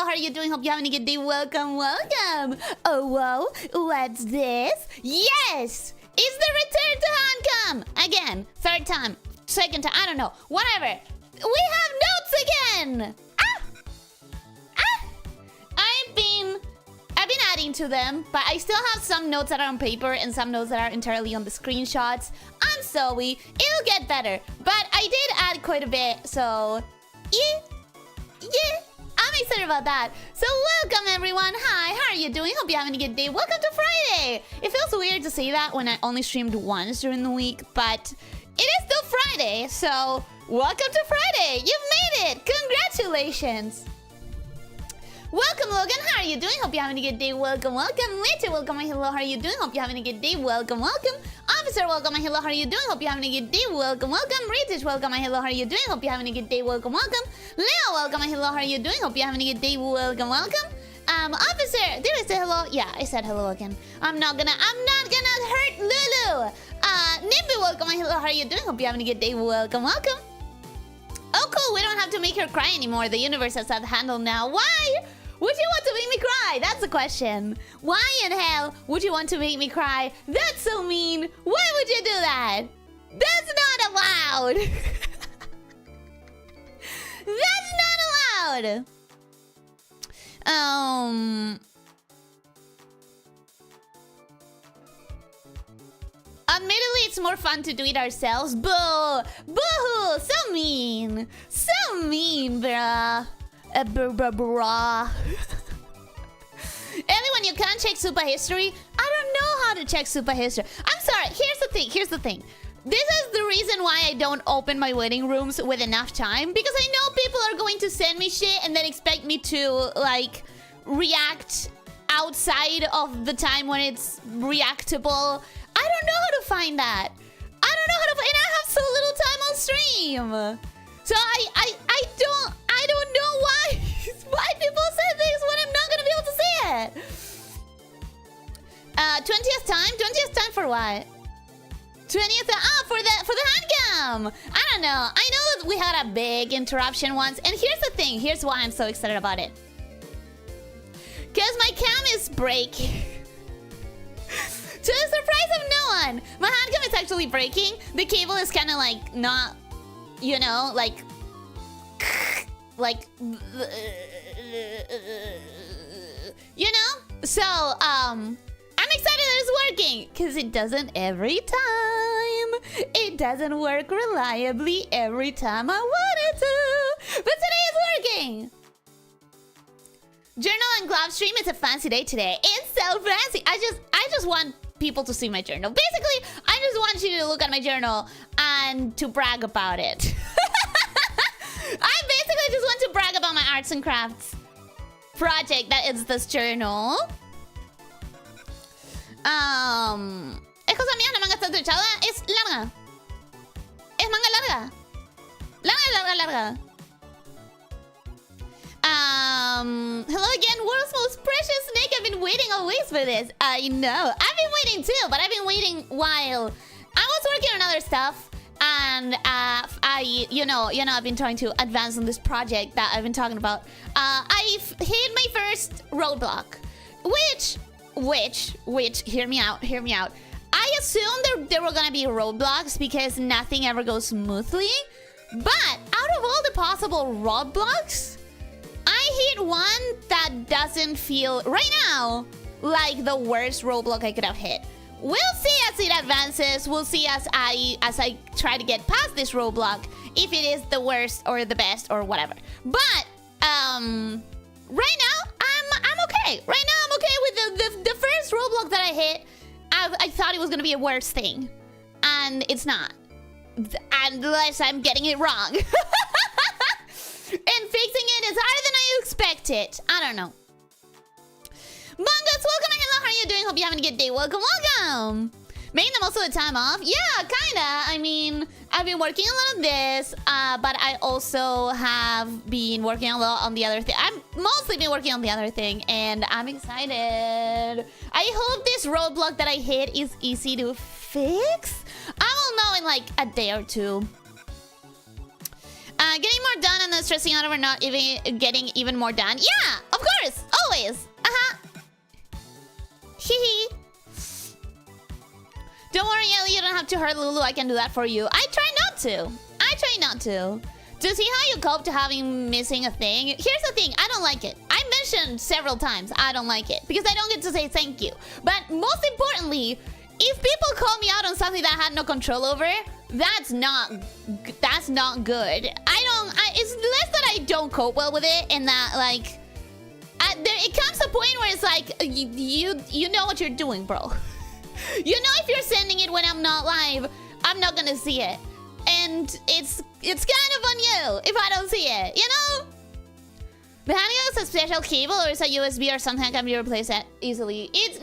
hello, how are you doing? Hope you're having a good day. Welcome, welcome. Oh, whoa, what's this? Yes! It's the return to Handcam! Again, third time, second time, I don't know. Whatever. We have notes again! I've been adding to them, but I still have some notes that are on paper and some notes that are entirely on the screenshots. I'm sorry, it'll get better. But I did add quite a bit, so yeah, I'm excited about that. So welcome everyone. Hi, how are you doing? Hope you're having a good day. Welcome to Friday. It feels weird to say that when I only streamed once during the week, but it is still Friday, so welcome to Friday. You've made it. Congratulations. Welcome, Logan. How are you doing? Hope you're having a good day. Welcome, welcome. Later, welcome. Hello, how are you doing? Hope you're having a good day. Welcome, welcome. Officer, welcome. Hello, how are you doing? Hope you're having a good day. Welcome, welcome. British, welcome. Hello, how are you doing? Hope you're having a good day. Welcome, welcome. Leo, welcome. Hello, how are you doing? Hope you're having a good day. Welcome, welcome. Officer, did I say hello? Yeah, I said hello again. I'm not gonna hurt Lulu. Nimby, welcome. Hello, how are you doing? Hope you're having a good day. Welcome, welcome. Oh, cool. We don't have to make her cry anymore. The universe has that handle now. Why? Would you want to make me cry? That's the question. Why in hell would you want to make me cry? That's so mean. Why would you do that? That's not allowed. That's not allowed. Admittedly, it's more fun to do it ourselves. Boo! Boo-hoo! So mean. So mean, bruh. Bruh. Anyone, you can't check super history? I don't know how to check super history. I'm sorry. Here's the thing. This is the reason why I don't open my waiting rooms with enough time. Because I know people are going to send me shit and then expect me to, like, react outside of the time when it's reactable. I don't know how to find that. I don't know how to find... And I have so little time on stream. So I don't know why people say things when I'm not gonna be able to say it. 20th time? 20th time for what? 20th time? Ah, for the handcam. I don't know. I know that we had a big interruption once, and here's the thing. Here's why I'm so excited about it. Because my cam is breaking. To the surprise of no one, my handcam is actually breaking. The cable is kind of like not, you know, like you know. So I'm excited that it's working because it doesn't every time. It doesn't work reliably every time I want it to. But today it's working. Journal and club stream. It's a fancy day today. It's so fancy. I just want people to see my journal. Basically, I just want you to look at my journal and to brag about it. I basically just want to brag about my arts and crafts project that is this journal. Es cosa mía, la manga está estrechada. Es larga. Es manga larga. Larga. Hello again, world's most precious snake. I've been waiting always for this. I know. I've been waiting too, but I've been waiting while I was working on other stuff. And you know, I've been trying to advance on this project that I've been talking about. I've hit my first roadblock, which, hear me out. I assumed there were gonna be roadblocks because nothing ever goes smoothly. But out of all the possible roadblocks, I hit one that doesn't feel right now like the worst roadblock I could have hit. We'll see as it advances. We'll see as I try to get past this roadblock if it is the worst or the best or whatever. But right now I'm okay. Right now I'm okay with the first roadblock that I hit. I thought it was gonna be a worse thing, and it's not, unless I'm getting it wrong. And fixing it is harder than I expected. I don't know. Bungus, welcome. Hello, how are you doing? Hope you're having a good day. Welcome. Making the most of the time off? Yeah, kinda. I mean, I've been working a lot on this, but I also have been working a lot on the other thing. I've mostly been working on the other thing, and I'm excited. I hope this roadblock that I hit is easy to fix. I will know in like a day or two. Getting more done and then stressing out over not even getting even more done. Yeah, of course, always. Hee. Don't worry, Ellie, you don't have to hurt Lulu. I can do that for you. I try not to. To see how you cope to having missing a thing. Here's the thing, I don't like it. I mentioned several times I don't like it because I don't get to say thank you. But most importantly, if people call me out on something that I had no control over, that's not good. It's less that I don't cope well with it and that like it comes a point where it's like you know what you're doing, bro. You know if you're sending it when I'm not live, I'm not gonna see it. And it's kind of on you if I don't see it, you know? The handheld is a special cable or is a USB or something that can be replaced easily? It's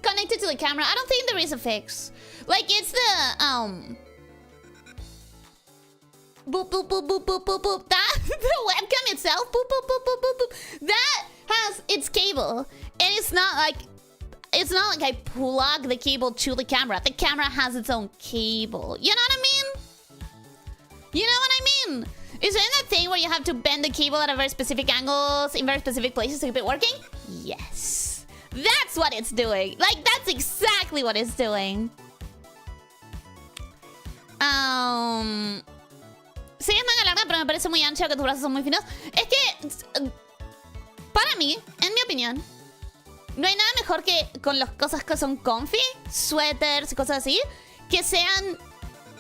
connected to the camera. I don't think there is a fix. Like it's the boop boop boop boop boop boop boop. That the webcam itself boop boop boop boop boop boop. That has its cable, and it's not like I plug the cable to the camera. The camera has its own cable. You know what I mean? You know what I mean? Is there that thing where you have to bend the cable at a very specific angles in very specific places to keep it working? Yes. That's what it's doing. Like, that's exactly what it's doing. Sí, es manga larga, pero me parece muy ancho que tus brazos son muy finos. Es que, para mí, en mi opinión, no hay nada mejor que con las cosas que son comfy, suéteres y cosas así, que sean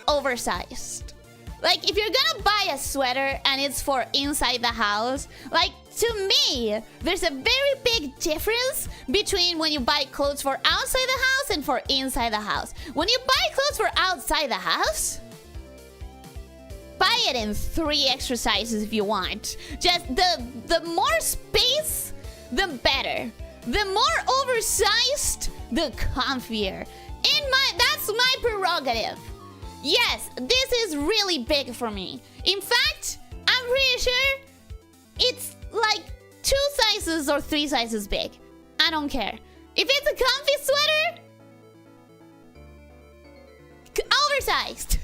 oversized. Like, if you're gonna buy a sweater and it's for inside the house, like, to me, there's a very big difference between when you buy clothes for outside the house and for inside the house. When you buy clothes for outside the house, buy it in 3 extra sizes if you want. Just the more space, the better. The more oversized, the comfier. That's my prerogative. Yes, this is really big for me. In fact, I'm pretty sure it's like 2 sizes or 3 sizes big. I don't care. If it's a comfy sweater, oversized.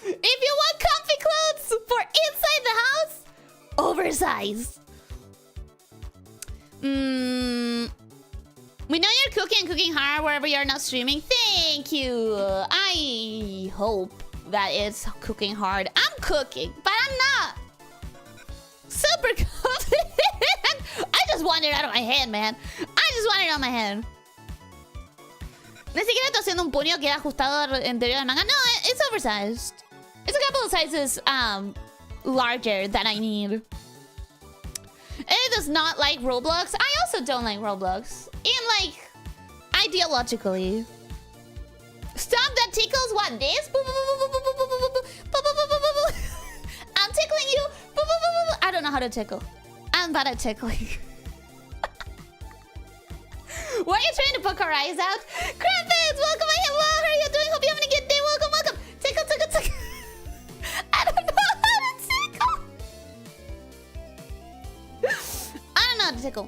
If you want comfy clothes for inside the house, oversized. We know you're cooking hard wherever you're not streaming. Thank you. I hope that it's cooking hard. I'm cooking, but I'm not super confident. I just want it out of my head, man. I just want it out of my head. Ni siquiera estoy haciendo un puño que era ajustado al interior del manga. No, it's oversized. It's a couple of sizes larger than I need. It does not like Roblox. I also don't like Roblox. In like, ideologically. Stop that tickles. What, this? I'm tickling you. I don't know how to tickle. I'm bad at tickling. Why are you trying to poke our eyes out? Crumpets, welcome. Hello, how are you doing? Hope you're having a good day. Welcome. Tickle. I don't know how to tickle. I don't know how to tickle.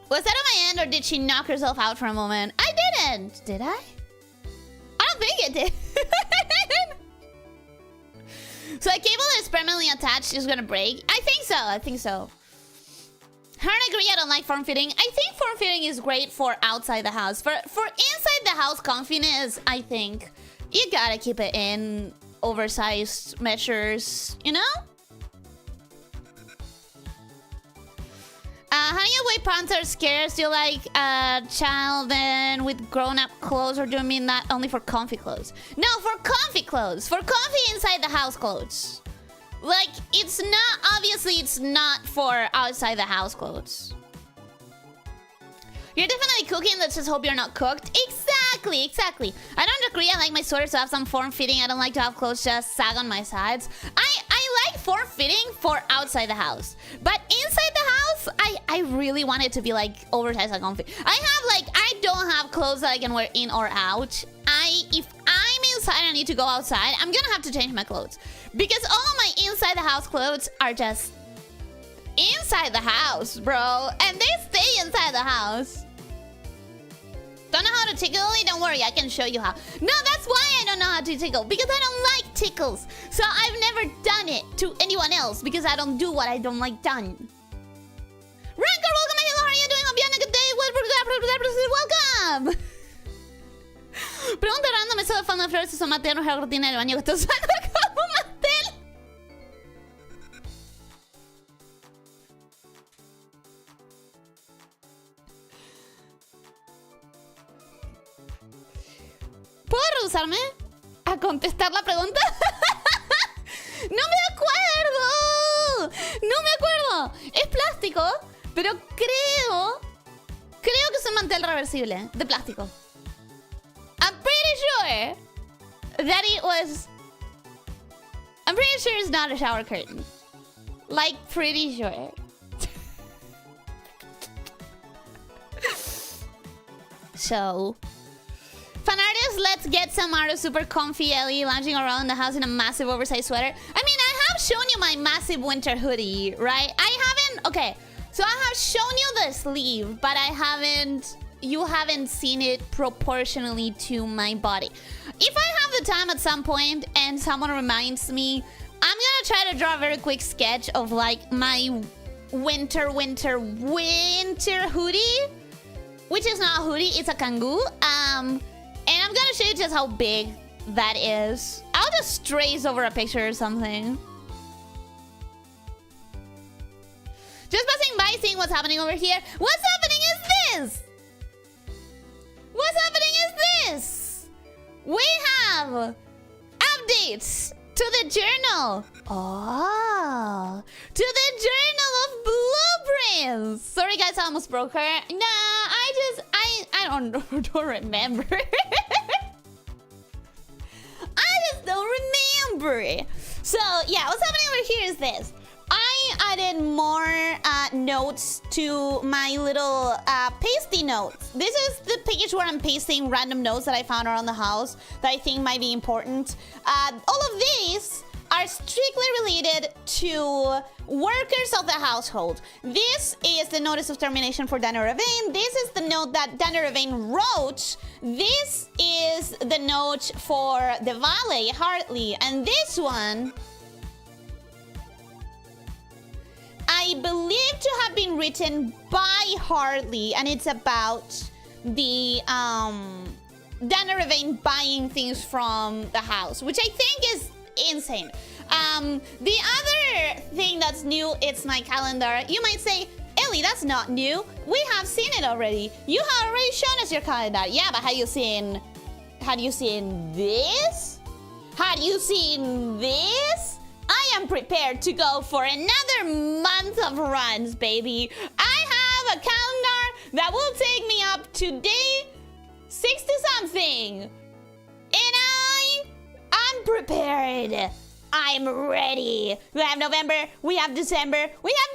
Was that on my end or did she knock herself out for a moment? I didn't. Did I? I don't think it did. So a cable that's permanently attached is gonna break? I think so. I don't agree, I don't like form-fitting. I think form-fitting is great for outside the house. For inside the house comfiness, I think you gotta keep it in oversized measures, you know? How do you weigh pants are scarce? Do you like child and with grown-up clothes, or do you mean that only for comfy clothes? No, for comfy clothes. For comfy inside the house clothes. Like, it's not, obviously it's not for outside the house clothes. You're definitely cooking, let's just hope you're not cooked. Exactly. I don't agree, I like my sweaters to have some form-fitting. I don't like to have clothes just sag on my sides. I like form-fitting for outside the house. But inside the house, I really want it to be like oversized and comfy. I don't have clothes that I can wear in or out. If I'm inside and I need to go outside, I'm gonna have to change my clothes. Because all of my inside the house clothes are just inside the house, bro. And they stay inside the house. Don't know how to tickle? Don't worry, I can show you how. No, that's why I don't know how to tickle. Because I don't like tickles. So I've never done it to anyone else. Because I don't do what I don't like done. Rancor, welcome. How are you doing? Hope you having a good day. Welcome. Pregunta random, ¿eso de fondo de flores son maternos o la rutina del baño que estás usando como mantel? ¿Puedo rehusarme a contestar la pregunta? ¡No me acuerdo! ¡No me acuerdo! Es plástico, pero creo que es un mantel reversible de plástico. I'm pretty sure that it was... I'm pretty sure it's not a shower curtain. Like, pretty sure. So... Fan artist, let's get some art of super comfy Ellie lounging around the house in a massive oversized sweater. I mean, I have shown you my massive winter hoodie, right? I haven't... Okay, so I have shown you the sleeve, but I haven't... You haven't seen it proportionally to my body. If I have the time at some point and someone reminds me, I'm gonna try to draw a very quick sketch of like my winter hoodie. Which is not a hoodie, it's a kangoo. And I'm gonna show you just how big that is. I'll just trace over a picture or something. Just passing by, seeing what's happening over here. What's happening is this! What's happening is this! We have updates to the journal. Oh, to the journal of blueprints. Sorry guys, I almost broke her. Nah, I don't remember. I just don't remember. So yeah, what's happening over here is this. I added more notes to my little pasty notes. This is the page where I'm pasting random notes that I found around the house that I think might be important. All of these are strictly related to workers of the household. This is the notice of termination for Daniel Ravain. This is the note that Daniel Ravain wrote. This is the note for the valet, Hartley. And this one, I believe to have been written by Hartley, and it's about the Daniel Ravain buying things from the house, which I think is insane. The other thing that's new, it's my calendar. You might say, Ellie, that's not new. We have seen it already. You have already shown us your calendar. Yeah, but have you seen this? Have you seen this? I am prepared to go for another month of runs, baby. I have a calendar that will take me up to day 60-something. And I'm prepared. I'm ready. We have November, we have December, we have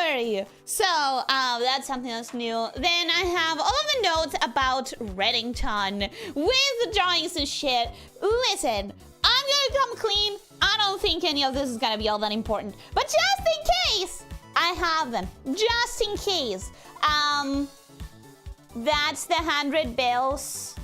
January. So, that's something that's new. Then I have all of the notes about Reddington with the drawings and shit. Listen, I'm gonna come clean. I don't think any of this is gonna be all that important. But just in case, I have them. Just in case. That's the 100 bells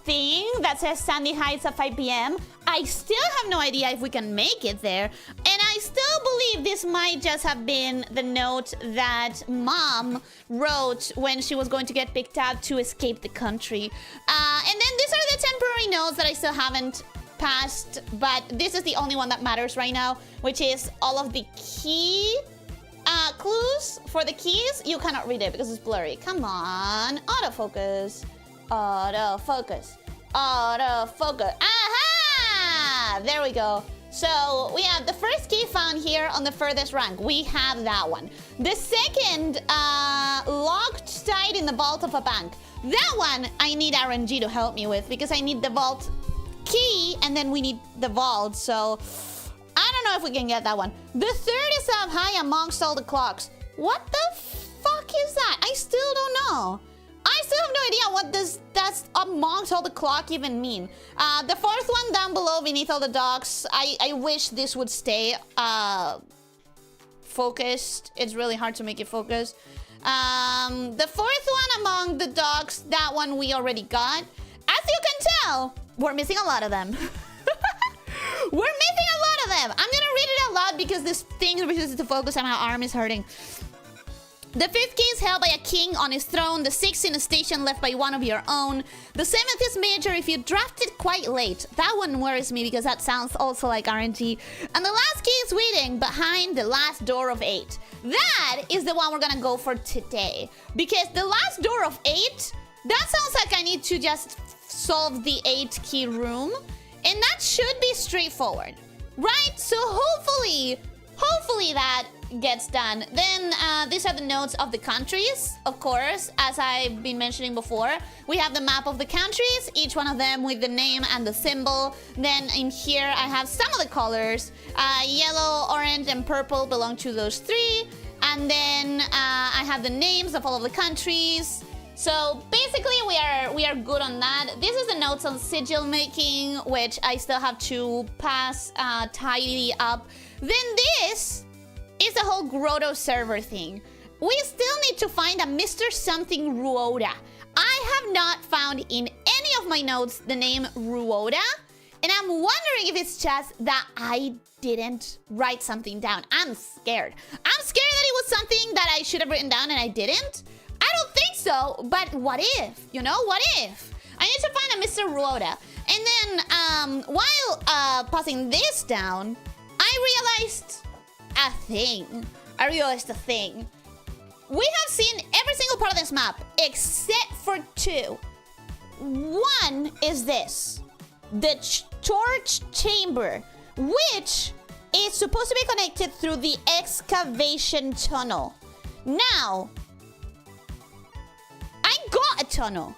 thing that says Sandy Heights at 5 p.m. I still have no idea if we can make it there. And I still believe this might just have been the note that Mom wrote when she was going to get picked up to escape the country. And then these are the temporary notes that I still haven't passed, but this is the only one that matters right now, which is all of the key clues for the keys. You cannot read it because it's blurry. Come on, autofocus. Autofocus. Autofocus. Aha! There we go. So we have the first key found here on the furthest rank. We have that one. The second, locked tight in the vault of a bank. That one I need RNG to help me with because I need the vault key and then we need the vault. So I don't know if we can get that one. The third is up high amongst all the clocks. What the fuck is that? I still don't know. I still have no idea what that's amongst all the clock even mean. The fourth one down below beneath all the docks. I wish this would stay focused. It's really hard to make it focus. The fourth one among the dogs, that one we already got. As you can tell, we're missing a lot of them. We're missing a lot of them. I'm gonna read it out loud because this thing refuses to focus and my arm is hurting. The fifth key is held by a king on his throne. The sixth in a station left by one of your own. The seventh is major if you draft it quite late. That one worries me because that sounds also like RNG. And the last key is waiting behind the last door of 8. That is the one we're gonna go for today. Because the last door of 8, that sounds like I need to just solve the 8 key room. And that should be straightforward, right? So hopefully that gets done. Then these are the notes of the countries, of course, as I've been mentioning before. We have the map of the countries, each one of them with the name and the symbol. Then in here I have some of the colors. Yellow, orange, and purple belong to those 3. And then I have the names of all of the countries. So basically we are good on that. This is the notes on sigil making, which I still have to pass tidy up. Then this is the whole Grotto server thing. We still need to find a Mr. Something Ruoda. I have not found in any of my notes the name Ruoda, and I'm wondering if it's just that I didn't write something down. I'm scared. I'm scared that it was something that I should have written down and I didn't. I don't think so, but what if? You know, what if? I need to find a Mr. Ruoda. And then, while passing this down, I realized a thing. We have seen every single part of this map, except for 2. One is this. The torch chamber, which is supposed to be connected through the excavation tunnel. Now, I got a tunnel.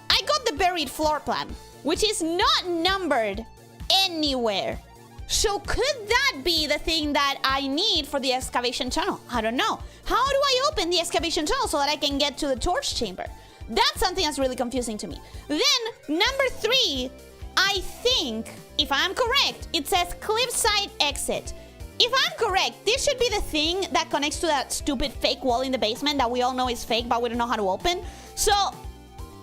I got the buried floor plan, which is not numbered anywhere. So could that be the thing that I need for the excavation tunnel? I don't know. How do I open the excavation tunnel so that I can get to the torch chamber? That's something that's really confusing to me. Then, number 3, I think, if I'm correct, it says cliffside exit. If I'm correct, this should be the thing that connects to that stupid fake wall in the basement that we all know is fake, but we don't know how to open. So,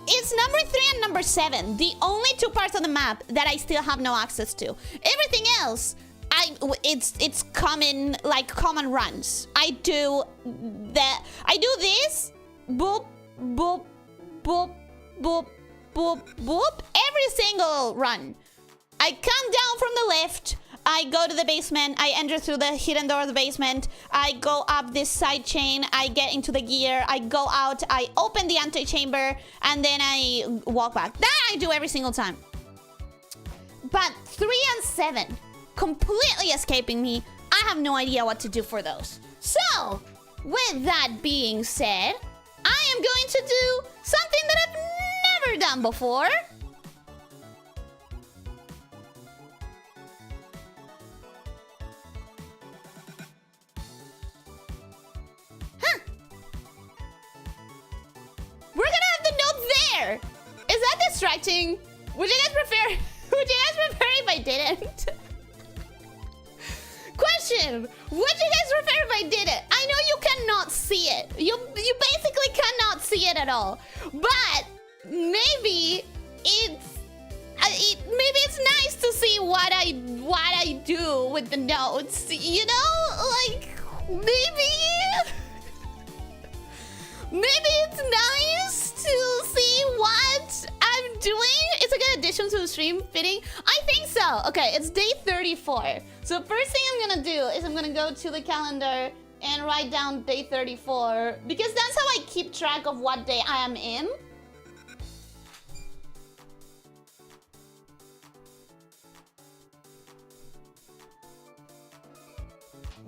it's number 3 and number 7, the only 2 parts of the map that I still have no access to. Everything else, it's common, like common runs. I do this, boop, boop, boop, boop, boop, boop, every single run. I come down from the left, I go to the basement, I enter through the hidden door of the basement, I go up this side chain, I get into the gear, I go out, I open the antechamber, and then I walk back. That I do every single time. But 3 and 7, completely escaping me. I have no idea what to do for those. So, with that being said, I am going to do something that I've never done before. We're gonna have the note there. Is that distracting? Would you guys prefer? Would you guys prefer if I didn't? Question: would you guys prefer if I did it? I know you cannot see it. You basically cannot see it at all. But maybe maybe it's nice to see what I do with the notes. You know, like maybe. Maybe it's nice to see what I'm doing. It's a good addition to the stream, fitting. I think so. Okay, it's day 34. So first thing I'm gonna do is I'm gonna go to the calendar and write down day 34, because that's how I keep track of what day I am in.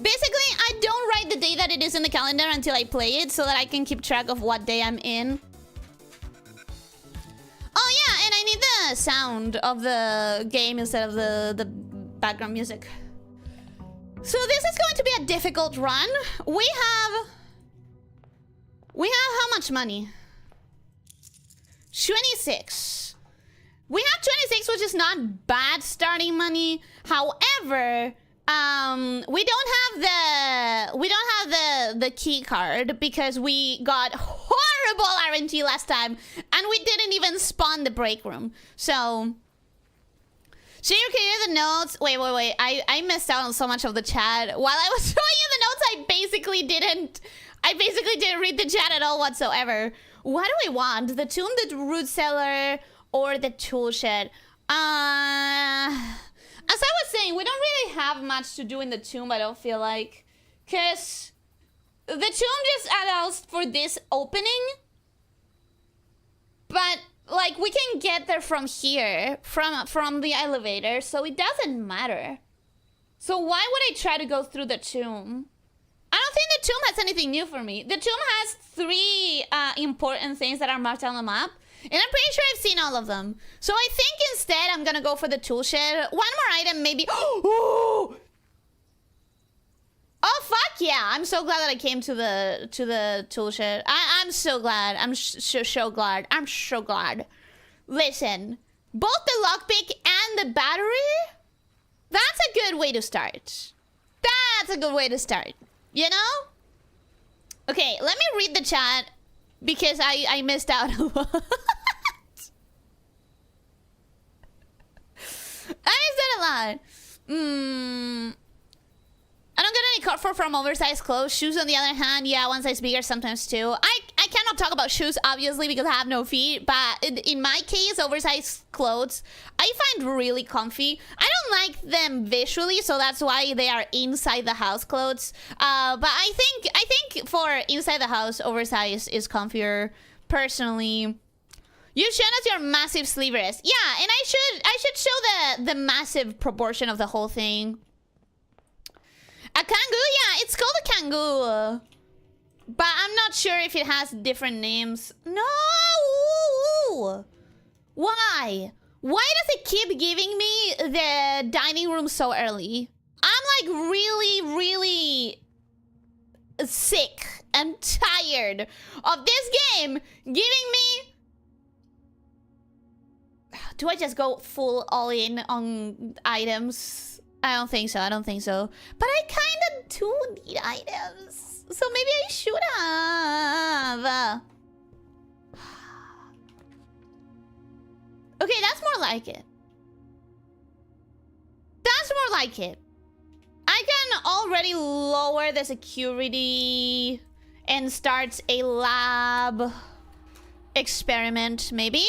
Basically, I don't write the day that it is in the calendar until I play it, so that I can keep track of what day I'm in. Oh yeah, and I need the sound of the game instead of the background music. So this is going to be a difficult run. We have how much money? 26. We have 26, which is not bad starting money. However, We don't have the key card because we got horrible RNG last time, and we didn't even spawn the break room. So you created the notes. Wait. I missed out on so much of the chat. While I was showing you the notes, I basically didn't read the chat at all whatsoever. What do we want? The tomb, the root cellar, or the tool shed? As I was saying, we don't really have much to do in the tomb, I don't feel like. Because the tomb just allows for this opening. But, like, we can get there from here, from the elevator, so it doesn't matter. So why would I try to go through the tomb? I don't think the tomb has anything new for me. The tomb has 3 important things that are marked on the map. And I'm pretty sure I've seen all of them. So I think instead I'm gonna go for the tool shed. One more item, maybe. Oh, fuck yeah. I'm so glad that I came to the tool shed. I'm so glad. I'm so glad. I'm so glad. Listen, both the lockpick and the battery, that's a good way to start. That's a good way to start. You know? Okay, let me read the chat because I missed out a lot. I missed out a lot. I don't get any comfort from oversized clothes. Shoes, on the other hand, yeah, one size bigger sometimes too. I cannot talk about shoes, obviously, because I have no feet. But in my case, oversized clothes, I find really comfy. I don't like them visually, so that's why they are inside the house clothes. But I think for inside the house, oversized is comfier, personally. You've shown us your massive sleeve rest. Yeah, and I should show the massive proportion of the whole thing. A kangoo? Yeah, it's called a kangoo. But I'm not sure if it has different names. No! Why? Why does it keep giving me the dining room so early? I'm like really sick and tired of this game giving me... Do I just go full all in on items? I don't think so. But I kind of do need items. So maybe I should have. Okay, that's more like it. I can already lower the security and start a lab experiment, maybe?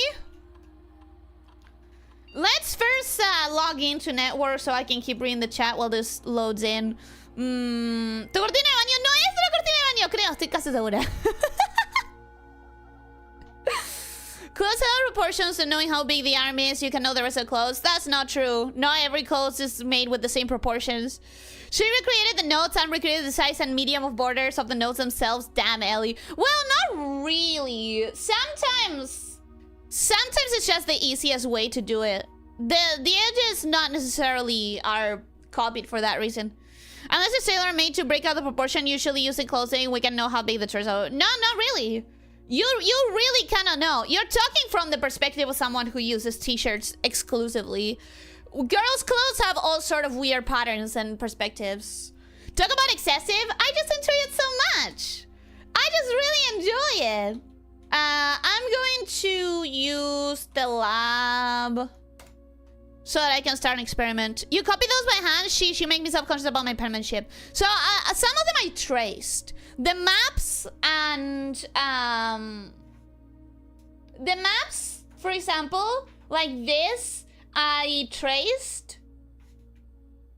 Let's first log into network so I can keep reading the chat while this loads in. Tu cortina de baño no es la cortina de baño, creo. Estoy casi segura. Clothes have proportions, and knowing how big the arm is, you can know the rest of the clothes. That's not true. Not every clothes is made with the same proportions. She recreated the notes and recreated the size and medium of borders of the notes themselves. Damn, Ellie. Well, not really. Sometimes it's just the easiest way to do it. The edges not necessarily are copied for that reason. Unless it's tailor-made to break out the proportion usually using clothing, we can know how big the torso. No, not really. You really cannot know. You're talking from the perspective of someone who uses t-shirts exclusively. Girls' clothes have all sort of weird patterns and perspectives. Talk about excessive. I just enjoy it so much. I just really enjoy it. I'm going to use the lab so that I can start an experiment. You copy those by hand? She made me self-conscious about my penmanship. So some of them I traced. The maps and the maps, for example, like this, I traced.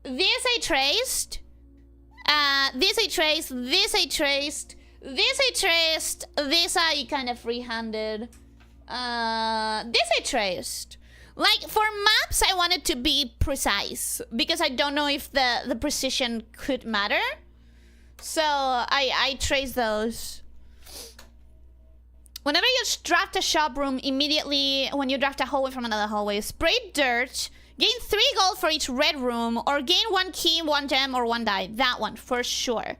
This I traced. This I traced. This I traced. This I traced. This I kind of free-handed. This I traced. Like, for maps, I wanted to be precise. Because I don't know if the precision could matter. So, I traced those. Whenever you draft a shop room, immediately when you draft a hallway from another hallway, spray dirt, gain 3 gold for each red room, or gain 1 key, 1 gem, or 1 die. That one, for sure.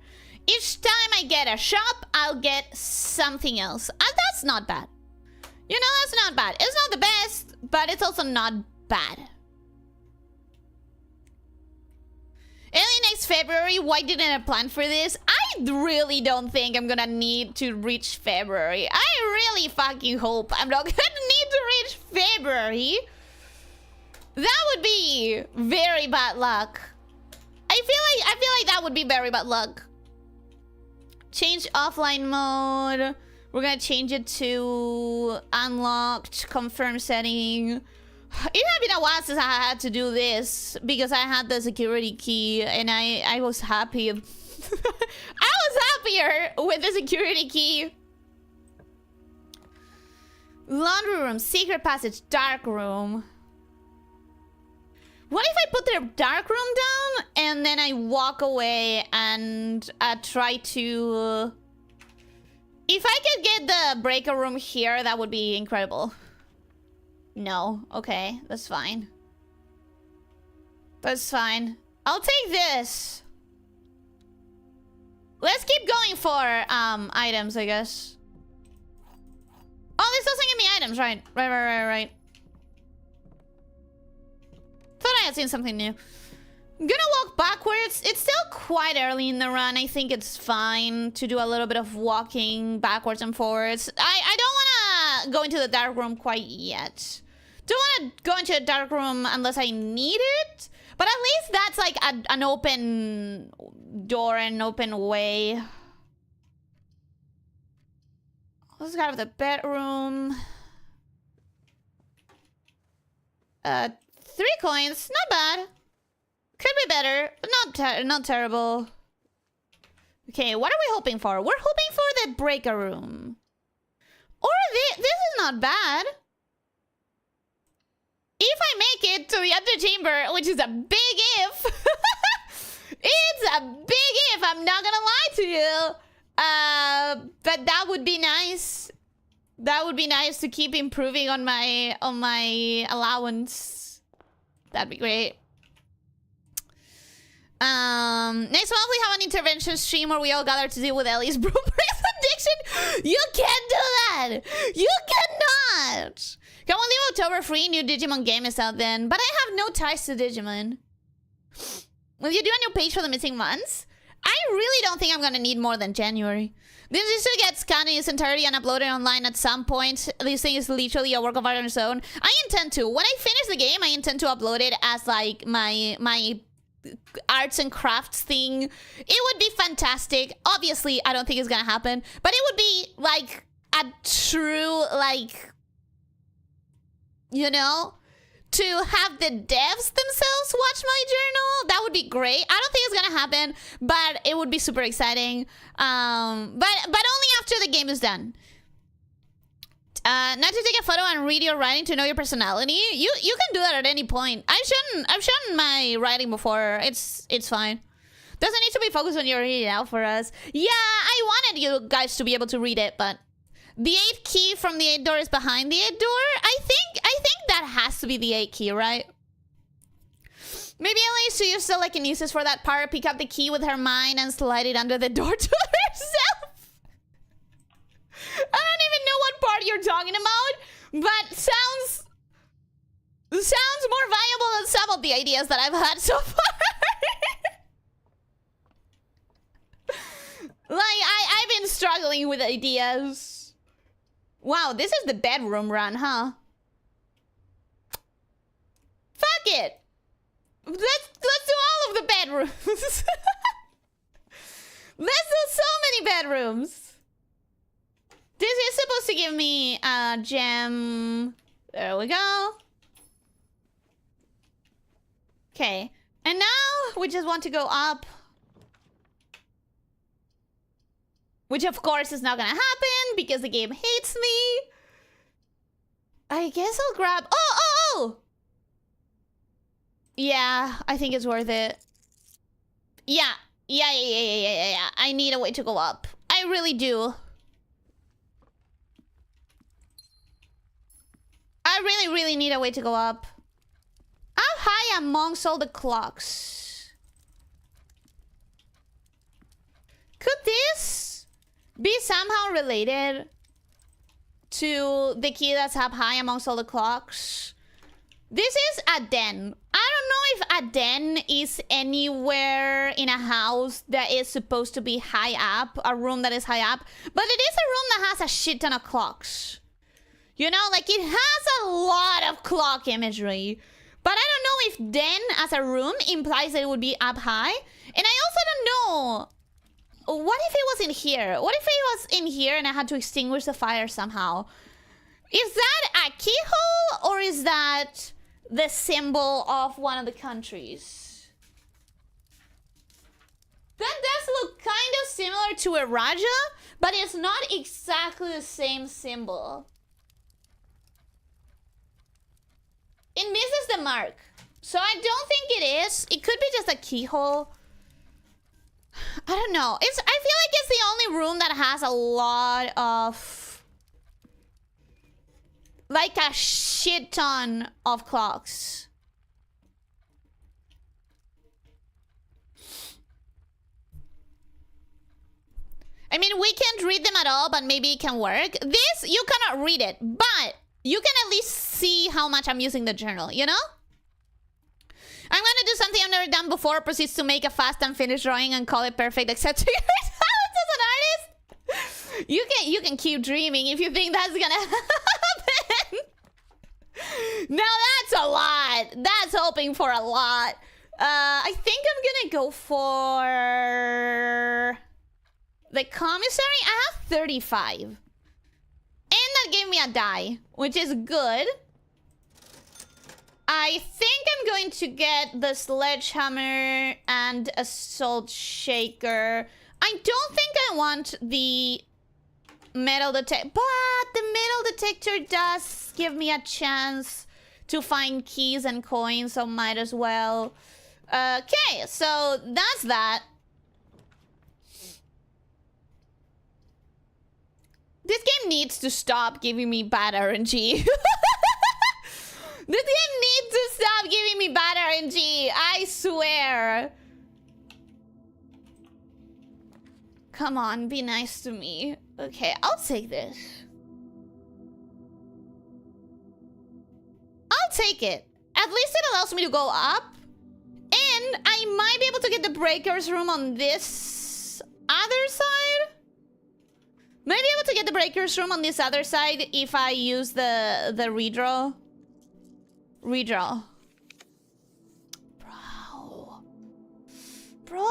Each time I get a shop, I'll get something else. And that's not bad. You know, that's not bad. It's not the best, but it's also not bad. Alien it's February. Why didn't I plan for this? I really don't think I'm gonna need to reach February. I really fucking hope I'm not gonna need to reach February. That would be very bad luck. I feel like that would be very bad luck. Change offline mode. We're gonna change it to unlocked, confirm setting. It had been a while since I had to do this because I had the security key and I was happy. I was happier with the security key. Laundry room, secret passage, dark room. What if I put the dark room down and then I walk away and try to... If I could get the breaker room here, that would be incredible. No. Okay, that's fine. That's fine. I'll take this. Let's keep going for items, I guess. Oh, this doesn't give me items, right? Right. Thought I had seen something new. I'm gonna walk backwards. It's still quite early in the run. I think it's fine to do a little bit of walking backwards and forwards. I don't want to go into the dark room quite yet. Don't want to go into a dark room unless I need it. But at least that's like an open door and an open way. Let's go to the bedroom. 3 coins. Not bad. Could be better. Not terrible. Okay, what are we hoping for? We're hoping for the breaker room. Or this is not bad. If I make it to the antechamber, which is a big if. It's a big if, I'm not gonna lie to you. But that would be nice. That would be nice to keep improving on my allowance. That'd be great. Next month we have an intervention stream where we all gather to deal with Ellie's Brew addiction. You can't do that. You cannot. Come on, leave October free. New Digimon game is out then. But I have no ties to Digimon. Will you do a new page for the missing months? I really don't think I'm gonna need more than January. This is to get scanned in its entirety and uploaded online at some point. This thing is literally a work of art on its own. I intend to. When I finish the game, I intend to upload it as like my arts and crafts thing. It would be fantastic. Obviously, I don't think it's gonna happen. But it would be like a true, like, you know, to have the devs themselves watch my journal. That would be great. I don't think it's gonna happen, but it would be super exciting. But only after the game is done. Not to take a photo and read your writing to know your personality. You can do that at any point. I've shown my writing before. It's fine. Doesn't need to be focused on your reading out for us. Yeah, I wanted you guys to be able to read it, but the 8th key from the 8th door is behind the 8th door. I think that has to be the 8th key, right? Maybe Elyssia used telekinesis for that part. Pick up the key with her mind and slide it under the door to herself. I don't even know what part you're talking about, but sounds more viable than some of the ideas that I've had so far. Like, I've been struggling with ideas. Wow, this is the bedroom run, huh? Fuck it. Let's do all of the bedrooms. Let's do so many bedrooms. This is supposed to give me a gem. There we go. Okay. And now we just want to go up. Which of course is not gonna happen because the game hates me. I guess I'll grab... Oh! Yeah, I think it's worth it. Yeah. I need a way to go up. I really do. I really need a way to go up. How high amongst all the clocks? Could this be somehow related to the key that's up high amongst all the clocks? This is a den. I don't know if a den is anywhere in a house that is supposed to be high up, a room that is high up, but it is a room that has a shit ton of clocks. You know, like it has a lot of clock imagery. But I don't know if den as a room implies that it would be up high. And I also don't know. What if it was in here? What if it was in here and I had to extinguish the fire somehow? Is that a keyhole or is that the symbol of one of the countries? That does look kind of similar to a Raja, but it's not exactly the same symbol. It misses the mark. So I don't think it is. It could be just a keyhole. I don't know. I feel like it's the only room that has a lot of... like a shit ton of clocks. I mean, we can't read them at all, but maybe it can work. This, you cannot read it, but you can at least see how much I'm using the journal, you know? I'm gonna do something I've never done before, proceeds to make a fast and finished drawing and call it perfect, except to your talents as an artist. You can keep dreaming if you think that's gonna happen. Now that's a lot. That's hoping for a lot. I think I'm gonna go for the commissary. I have 35. And that gave me a die, which is good. I think I'm going to get the sledgehammer and a salt shaker. I don't think I want the metal detector, but the metal detector does give me a chance to find keys and coins, so might as well. Okay, so that's that. This game needs to stop giving me bad RNG. This game needs to stop giving me bad RNG. I swear. Come on, be nice to me. Okay, I'll take this. I'll take it. At least it allows me to go up. And I might be able to get the breaker's room on this other side. Might be able to get the breaker's room on this other side if I use the redraw. Redraw. Bro.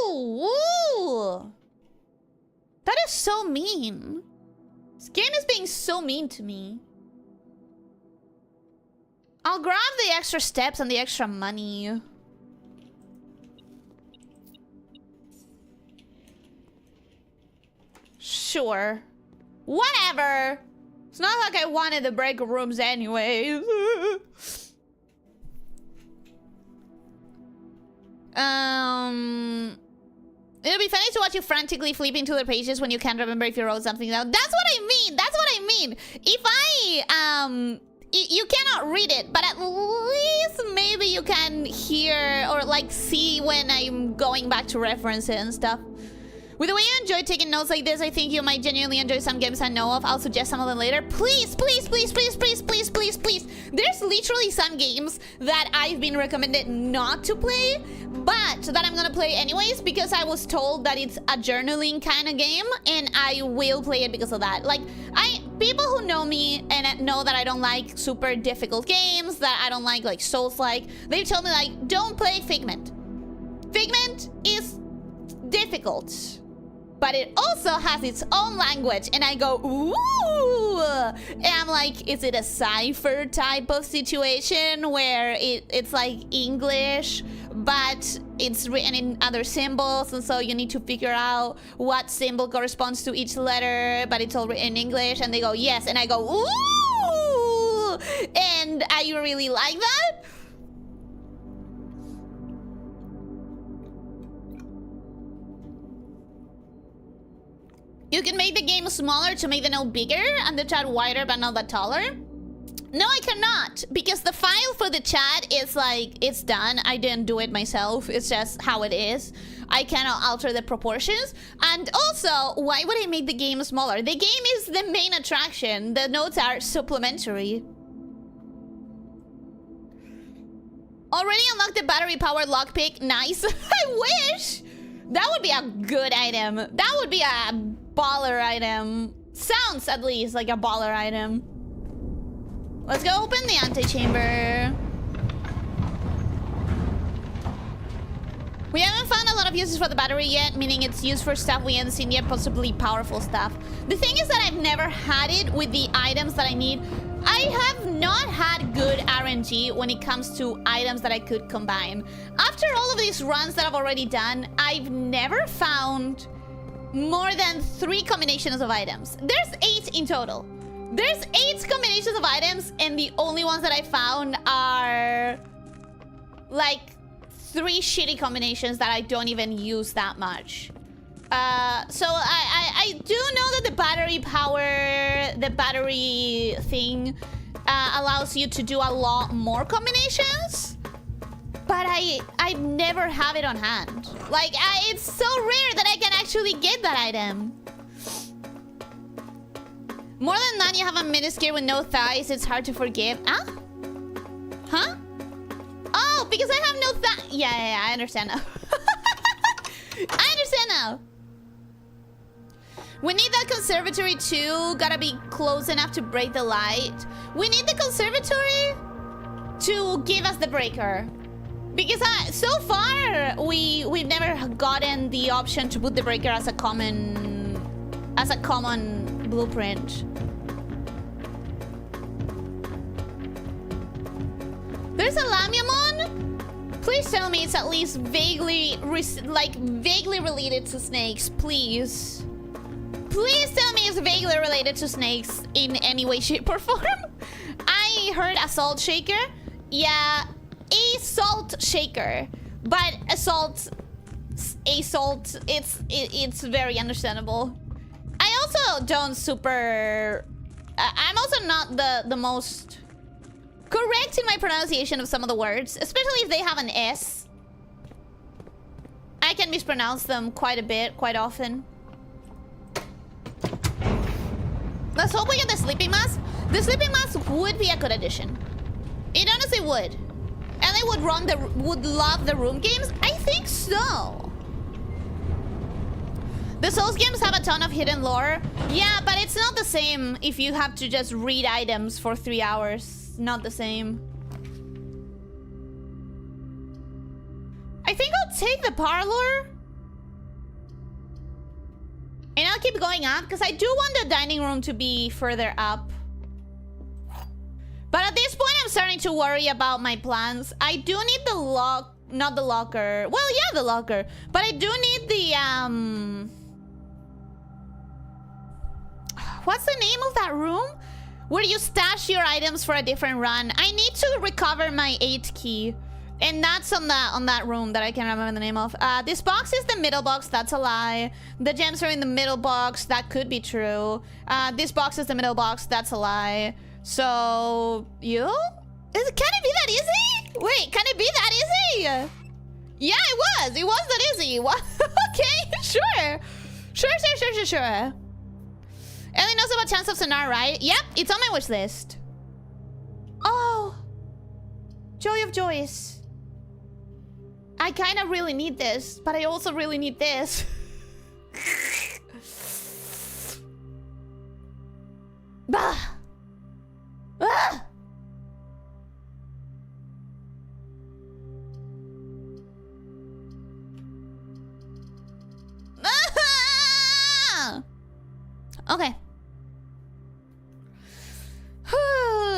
Woo. That is so mean. This game is being so mean to me. I'll grab the extra steps and the extra money. Sure. Whatever. It's not like I wanted the break rooms anyways. It'll be funny to watch you frantically flipping to the pages when you can't remember if you wrote something down. That's what I mean. That's what I mean. If I, you cannot read it, but at least maybe you can hear or like see when I'm going back to reference it and stuff. With the way you enjoy taking notes like this, I think you might genuinely enjoy some games I know of. I'll suggest some of them later. Please, please, please, please, please, please, please, please. There's literally some games that I've been recommended not to play, but that I'm gonna play anyways because I was told that it's a journaling kind of game, and I will play it because of that. Like, people who know me and know that I don't like super difficult games, that I don't like Souls-like, they've told me, like, don't play Figment. Figment is difficult, but it also has its own language, and I go, ooh! And I'm like, is it a cipher type of situation where it's like English, but it's written in other symbols, and so you need to figure out what symbol corresponds to each letter, but it's all written in English, and they go, yes, and I go, ooh! And I really like that. You can make the game smaller to make the note bigger and the chat wider but not that taller. No, I cannot, because the file for the chat is like, it's done. I didn't do it myself. It's just how it is. I cannot alter the proportions. And also, why would I make the game smaller? The game is the main attraction. The notes are supplementary. Already unlocked the battery-powered lockpick. Nice. I wish! That would be a good item. That would be a baller item. Sounds, at least, like a baller item. Let's go open the antechamber. We haven't found a lot of uses for the battery yet, meaning it's used for stuff we haven't seen yet, possibly powerful stuff. The thing is that I've never had it with the items that I need. I have not had good RNG when it comes to items that I could combine. After all of these runs that I've already done, I've never found more than 3 combinations of items. There's 8 in total. There's 8 combinations of items, and the only ones that I found are like 3 shitty combinations that I don't even use that much. So I do know that the battery thing allows you to do a lot more combinations, but I never have it on hand. Like, it's so rare that I can actually get that item. More than that, you have a miniskirt with no thighs. It's hard to forgive. Huh? Huh? Oh, because I have no thigh. Yeah, I understand now. I understand now. We need that conservatory too. Gotta be close enough to break the light. We need the conservatory to give us the breaker. Because so far, we've never gotten the option to put the breaker as a common blueprint. There's a Lamiamon? Please tell me it's at least vaguely related to snakes, please. Please tell me it's vaguely related to snakes in any way, shape, or form. I heard a salt shaker. Yeah, a salt shaker. But it's very understandable. I also don't super... I'm also not the most correct in my pronunciation of some of the words, especially if they have an S. I can mispronounce them quite a bit, quite often. Let's hope we get the sleeping mask. The sleeping mask would be a good addition. It honestly would. And they would love the room games? I think so. The Souls games have a ton of hidden lore. Yeah, but it's not the same if you have to just read items for 3 hours. Not the same. I think I'll take the parlor. And I'll keep going up because I do want the dining room to be further up. But at this point, I'm starting to worry about my plans. I do need the not the locker. Well, yeah, the locker. But I do need the, what's the name of that room? Where you stash your items for a different run. I need to recover my 8 key. And that's on that room that I can't remember the name of. This box is the middle box. That's a lie. The gems are in the middle box. That could be true. This box is the middle box. That's a lie. So, can it be that easy? Wait, can it be that easy? Yeah, it was. It was that easy. Okay, sure. Sure. Ellie knows about Chance of Sonar, right? Yep, it's on my wish list. Oh. Joy of joys. I kind of really need this, but I also really need this. Bah. Ah. Ah. Okay.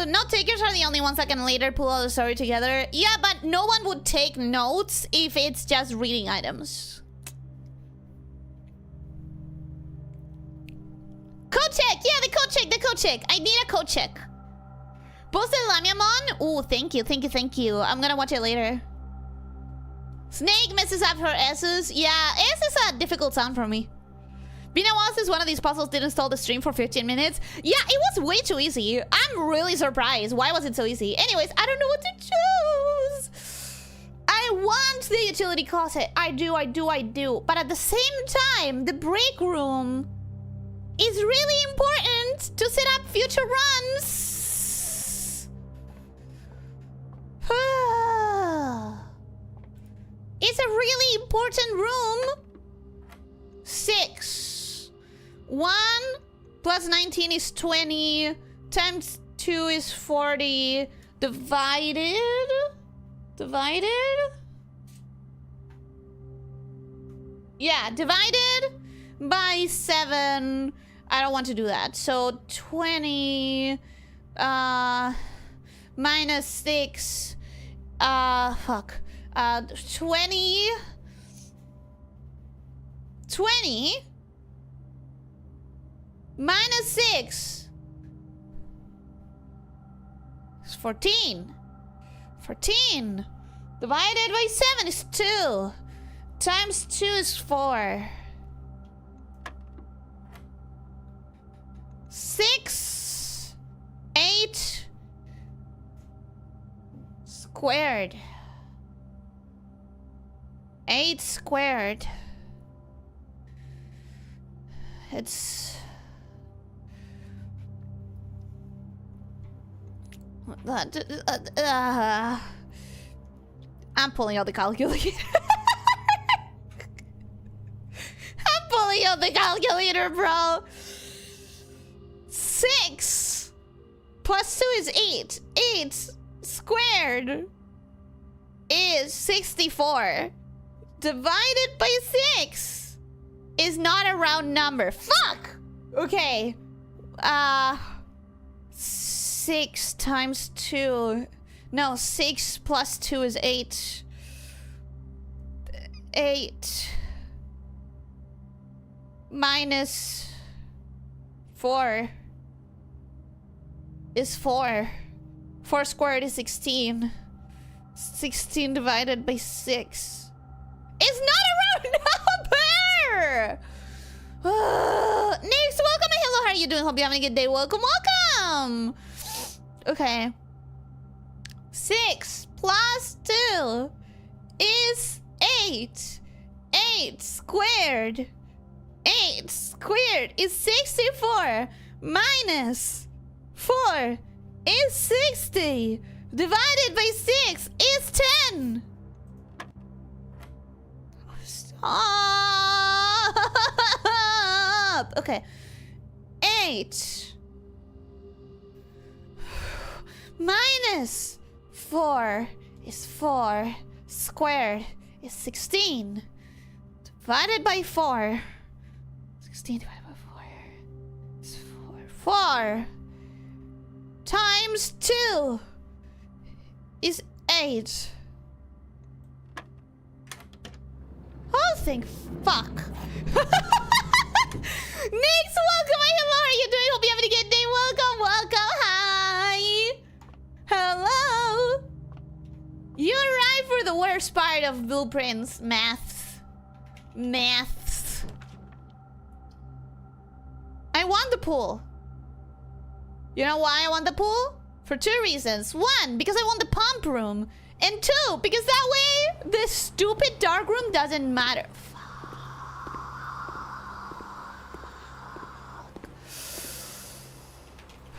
Note takers are the only ones that can later pull all the story together. Yeah, but no one would take notes if it's just reading items. Code check! Yeah, the code check. I need a code check. Posted Lamiamon. Ooh, thank you. I'm gonna watch it later. Snake messes up her S's. Yeah, S is a difficult sound for me. Bina was is one of these puzzles didn't stall the stream for 15 minutes. Yeah, it was way too easy. I'm really surprised. Why was it so easy? Anyways, I don't know what to choose. I want the utility closet. I do. But at the same time, the break room is really important to set up future runs. It's a really important room. 6. 1 plus 19 is 20. Times 2 is 40. Divided? Yeah, divided by 7. I don't want to do that. So 20 minus 6. Fuck. 20 minus 6 is 14. 14 divided by 7 is 2. Times 2 is 4. 6, 8 squared. 8 squared. It's... I'm pulling out the calculator. I'm pulling out the calculator, bro. 6 plus 2 is 8. 8 squared is 64. Divided by 6 is not a round number. Fuck! Okay. 6 times 2. No, 6 plus 2 is 8. 8 minus 4 is 4. 4 squared is 16. 16 divided by 6. It's not a round number! Nix, welcome to Hello, how are you doing? Hope you're having a good day. Welcome, welcome! Okay. 6 plus 2 is 8. 8 squared. 8 squared is 64. Minus 4 is 60. Divided by 6 is 10. Stop. Okay. 8 minus 4 is 4. Squared is 16. Divided by 4. 16 divided by 4 is 4. 4 times 2 is 8. Oh, thank fuck. Nix, welcome. Hello, how are you doing? Hope you're having a good day. Welcome, welcome. Hi. Hello. You arrived for the worst part of blueprints. Maths. I want the pool. You know why I want the pool? For 2 reasons. 1, because I want the pump room. And 2, because that way this stupid dark room doesn't matter.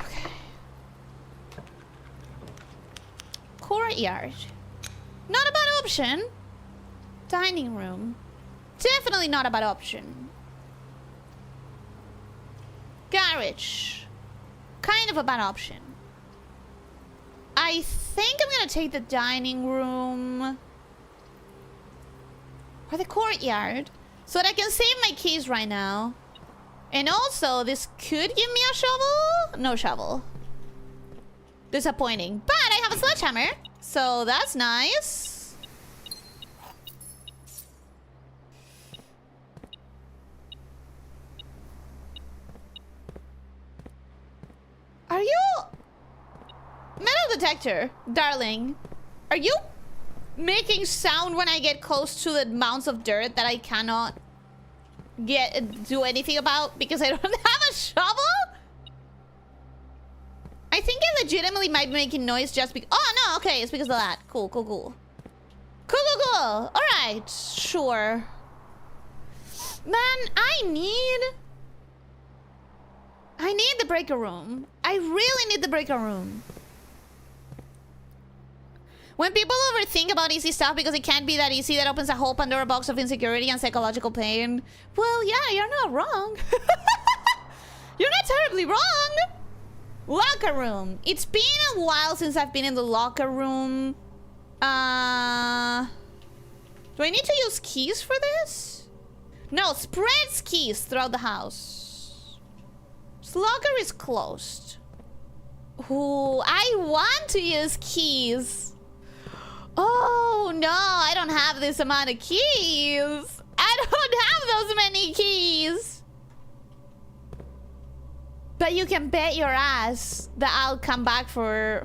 Okay. Courtyard. Not a bad option. Dining room. Definitely not a bad option. Garage. Kind of a bad option. I think I'm gonna take the dining room or the courtyard so that I can save my keys right now. And also, this could give me a shovel. No shovel. Disappointing. But I have a sledgehammer, so that's nice. Are you... Metal detector, darling. Are you making sound when I get close to the mounds of dirt that I cannot do anything about because I don't have a shovel? I think I legitimately might be making noise just because... Oh, no, okay, it's because of that. Cool. Alright, sure. Man, I need the breaker room. I really need the breaker room. When people overthink about easy stuff because it can't be that easy, that opens a whole Pandora box of insecurity and psychological pain. Well, yeah, you're not wrong. You're not terribly wrong. Locker room. It's been a while since I've been in the locker room. Do I need to use keys for this? No, spreads keys throughout the house. This locker is closed. Ooh, I want to use keys. Oh no, I don't have this amount of keys. I don't have those many keys. But you can bet your ass that I'll come back for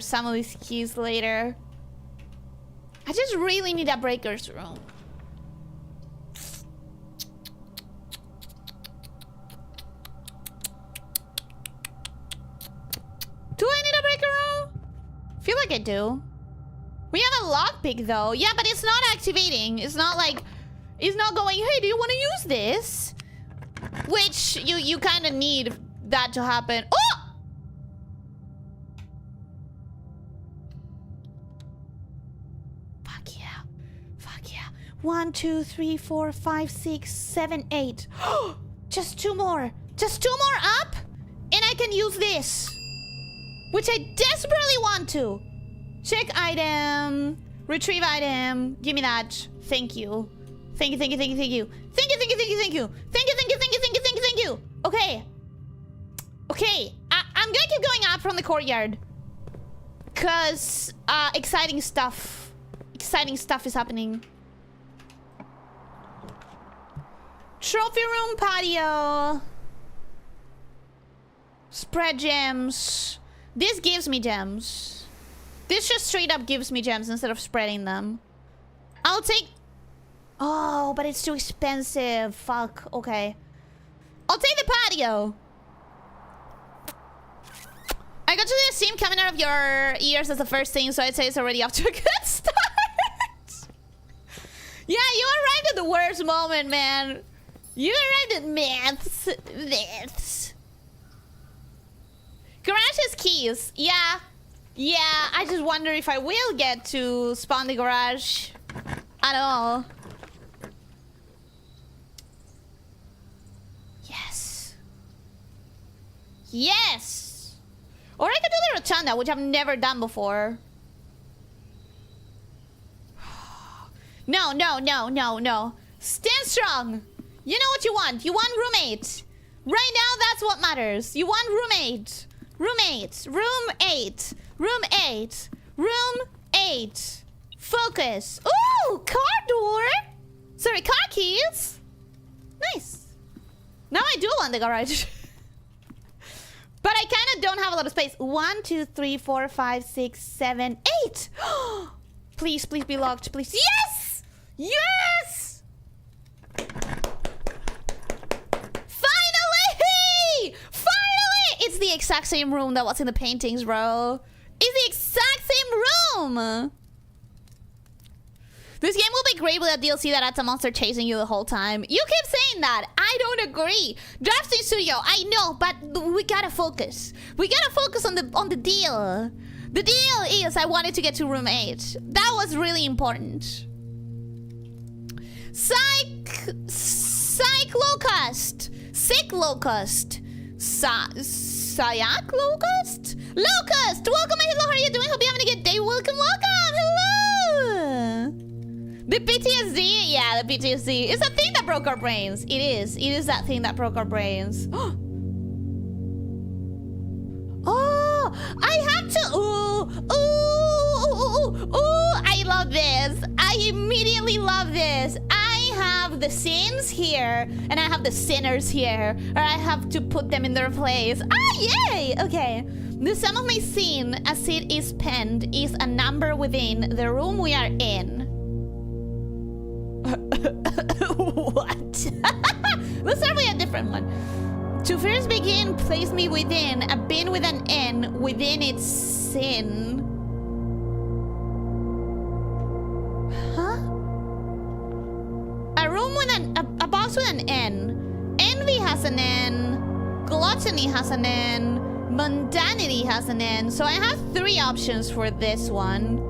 some of these keys later. I just really need a breaker's room. Do I need a breaker room? I feel like I do. We have a lockpick though. Yeah, but it's not activating. It's not like... It's not going, hey, do you want to use this? Which you kind of need that to happen. Oh! Fuck yeah. Fuck yeah. 1, 2, 3, 4, 5, 6, 7, 8. Just 2 more. Just 2 more up. And I can use this. Which I desperately want to. Check item. Retrieve item. Give me that. Thank you. Thank you, thank you, thank you, thank you. Thank you, thank you, thank you, thank you. Thank you, thank you, thank you, thank you, thank you, thank you. Okay. Okay. I'm gonna keep going up from the courtyard. Cause exciting stuff. Exciting stuff is happening. Trophy room patio. Spread gems. This gives me gems. This just straight up gives me gems instead of spreading them. I'll take... Oh, but it's too expensive. Fuck. Okay. I'll take the patio. I got to the steam coming out of your ears as the first thing, so I'd say it's already off to a good start. Yeah, you arrived at the worst moment, man. You arrived at maths. Maths. Garage has keys. Yeah. Yeah, I just wonder if I will get to spawn the garage at all. Yes. Yes! Or I could do the rotunda, which I've never done before. No, no, no, no, no. Stand strong. You know what you want. You want roommate. Right now, that's what matters. You want roommate. Roommate. Room 8. Room 8. Room 8. Focus. Ooh, car door. Sorry, car keys. Nice. Now I do want the garage. But I kind of don't have a lot of space. 1, 2, 3, 4, 5, 6, 7, 8. Please, please be locked. Please. Yes! Yes! Finally! Finally! It's the exact same room that was in the paintings, bro. It's the exact same room. This game will be great with a DLC that adds a monster chasing you the whole time. You keep saying that. I don't agree. Drafting Studio, I know, but we gotta focus. We gotta focus on the deal. The deal is I wanted to get to room 8. That was really important. Psych locust. Sick locust. Sayak locust? Locust! Welcome and hello, how are you doing? Hope you're having a good day. Welcome, welcome! Hello! The PTSD? Yeah, the PTSD. It's a thing that broke our brains. It is. It is that thing that broke our brains. Oh! I have to... Ooh! Ooh! Ooh! Ooh! I love this. I immediately love this. I have the sins here, and I have the sinners here. Or I have to put them in their place. Ah, yay! Okay. The sum of my sin, as it is penned, is a number within the room we are in. What? Let's start with a different one. To first begin, place me within a bin with an N within its sin. Huh? A room with a box with an N. Envy has an N. Gluttony has an N. Mundanity has an N. So I have 3 options for this one.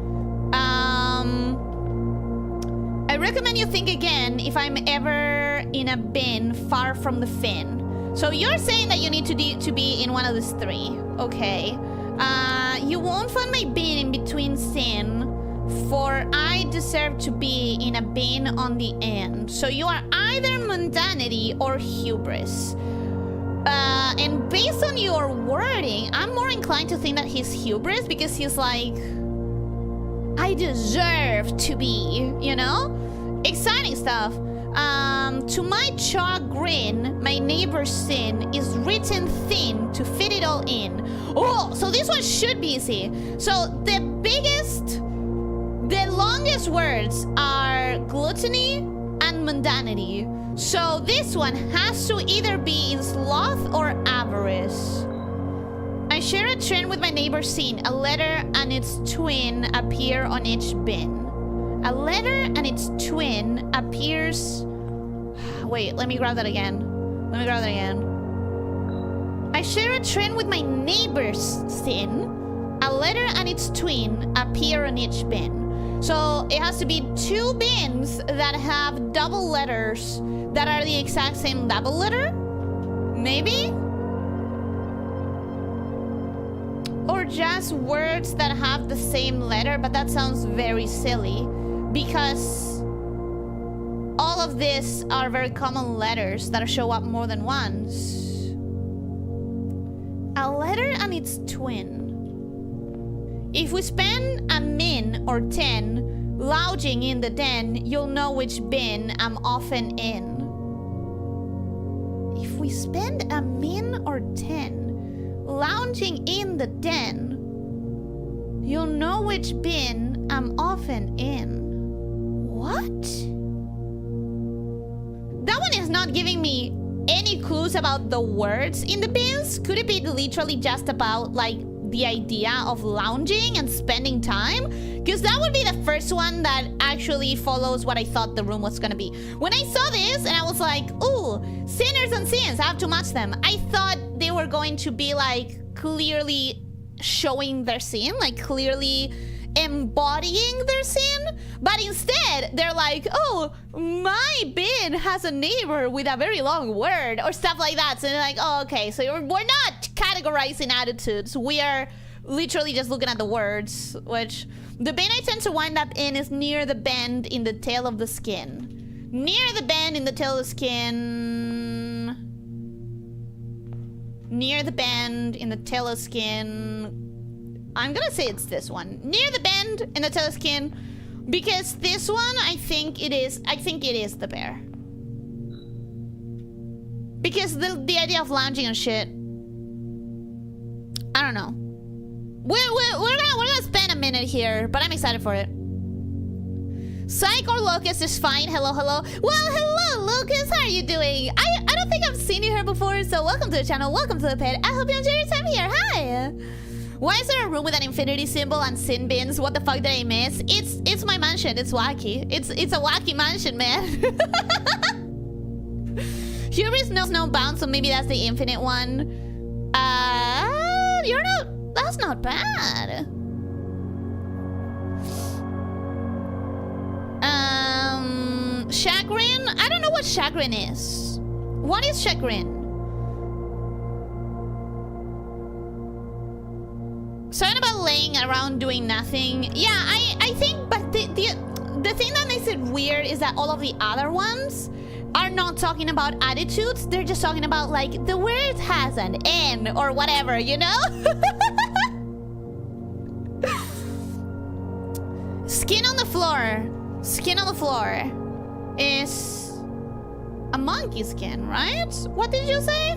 I recommend you think again if I'm ever in a bin far from the fin. So you're saying that you need to be in one of these three. Okay. You won't find my bin in between sin, for I deserve to be in a bin on the end. So you are either mundanity or hubris. And based on your wording, I'm more inclined to think that he's hubris because he's like, I deserve to be, you know? Exciting stuff. To my chagrin, my neighbor's sin is written thin to fit it all in. Oh, so this one should be easy. So the longest words are gluttony and mundanity. So this one has to either be in sloth or avarice. I share a trend with my neighbor's sin. A letter and its twin appear on each bin. A letter and its twin appears... Wait, let me grab that again. I share a trend with my neighbor's sin. A letter and its twin appear on each bin. So it has to be two bins that have double letters that are the exact same double letter? Maybe? Or just words that have the same letter, but that sounds very silly because all of these are very common letters that show up more than once. A letter and its twin. If we spend a min or 10 lounging in the den, you'll know which bin I'm often in. If we spend a min or 10 lounging in the den, you'll know which bin I'm often in. What? That one is not giving me any clues about the words in the bins. Could it be literally just about like the idea of lounging and spending time? Because that would be the first one that actually follows what I thought the room was gonna be. When I saw this and I was like, ooh, sinners and sins, I have to match them. I thought they were going to be like clearly showing their sin, like clearly embodying their sin, but instead they're like, oh, my bin has a neighbor with a very long word or stuff like that. So they're like, oh, okay, so we're not categorizing attitudes, we are literally just looking at the words. Which the bin I tend to wind up in is near the bend in the tail of the skin. Near the bend in the tail of the skin. Near the bend in the tail of skin. I'm gonna say it's this one. Near the bend in the tail of skin. Because this one, I think it is the bear. Because the idea of lounging and shit, I don't know. We're gonna spend a minute here, but I'm excited for it. Psych or Locust is fine. Hello. Well, hello, Lucas. How are you doing? I don't think I've seen you here before, so welcome to the channel. Welcome to the pit. I hope you enjoy your time here. Hi. Why is there a room with an infinity symbol and sin bins? What the fuck did I miss? It's my mansion. It's wacky. It's a wacky mansion, man. Hubris knows no bounds, so maybe that's the infinite one. That's not bad. Chagrin? I don't know what chagrin is. What is chagrin? Something about laying around doing nothing. Yeah, I think, but the thing that makes it weird is that all of the other ones are not talking about attitudes. They're just talking about like the word has an N or whatever, you know? Skin on the floor. Skin on the floor is a monkey skin, right? What did you say?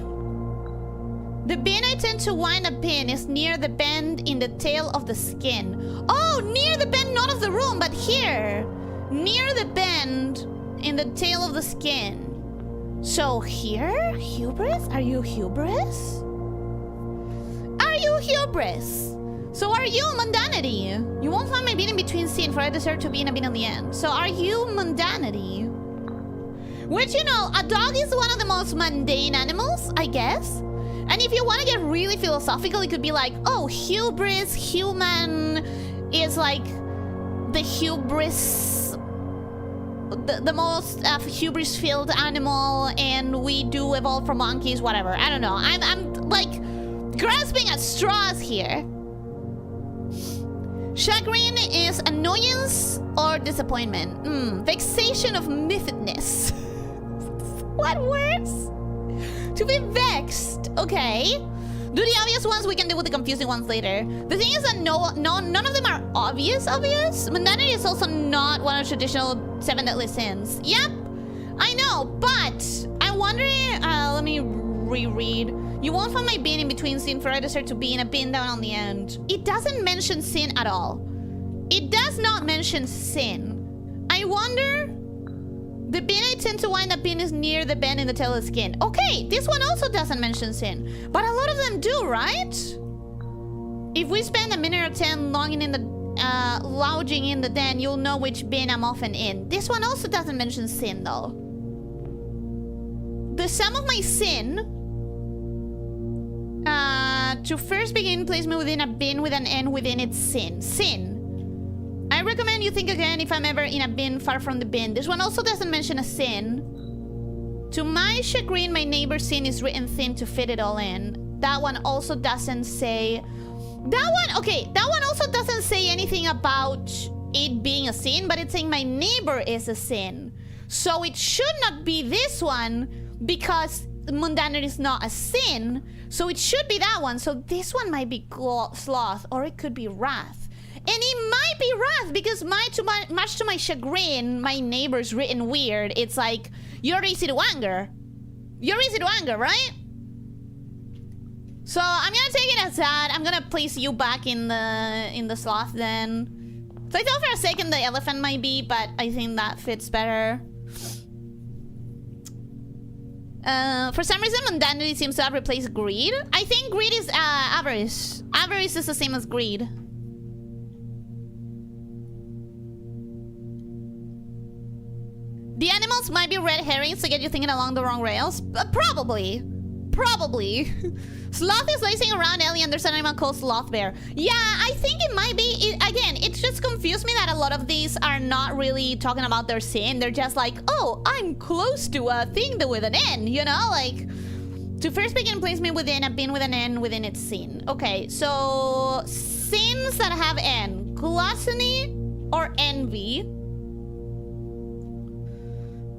The bin I tend to wind up in is near the bend in the tail of the skin. Oh, near the bend, not of the room, but here. Near the bend in the tail of the skin. So here? Hubris? Are you hubris? Are you hubris? So are you mundanity? You won't find my bin in between sin, for I deserve to be in a bin on the end. So are you mundanity? Which, you know, a dog is one of the most mundane animals, I guess. And if you want to get really philosophical, it could be like, oh, hubris, human, is like the hubris, the most hubris-filled animal, and we do evolve from monkeys, whatever. I don't know. I'm like grasping at straws here. Chagrin is annoyance or disappointment. Vexation of miffedness. What words? To be vexed. Okay. Do the obvious ones, we can deal with the confusing ones later. The thing is that none of them are obvious. Mundanity is also not one of the traditional 7 deadly sins. Yep, I know, but I'm wondering, let me reread. You won't find my bin in between sin for I deserve to be in a bin down on the end. It doesn't mention sin at all. It does not mention sin. I wonder... The bin I tend to wind up in is near the bend in the tail of the skin. Okay, this one also doesn't mention sin. But a lot of them do, right? If we spend a minute or 10 lounging in the den, you'll know which bin I'm often in. This one also doesn't mention sin, though. The sum of my sin... to first begin, place me within a bin with an N within its sin. Sin. I recommend you think again if I'm ever in a bin far from the bin. This one also doesn't mention a sin. To my chagrin, my neighbor's sin is written thin to fit it all in. That one also doesn't say... That one also doesn't say anything about it being a sin, but it's saying my neighbor is a sin. So it should not be this one because mundanity is not a sin. So it should be that one. So this one might be sloth, or it could be wrath. And it might be wrath because much to my chagrin, my neighbor's written weird. It's like, you're easy to anger. You're easy to anger, right? So I'm gonna take it as that. I'm gonna place you back in the sloth then. So I thought for a second the elephant might be, but I think that fits better. For some reason, mundanity seems to have replaced greed. I think greed is avarice. Avarice is the same as greed. The animals might be red herrings to get you thinking along the wrong rails. Probably. Probably. Sloth is lacing around Ellie and there's an animal called sloth bear. Yeah, I think it might be. Again, it just confused me that a lot of these are not really talking about their sin. They're just like, oh, I'm close to a thing with an N, you know? Like, to first begin, place me within a bin with an N within its sin. Okay, so sins that have N. Gluttony or envy.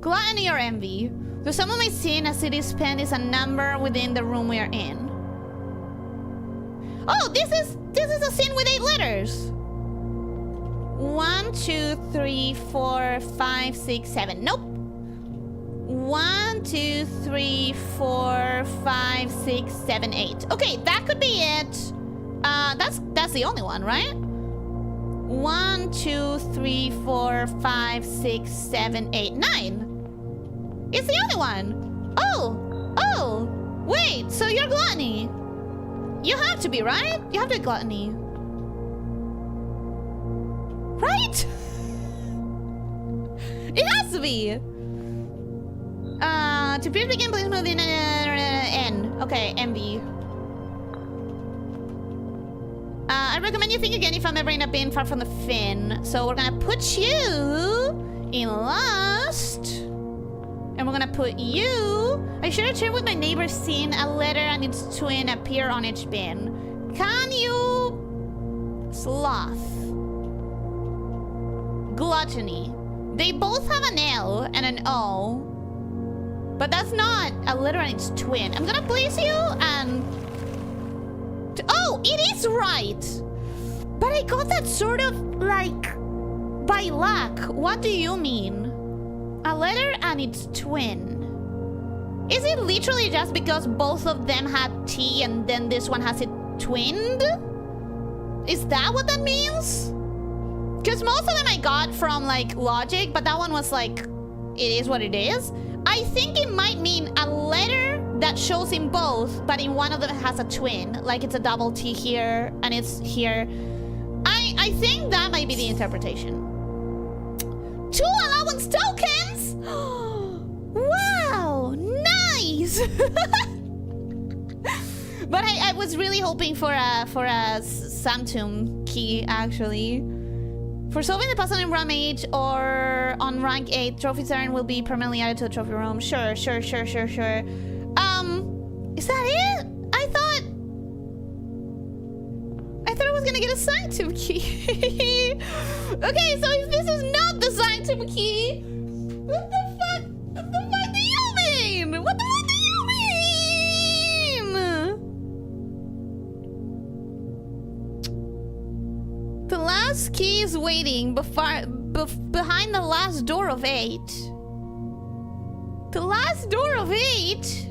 Gluttony or envy. The sum of my sin as it is spent is a number within the room we are in. Oh, this is a sin with 8 letters. 1, 2, 3, 4, 5, 6, 7. Nope. 1, 2, 3, 4, 5, 6, 7, 8. Okay, that could be it. That's the only one, right? 1, 2, 3, 4, 5, 6, 7, 8, 9. It's the only one. Oh, wait, so you're gluttony. You have to be, right? You have to be gluttony. Right? It has to be. To first begin, please move in N. Okay, envy. I recommend you think again if I'm ever in a bin far from the fin. So we're gonna put you in lust. And we're gonna put you... I should have checked with my neighbor's sin. A letter and its twin appear on each bin. Can you... Sloth. Gluttony. They both have an L and an O. But that's not a letter and its twin. I'm gonna place you and... Oh, it is right! But I got that sort of, like... by luck. What do you mean? A letter and its twin. Is it literally just because both of them had T and then this one has it twinned? Is that what that means? Because most of them I got from like logic, but that one was like, it is what it is. I think it might mean a letter that shows in both, but in one of them has a twin. Like it's a double T here and it's here. I think that might be the interpretation. 2 allowance tokens! Wow, nice! But I was really hoping for a Samtum key, actually. For solving the puzzle in rank 8 or on rank 8, trophies earned will be permanently added to the trophy room. Sure. Is that it? I thought I was gonna get a scientific key. Okay, so if this is not the scientific key, what the fuck? What the fuck do you mean? What the fuck do you mean? The last key is waiting behind the last door of 8. The last door of 8?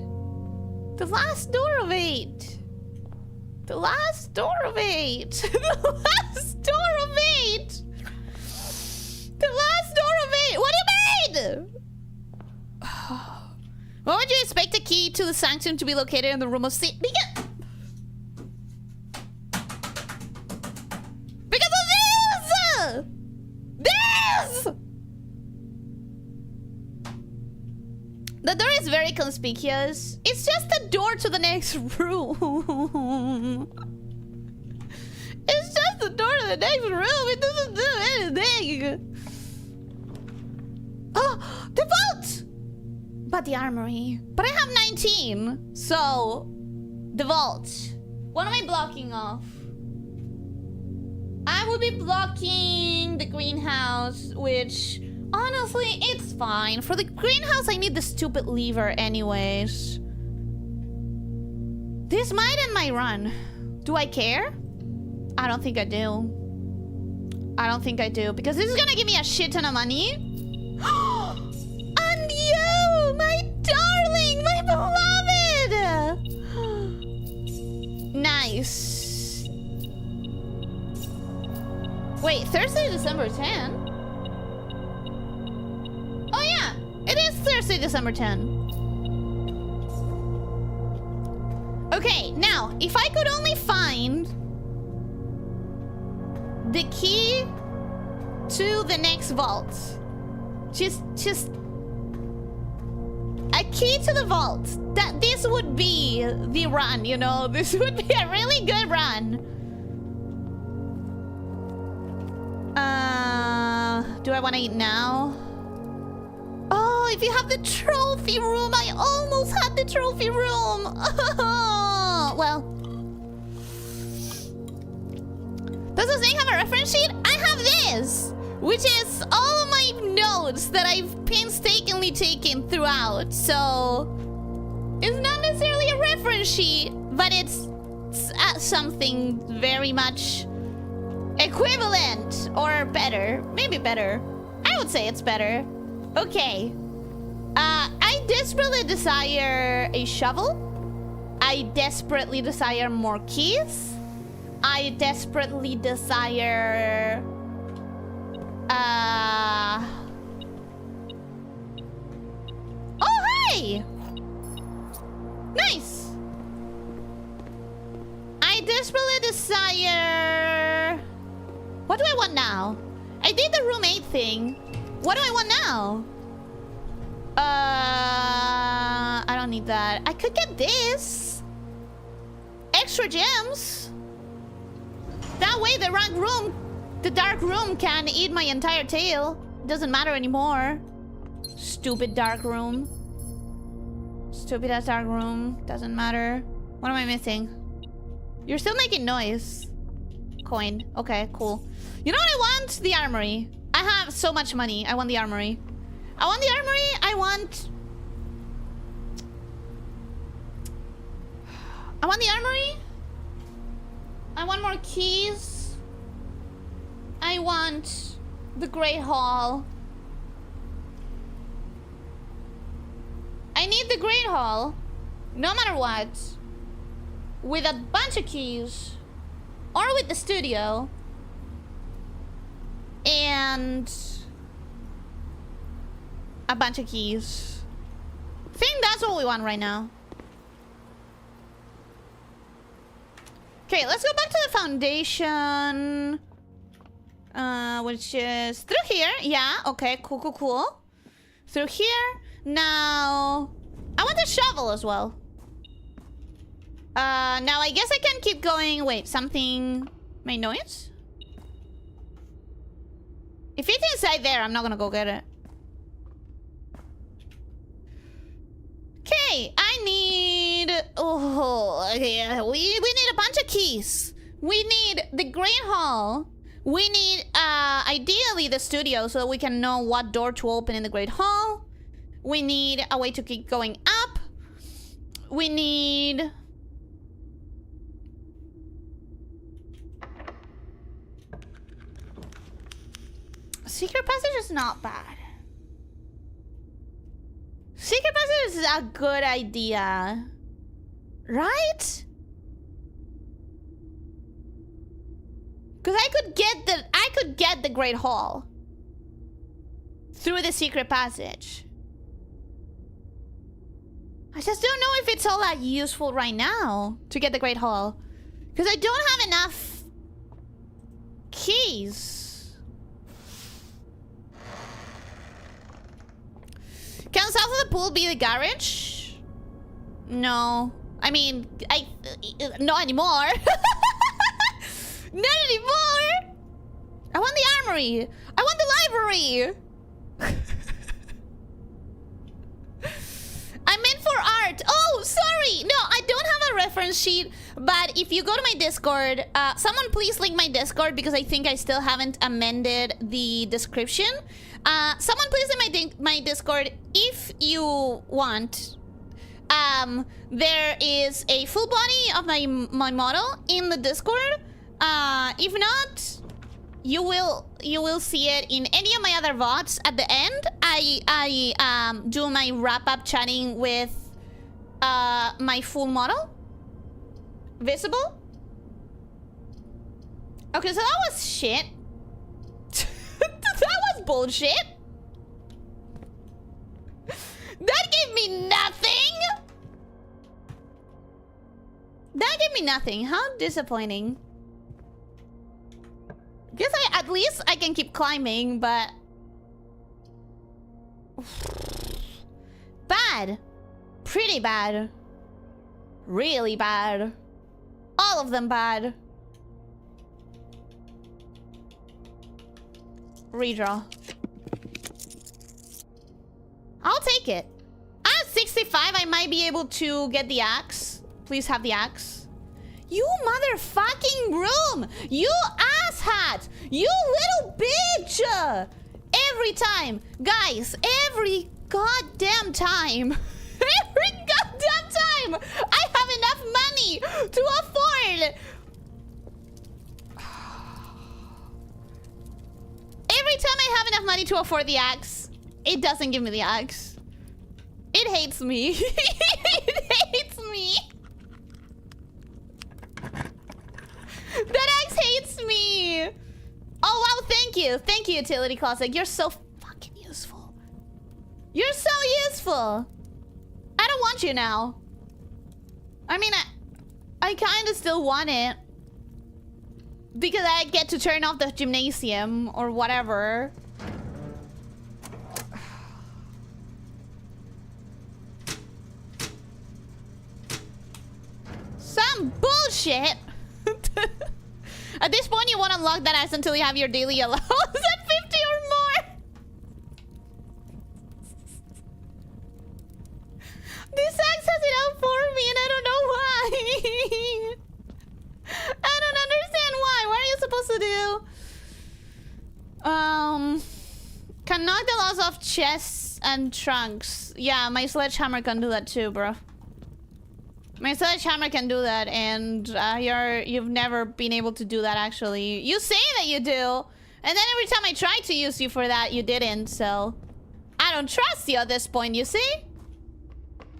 The last door of 8. The last door of 8. The last door of 8. The last door of 8. What do you mean? What would you expect a key to the sanctum to be located in the room of C? Because of this! This! The door is very conspicuous. It's just the door to the next room. It's just the door to the next room. It doesn't do anything. Oh, the vault! But the armory. But I have 19. So, the vault. What am I blocking off? I will be blocking the greenhouse, which... honestly, it's fine. For the greenhouse, I need the stupid lever anyways. This might end my run. Do I care? I don't think I do. I don't think I do. Because this is gonna give me a shit ton of money. And you, my darling, my beloved! Nice. Wait, Thursday, December 10? Oh yeah, it is Thursday, December 10. Okay, now, if I could only find the key to the next vault. Just a key to the vault. This would be the run, you know? This would be a really good run. Do I want to eat now? Oh, if you have the trophy room, I almost had the trophy room. Well. Does this thing have a reference sheet? I have this, which is all of my notes that I've painstakingly taken throughout. So, it's not necessarily a reference sheet, but it's something very much equivalent or better. Maybe better. I would say it's better. Okay. I desperately desire a shovel. I desperately desire more keys. I desperately desire... Oh, hi! Nice! I desperately desire... What do I want now? I did the room 8 thing. What do I want now? I don't need that. I could get this. Extra gems. That way the rank room, the dark room can eat my entire tail. It doesn't matter anymore. Stupid dark room. Stupid ass dark room. Doesn't matter. What am I missing? You're still making noise. Coin. Okay, cool. You know what I want? The armory. I have so much money. I want the armory. I want the armory. I want the armory. I want more keys. I want the Great Hall. I need the Great Hall. No matter what. With a bunch of keys. Or with the studio. And a bunch of keys. I think that's what we want right now. Okay, let's go back to the foundation. Which is through here. Yeah, okay, cool. Through here. Now, I want the shovel as well. Now I guess I can keep going. Wait, something made noise? inside there. I'm not gonna go get it. Okay, I need... Oh, okay. We need a bunch of keys. We need the Great Hall. We need, ideally, the studio so that we can know what door to open in the Great Hall. We need a way to keep going up. We need... Secret passage is not bad. Secret passage is a good idea. Right? Because I could get the Great Hall through the secret passage. I just don't know if it's all that useful right now to get the Great Hall. Because I don't have enough keys. Can south of the pool be the garage? No. I mean, not anymore. Not anymore! I want the armory! I want the library! I meant for art! Oh, sorry! No, I don't have a reference sheet, but if you go to my Discord, someone please link my Discord because I think I still haven't amended the description. Someone please link my Discord if you want. There is a full body of my model in the Discord. If not, you will see it in any of my other VODs at the end. I do my wrap-up chatting with my full model. Visible? Okay, so that was shit. That was bullshit. That gave me nothing. That gave me nothing. How disappointing. Guess at least I can keep climbing, but... Bad. Pretty bad. Really bad. All of them bad. Redraw. I'll take it. At 65, I might be able to get the axe. Please have the axe. You motherfucking room! You asshat! You little bitch! Every time. Guys, every goddamn time. Every goddamn time! I have enough money to afford... Every time I have enough money to afford the axe, it doesn't give me the axe. It hates me. It hates me. That axe hates me. Oh, wow, thank you. Thank you, Utility Closet. You're so fucking useful. You're so useful. I don't want you now. I mean, I kind of still want it. Because I get to turn off the gymnasium or whatever. Some bullshit. At this point, you won't unlock that axe until you have your daily allowance at 50 or more. This axe has it out for me and I don't know why. I don't understand why. What are you supposed to do? Can knock the loss off chests and trunks. Yeah, my sledgehammer can do that too, bro. My sledgehammer can do that, and you've never been able to do that, actually. You say that you do, and then every time I tried to use you for that, you didn't, so... I don't trust you at this point, you see?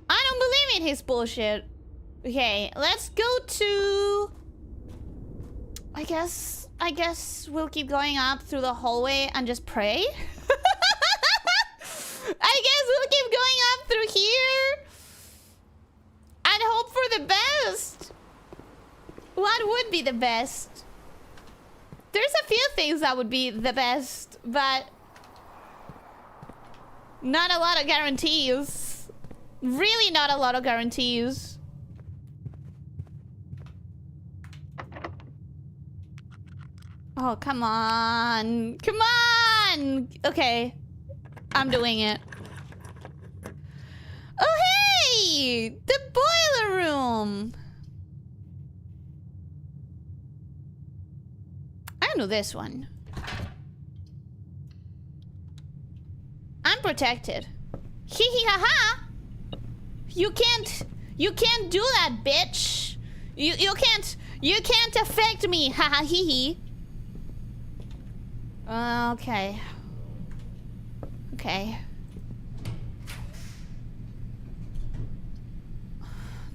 I don't believe in his bullshit. Okay, let's go to... I guess we'll keep going up through the hallway and just pray. I guess we'll keep going up through here and hope for the best. What would be the best? There's a few things that would be the best, but not a lot of guarantees. Really not a lot of guarantees. Oh, come on. Come on! fine. Okay. I'm doing it. Oh, hey! The boiler room. I know this one. I'm protected. Hee hee ha ha. You can't do that, bitch. You can't affect me. Ha ha hee hee. Okay. Okay.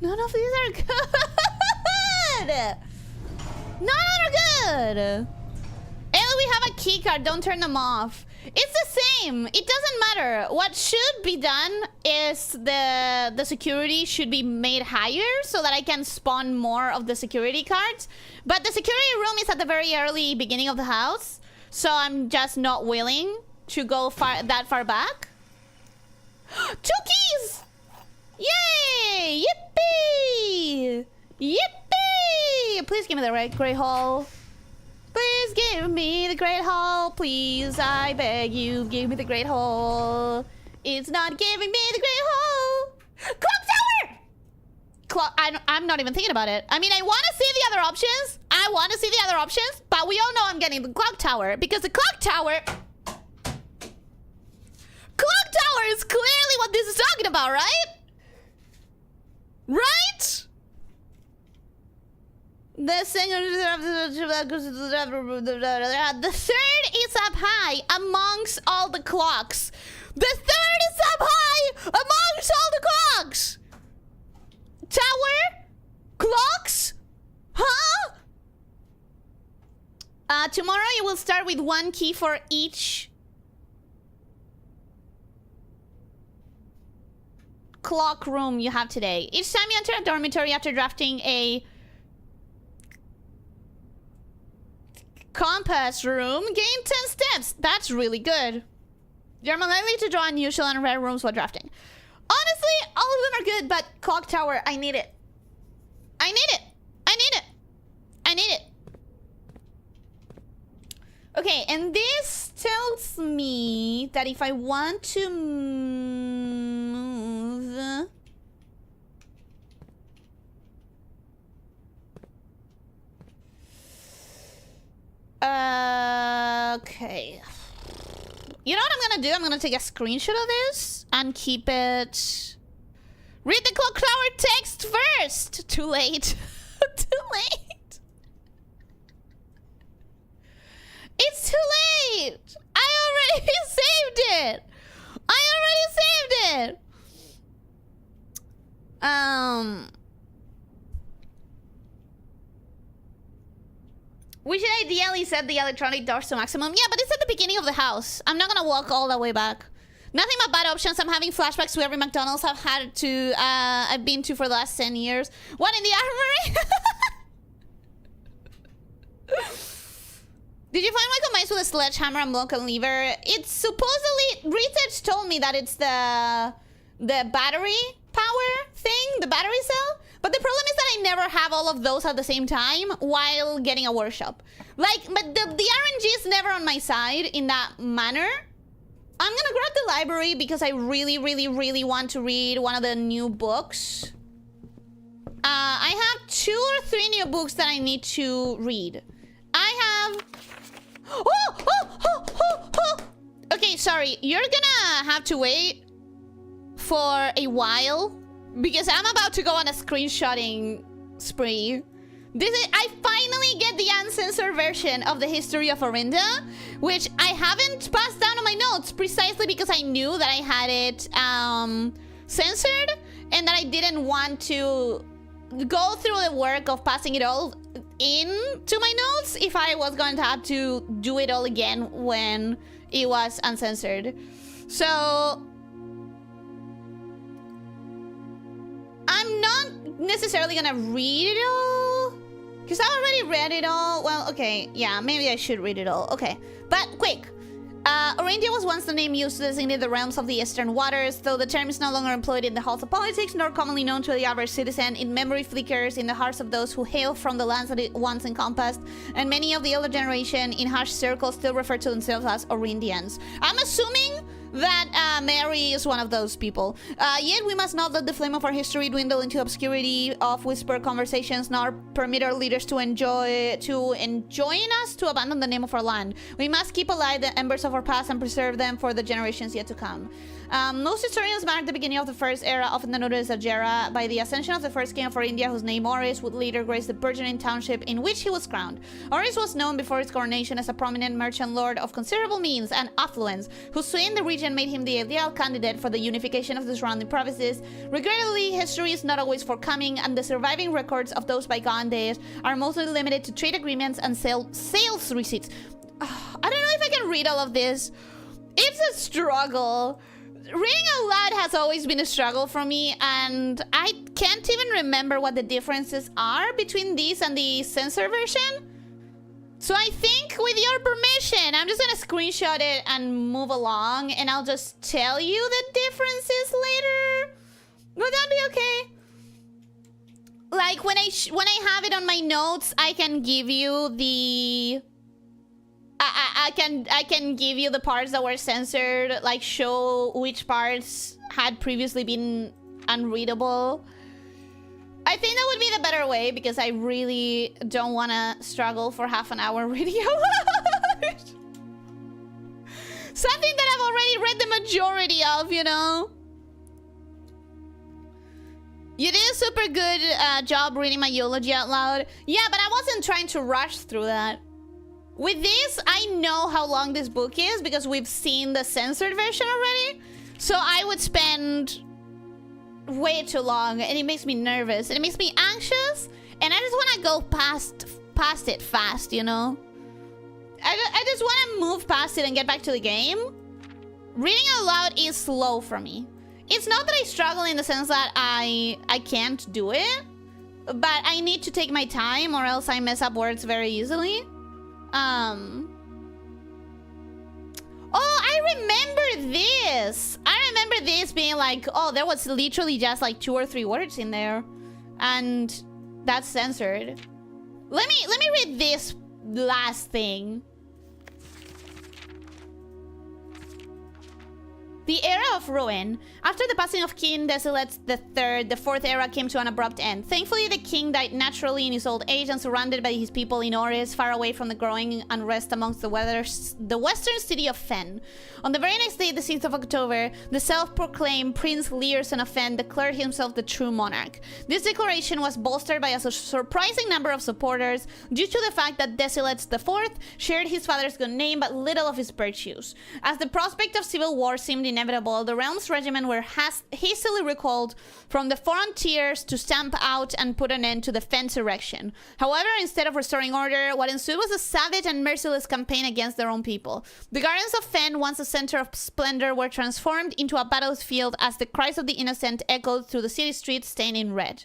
None of these are good. None are good. And we have a key card. Don't turn them off. It's the same. It doesn't matter. What should be done is the security should be made higher so that I can spawn more of the security cards. But the security room is at the very early beginning of the house. So I'm just not willing to go that far back. 2 keys! Yay! Yippee! Yippee! Please give me the great hall. Please give me the great hall. Please, I beg you, give me the great hall. It's not giving me the great hall. Clock tower! I'm not even thinking about it. I mean, I want to see the other options. But we all know I'm getting the clock tower because the clock tower is clearly what this is talking about, right? Right? The third is up high amongst all the clocks. The third is up high amongst all the clocks. Tower? Clocks? Huh? Tomorrow you will start with 1 key for each clock room you have today. Each time you enter a dormitory after drafting a compass room, gain 10 steps. That's really good. You're more likely to draw unusual and rare rooms while drafting. Honestly, all of them are good, but clock tower, I need it. I need it. I need it. I need it. Okay, and this tells me that if I want to move... Okay. You know what I'm gonna do? I'm gonna take a screenshot of this and keep it... Read the clock tower text first! Too late. Too late. It's too late! I already saved it! We should ideally set the electronic doors to maximum. Yeah, but it's at the beginning of the house. I'm not gonna walk all the way back. Nothing but bad options. I'm having flashbacks to every McDonald's I've been to for the last 10 years. One in the armory? Did you find Michael Myers with a sledgehammer and broken lever? It's supposedly... Research told me that it's the battery power thing, the battery cell. But the problem is that I never have all of those at the same time while getting a workshop. Like, but the RNG is never on my side in that manner. I'm gonna grab the library because I really, really, really want to read one of the new books. I have 2 or 3 new books that I need to read. I have... Okay, sorry. You're gonna have to wait for a while because I'm about to go on a screenshotting spree. I finally get the uncensored version of the history of Orinda, which I haven't passed down on my notes precisely because I knew that I had it censored and that I didn't want to go through the work of passing it all into my notes if I was going to have to do it all again when it was uncensored. So I'm not necessarily gonna read it all because I already read it all. Well, okay, yeah, maybe I should read it all. Okay, but quick. Orinda Orindia was once the name used to designate the realms of the Eastern Waters, though the term is no longer employed in the halls of politics, nor commonly known to the average citizen. In memory flickers in the hearts of those who hail from the lands that it once encompassed, and many of the older generation in harsh circles still refer to themselves as Orindians. I'm assuming that Mary is one of those people. Yet we must not let the flame of our history dwindle into obscurity of whispered conversations, nor permit our leaders to enjoin us to abandon the name of our land. We must keep alive the embers of our past and preserve them for the generations yet to come. Most historians mark the beginning of the first era, often denoted as Ajera, by the ascension of the first king of India, whose name Oris would later grace the burgeoning township in which he was crowned. Oris was known before his coronation as a prominent merchant lord of considerable means and affluence, whose sway in the region made him the ideal candidate for the unification of the surrounding provinces. Regrettably, history is not always forthcoming, and the surviving records of those bygone days are mostly limited to trade agreements and sales receipts. I don't know if I can read all of this. It's a struggle. Reading out loud has always been a struggle for me, and I can't even remember what the differences are between these and the censored version. So I think, with your permission, I'm just gonna screenshot it and move along, and I'll just tell you the differences later. Would that be okay? Like, when I have it on my notes, I can give you the... I can give you the parts that were censored, like show which parts had previously been unreadable. I think that would be the better way, because I really don't want to struggle for half an hour reading out. Something that I've already read the majority of, you know? You did a super good job reading my eulogy out loud. Yeah, but I wasn't trying to rush through that. With this, I know how long this book is because we've seen the censored version already. So I would spend way too long, and it makes me nervous. And it makes me anxious, and I just want to go past it fast, you know? I just want to move past it and get back to the game. Reading out loud is slow for me. It's not that I struggle in the sense that I can't do it, but I need to take my time or else I mess up words very easily. Oh, I remember this. I remember this being like, oh, there was literally just like 2 or 3 words in there, and that's censored. Let me read this last thing. The era of ruin. After the passing of King Desilets III, the 4th era came to an abrupt end. Thankfully, the king died naturally in his old age and surrounded by his people in Oris, far away from the growing unrest amongst the western city of Fen. On the very next day, the 6th of October, the self-proclaimed Prince Learson of Fen declared himself the true monarch. This declaration was bolstered by a surprising number of supporters due to the fact that Desilets IV shared his father's good name but little of his virtues. As the prospect of civil war seemed inevitable, the realm's regiment were hastily recalled from the frontiers to stamp out and put an end to the Fen insurrection. However, instead of restoring order, what ensued was a savage and merciless campaign against their own people. The gardens of Fen, once a center of splendor, were transformed into a battlefield as the cries of the innocent echoed through the city streets stained in red.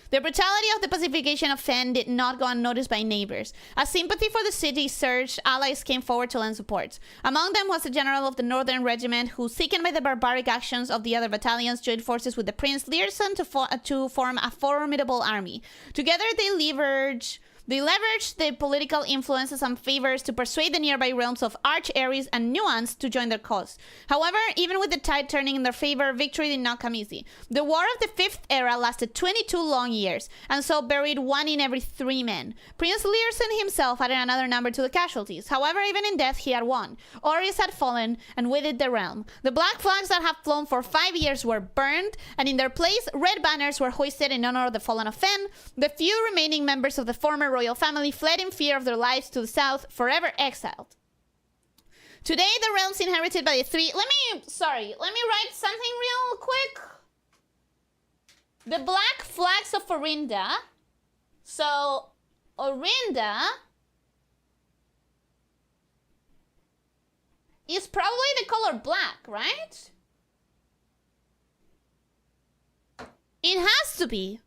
The brutality of the pacification of Fen did not go unnoticed by neighbors. As sympathy for the city surged, allies came forward to lend support. Among them was the general of the Northern Regiment, who, sickened by the barbaric actions of the other battalions, joined forces with the Prince Learson to form a formidable army. Together they leveraged the political influences and favors to persuade the nearby realms of Arch, Ares, and Nuance to join their cause. However, even with the tide turning in their favor, victory did not come easy. The War of the 5th Era lasted 22 long years, and so buried 1 in every 3 men. Prince Learson himself added another number to the casualties. However, even in death, he had won. Oris had fallen, and with it the realm. The black flags that had flown for 5 years were burned, and in their place, red banners were hoisted in honor of the fallen of Fen. The few remaining members of the former royal family fled in fear of their lives to the south, forever exiled. Today, the realms inherited by the 3... Let me write something real quick. The black flags of Orinda. So, Orinda is probably the color black, right? It has to be.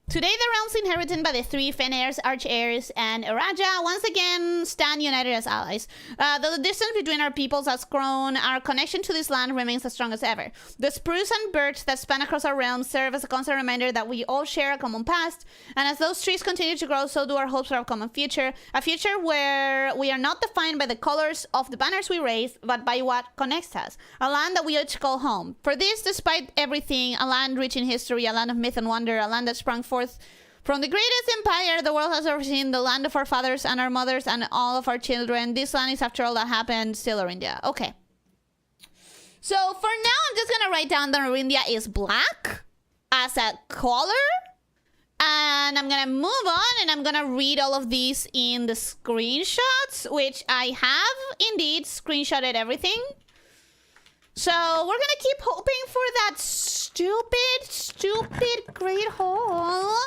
Today, the realms inherited by the three Fen heirs, Arch-heirs, and Raja once again stand united as allies. Though the distance between our peoples has grown, our connection to this land remains as strong as ever. The spruce and birch that span across our realms serve as a constant reminder that we all share a common past, and as those trees continue to grow, so do our hopes for a common future. A future where we are not defined by the colors of the banners we raise, but by what connects us. A land that we each call home. For this, despite everything, a land rich in history, a land of myth and wonder, a land that sprang forth from the greatest empire the world has ever seen, the land of our fathers and our mothers and all of our children. This land is, after all that happened, still Orindia. Okay. So for now, I'm just gonna write down that Orindia is black as a color. And I'm gonna move on and I'm gonna read all of these in the screenshots, which I have indeed screenshotted everything. So we're gonna keep hoping for that stupid great hall.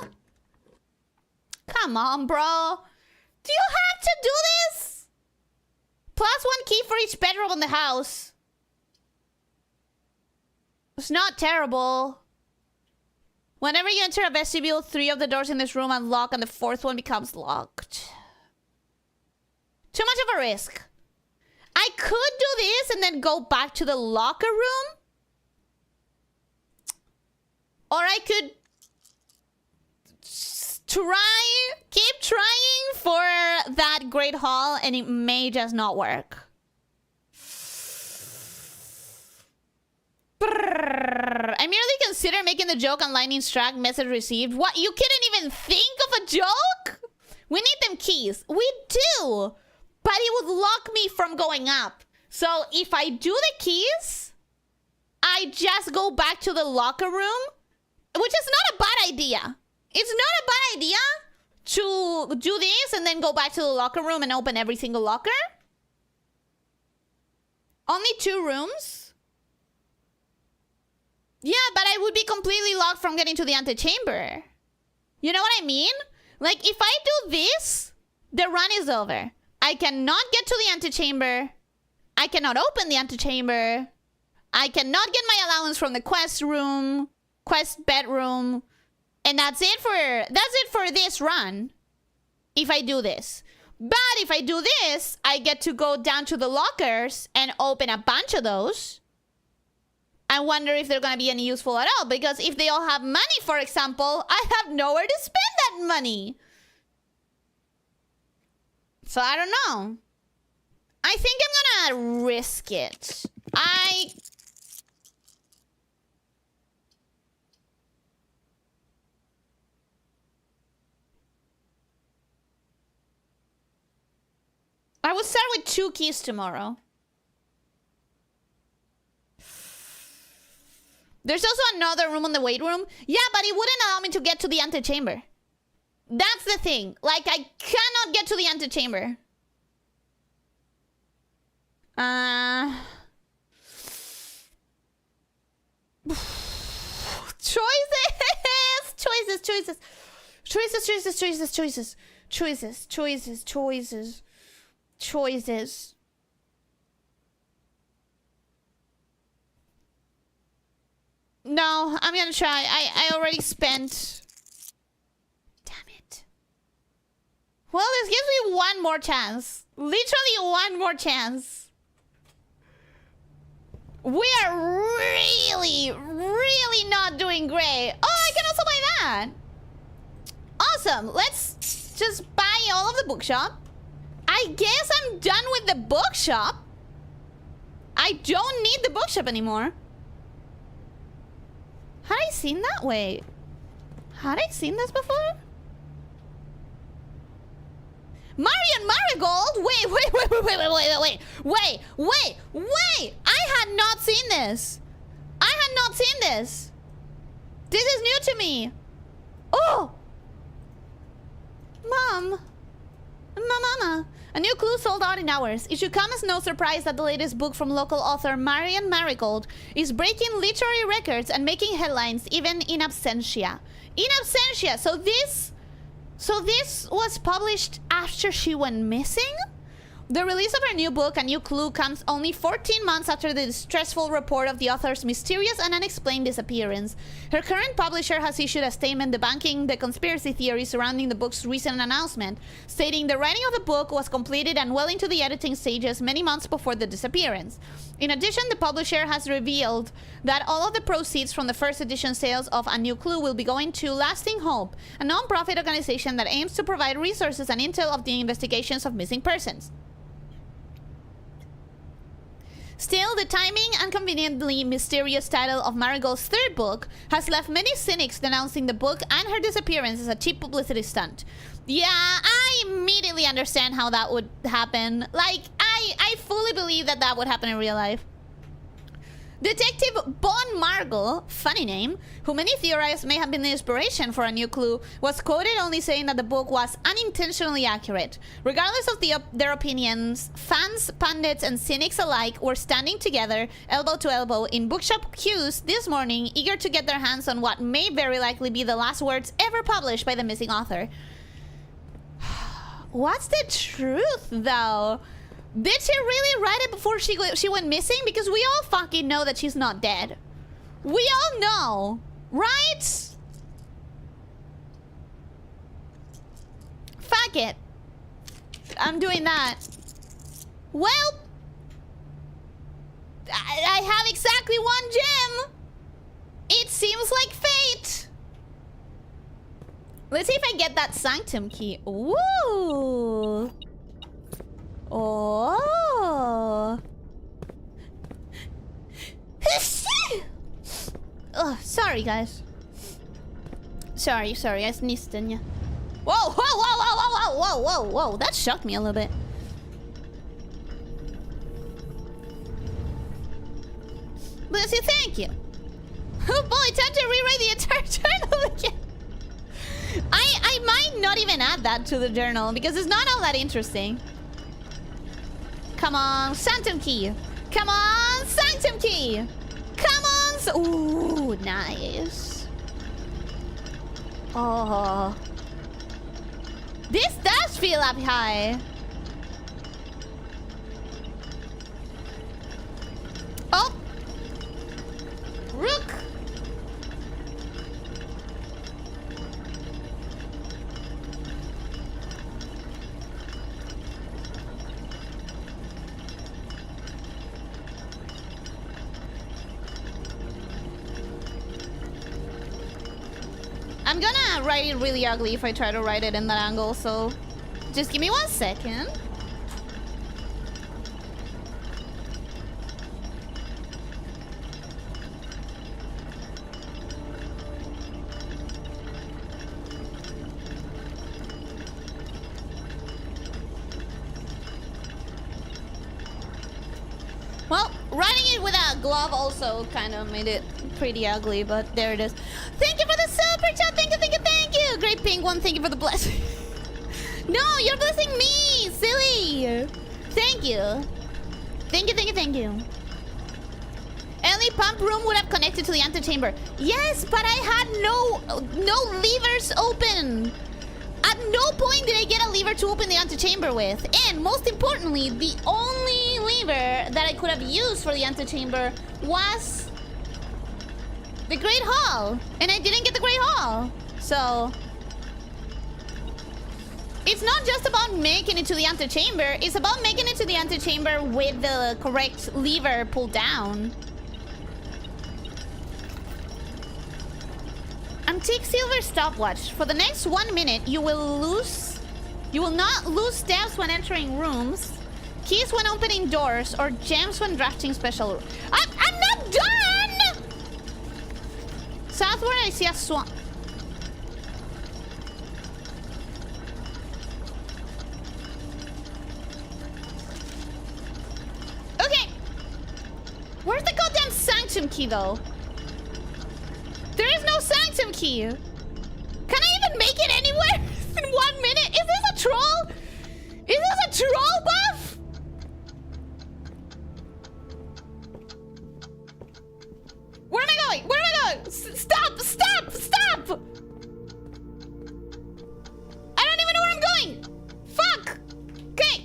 Come on, bro. Do you have to do this? +1 key for each bedroom in the house. It's not terrible. Whenever you enter a vestibule, 3 of the doors in this room unlock and the 4th one becomes locked. Too much of a risk. I could do this and then go back to the locker room. Or I could keep trying for that great hall, and it may just not work. I merely consider making the joke on lightning strike message received. What? You couldn't even think of a joke? We need them keys. We do. But it would lock me from going up. So if I do the keys, I just go back to the locker room, which is not a bad idea. It's not a bad idea to do this and then go back to the locker room and open every single locker. Only 2 rooms. Yeah, but I would be completely locked from getting to the antechamber. You know what I mean? Like, if I do this, the run is over. I cannot get to the antechamber. I cannot open the antechamber. I cannot get my allowance from the quest bedroom. And that's it for this run. If I do this. But if I do this, I get to go down to the lockers and open a bunch of those. I wonder if they're gonna be any useful at all. Because if they all have money, for example, I have nowhere to spend that money. So I don't know. I think I'm gonna risk it. I will start with 2 keys tomorrow. There's also another room in the weight room. Yeah, but it wouldn't allow me to get to the antechamber. That's the thing. Like, I cannot get to the antechamber. Choices. No, I'm gonna try. I already spent. Damn it. Well, this gives me one more chance. Literally one more chance. We are really not doing great. Oh, I can also buy that. Awesome. Let's just buy all of the bookshop. I guess I'm done with the bookshop. I don't need the bookshop anymore. Had I seen that? Wait. Had I seen this before? Marion Marigold? Wait. I had not seen this. This is new to me. Oh! Mama. A new clue sold out in hours. It should come as no surprise that the latest book from local author Marion Marigold is breaking literary records and making headlines even in absentia. So this was published after she went missing? The release of her new book, A New Clue, comes only 14 months after the distressful report of the author's mysterious and unexplained disappearance. Her current publisher has issued a statement debunking the conspiracy theory surrounding the book's recent announcement, stating the writing of the book was completed and well into the editing stages many months before the disappearance. In addition, the publisher has revealed that all of the proceeds from the first edition sales of A New Clue will be going to Lasting Hope, a non-profit organization that aims to provide resources and intel of the investigations of missing persons. Still, the timing and conveniently mysterious title of Marigold's third book has left many cynics denouncing the book and her disappearance as a cheap publicity stunt. Yeah, I immediately understand how that would happen. Like, I fully believe that that would happen in real life. Detective Bon Margle, funny name, who many theorize may have been the inspiration for A New Clue, was quoted only saying that the book was unintentionally accurate. Regardless of their opinions, fans, pundits, and cynics alike were standing together, elbow to elbow, in bookshop queues this morning, eager to get their hands on what may very likely be the last words ever published by the missing author. What's the truth, though? Did she really write it before she went missing? Because we all fucking know that she's not dead. We all know, right? Fuck it. I'm doing that. Well, I have exactly one gem. It seems like fate. Let's see if I get that sanctum key. Ooh. Oh. Oh, sorry, guys. Sorry, I sneezed, didn't ya? Whoa, whoa, whoa, whoa, whoa, whoa, whoa, whoa. That shocked me a little bit. Bless you, thank you. Oh boy, time to rewrite the entire journal again. I might not even add that to the journal because it's not all that interesting. Come on, Sanctum Key. Come on, Sanctum Key. Come on. Ooh, nice. Oh. This does feel up high. Oh. Rook. I'm gonna write it really ugly if I try to write it in that angle, so just give me 1 second. Well, writing it with a glove also kind of made it pretty ugly, but there it is. Thank you for the super chat. Thank you, thank you, thank you. Great pink one. Thank you for the blessing. No, you're blessing me, silly. Thank you. Thank you, thank you, thank you. Only pump room would have connected to the antechamber. Yes, but I had no levers open. At no point did I get a lever to open the antechamber with. And most importantly, the only lever that I could have used for the antechamber was the Great Hall. And I didn't get the Great Hall. So it's not just about making it to the antechamber. It's about making it to the antechamber with the correct lever pulled down. Antique silver stopwatch. For the next 1 minute, you will not lose steps when entering rooms, keys when opening doors, or gems when drafting special. I'm not done! Southward, I see a swamp. Okay. Where's the goddamn sanctum key, though? There is no sanctum key. Can I even make it anywhere in 1 minute? Is this a troll? Is this a troll buff? Where am I going? Where am I going? Stop! Stop! Stop! I don't even know where I'm going. Fuck. Okay.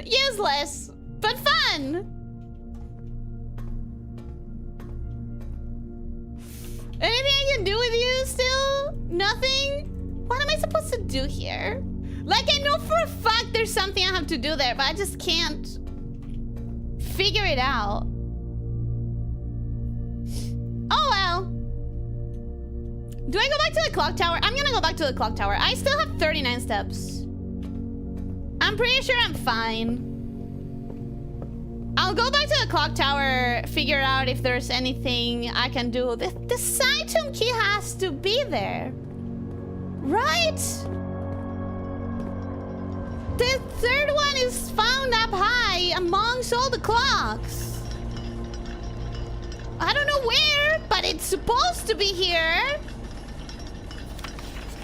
Useless, but fun. Anything I can do with you still? Nothing? What am I supposed to do here? Like, I know for a fact there's something I have to do there, but I just can't figure it out. Oh well. Do I go back to the clock tower? I'm gonna go back to the clock tower. I still have 39 steps. I'm pretty sure I'm fine. I'll go back to the clock tower, figure out if there's anything I can do. The Sanctum key has to be there. Right? The third one is found up high amongst all the clocks. I don't know where, but it's supposed to be here.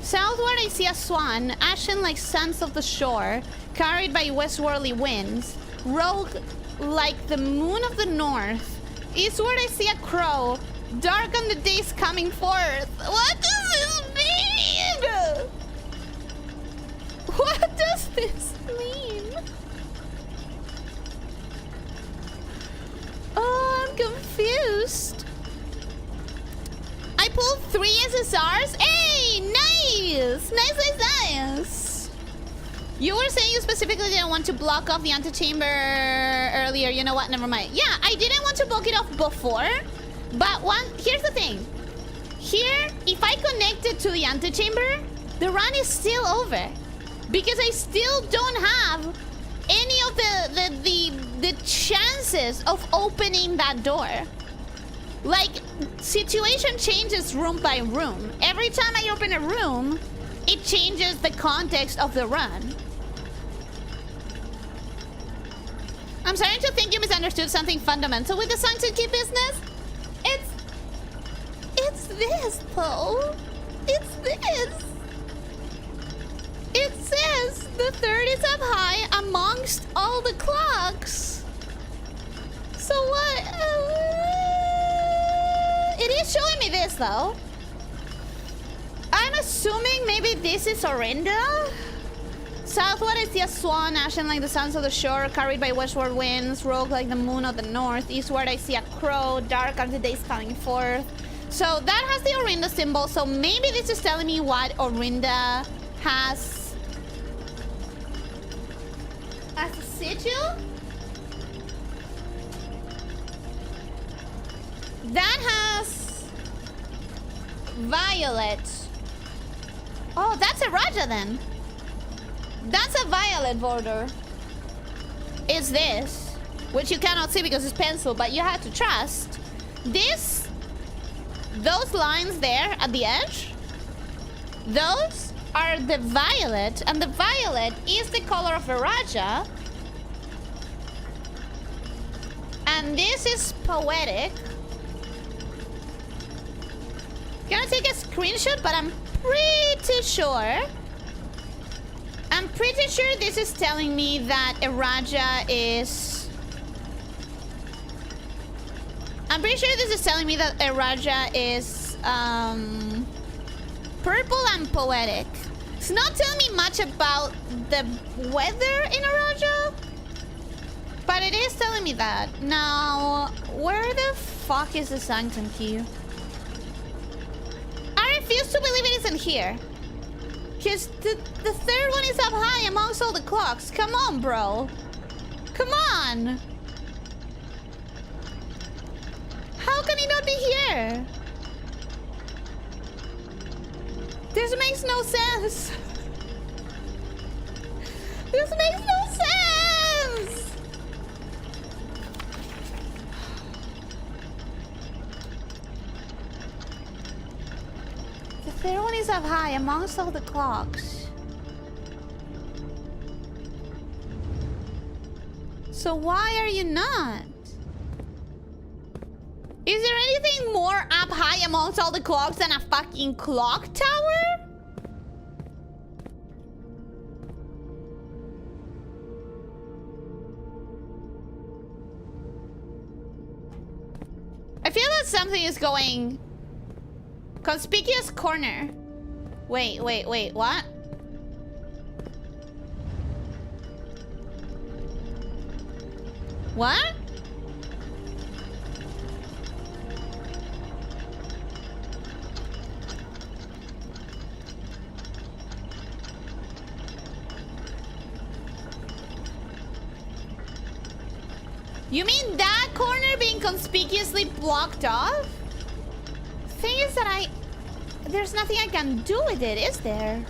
Southward I see a swan, ashen like sands of the shore, carried by westwardly winds, rogue like the moon of the north. Eastward I see a crow, dark on the days coming forth. What does this mean? What does this mean? Oh, I'm confused. I pulled 3 SSRs. Hey, nice! Nice. You were saying you specifically didn't want to block off the antechamber earlier. You know what? Never mind. Yeah, I didn't want to block it off before. But here's the thing. Here, if I connect it to the antechamber, the run is still over. Because I still don't have any of the chances of opening that door. Like, situation changes room by room. Every time I open a room, it changes the context of the run. I'm starting to think you misunderstood something fundamental with the Sanctum Key business. It's this, though. It's this. It says the third is up high amongst all the clocks. So what? It is showing me this, though. I'm assuming maybe this is Orinda. Southward I see a swan, ashen like the sands of the shore, carried by westward winds, rogue like the moon of the north. Eastward I see a crow, dark are the days coming forth. So that has the Orinda symbol. So maybe this is telling me what Orinda has as a sigil. That has violet. Oh, that's a Raja then. That's a violet border. It's this, which you cannot see because it's pencil, but you have to trust. Those lines there at the edge, those are the violet, and the violet is the color of the Raja. And this is poetic. Gonna take a screenshot, but I'm pretty sure this is telling me that a Raja is... I'm pretty sure this is telling me that a Raja is purple and poetic. It's not telling me much about the weather in a Raja, but it is telling me that. Now, where the fuck is the Sanctum Key? I refuse to believe it isn't here. Because the third one is up high amongst all the clocks. Come on, bro. Come on. How can he not be here? This makes no sense. This makes no sense. The third one is up high amongst all the clocks. So why are you not? Is there anything more up high amongst all the clocks than a fucking clock tower? I feel that something is going... Conspicuous corner. Wait, what? What? You mean that corner being conspicuously blocked off? Thing is that there's nothing I can do with it, is there?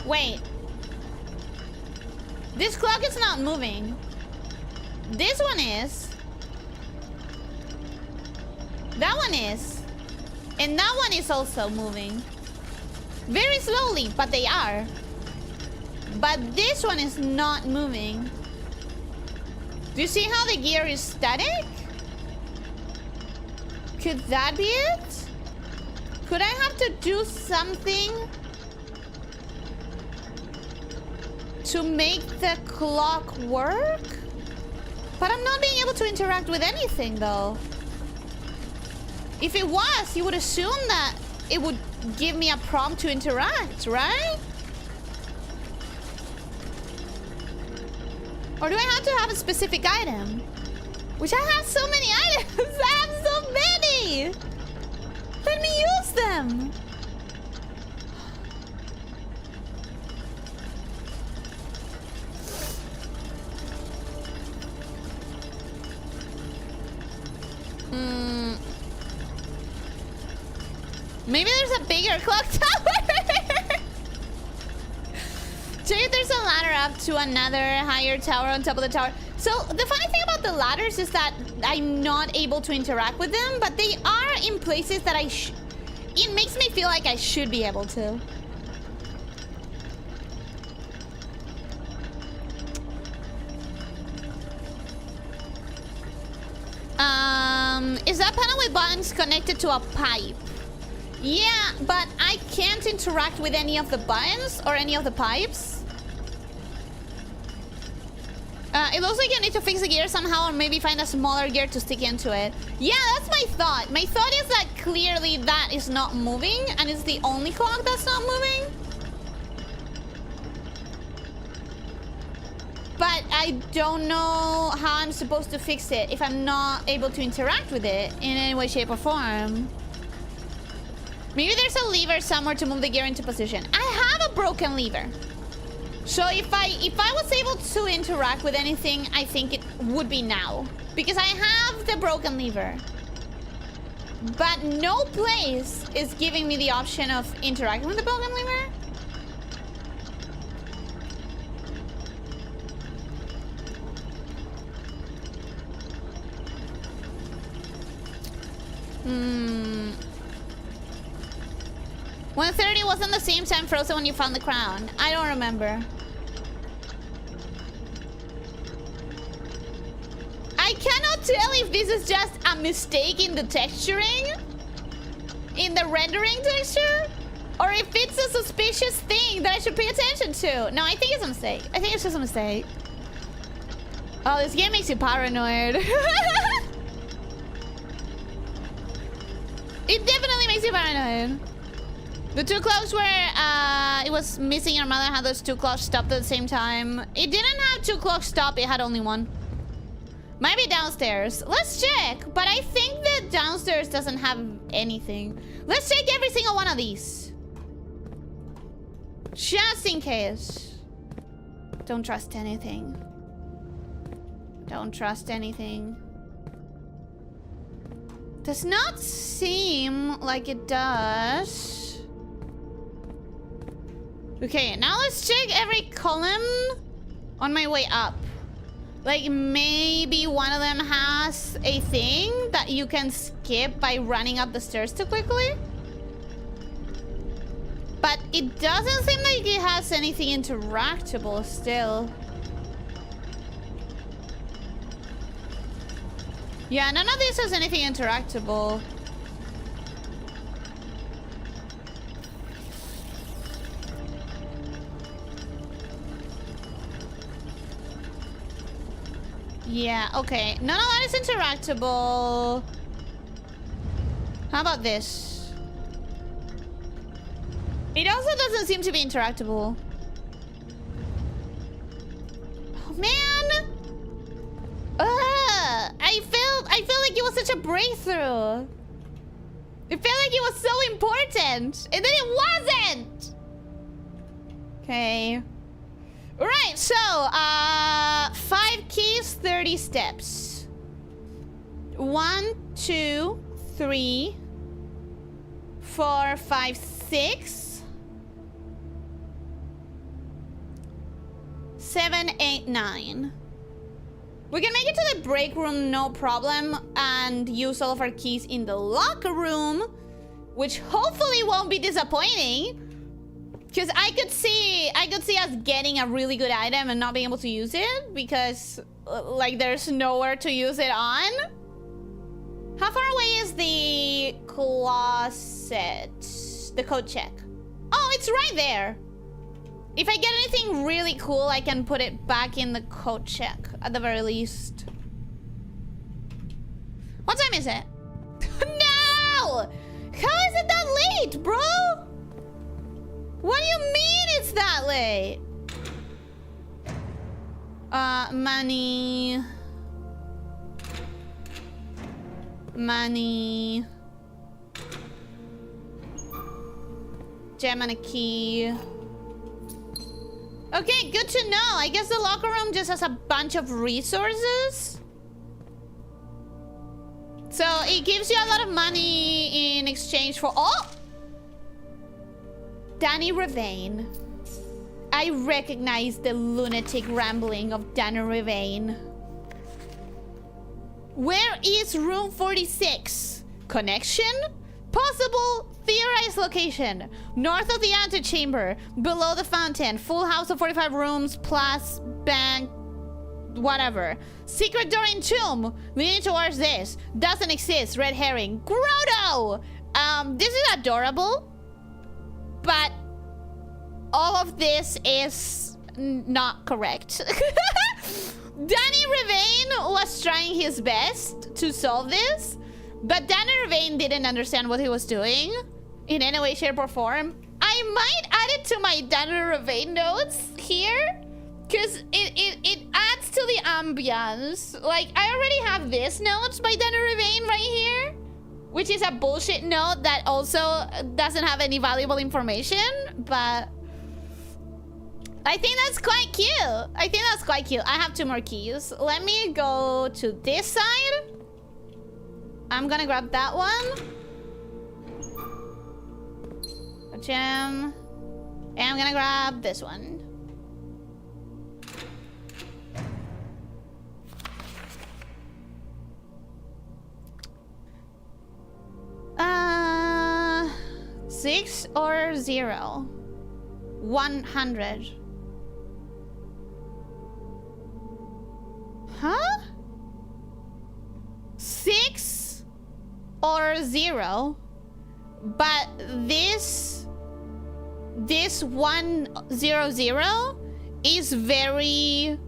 Wait. This clock is not moving. This one is. That one is. And that one is also moving. Very slowly, but they are. But this one is not moving. Do you see how the gear is static? Could that be it? Could I have to do something to make the clock work? But I'm not being able to interact with anything though. If it was, you would assume that it would give me a prompt to interact, right? Or do I have to have a specific item? Which I have so many items. I have so many. Let me use them. Maybe there's a bigger clock tower. Check if there's a ladder up to another higher tower on top of the tower. So the funny thing about the ladders is that I'm not able to interact with them, but they are in places that it makes me feel like I should be able to. Is that panel with buttons connected to a pipe? Yeah, but I can't interact with any of the buttons or any of the pipes. It looks like you need to fix the gear somehow or maybe find a smaller gear to stick into it. Yeah, that's my thought. My thought is that clearly that is not moving and it's the only clock that's not moving. But I don't know how I'm supposed to fix it if I'm not able to interact with it in any way, shape, or form. Maybe there's a lever somewhere to move the gear into position. I have a broken lever. So if I was able to interact with anything, I think it would be now. Because I have the broken lever. But no place is giving me the option of interacting with the broken lever. Hmm. 1:30 wasn't the same time frozen when you found the crown. I don't remember. I cannot tell if this is just a mistake in the texturing, in the rendering texture, or if it's a suspicious thing that I should pay attention to. No, I think it's a mistake. I think it's just a mistake. Oh, this game makes you paranoid. It definitely makes you paranoid. The two clocks where it was missing your mother had those two clocks stopped at the same time. It didn't have two clocks stop, it had only one. Might be downstairs. Let's check. But I think that downstairs doesn't have anything. Let's check every single one of these. Just in case. Don't trust anything. Don't trust anything. Does not seem like it does. Okay, now let's check every column on my way up. Like maybe one of them has a thing that you can skip by running up the stairs too quickly. But it doesn't seem like it has anything interactable still. Yeah, none of this has anything interactable. Yeah, okay. None of that is interactable. How about this? It also doesn't seem to be interactable. Oh, man! I felt like it was such a breakthrough. It felt like it was so important, and then it wasn't. Okay. Right, so 5 keys, 30 steps. 1, 2, 3, 4, 5, 6, 7, 8, 9. We can make it to the break room, no problem, and use all of our keys in the locker room, which hopefully won't be disappointing. Because I could see us getting a really good item and not being able to use it because, like, there's nowhere to use it on. How far away is the closet? The code check. Oh, it's right there. If I get anything really cool, I can put it back in the code check at the very least. What time is it? No! How is it that late, bro? What do you mean it's that late? Money. Money. Gem and a key. Okay, good to know. I guess the locker room just has a bunch of resources. So it gives you a lot of money in exchange for... Oh! Danny Ravane. I recognize the lunatic rambling of Danny Ravane. Where is room 46? Connection? Possible theorized location. North of the antechamber. Below the fountain. Full house of 45 rooms plus bank. Whatever. Secret door in tomb. Leaning towards this. Doesn't exist. Red herring. Grotto! This is adorable. But all of this is not correct. Danny Ravane was trying his best to solve this, but Danny Ravane didn't understand what he was doing in any way, shape, or form. I might add it to my Danny Ravane notes here, because it adds to the ambience. Like, I already have this notes by Danny Ravane right here, which is a bullshit note that also doesn't have any valuable information, but I think that's quite cute. I have 2 more keys. Let me go to this side. I'm gonna grab that one. A gem. And I'm gonna grab this one. Uh, 6 or 0? 100. Huh? 6 or 0? But this 100 is very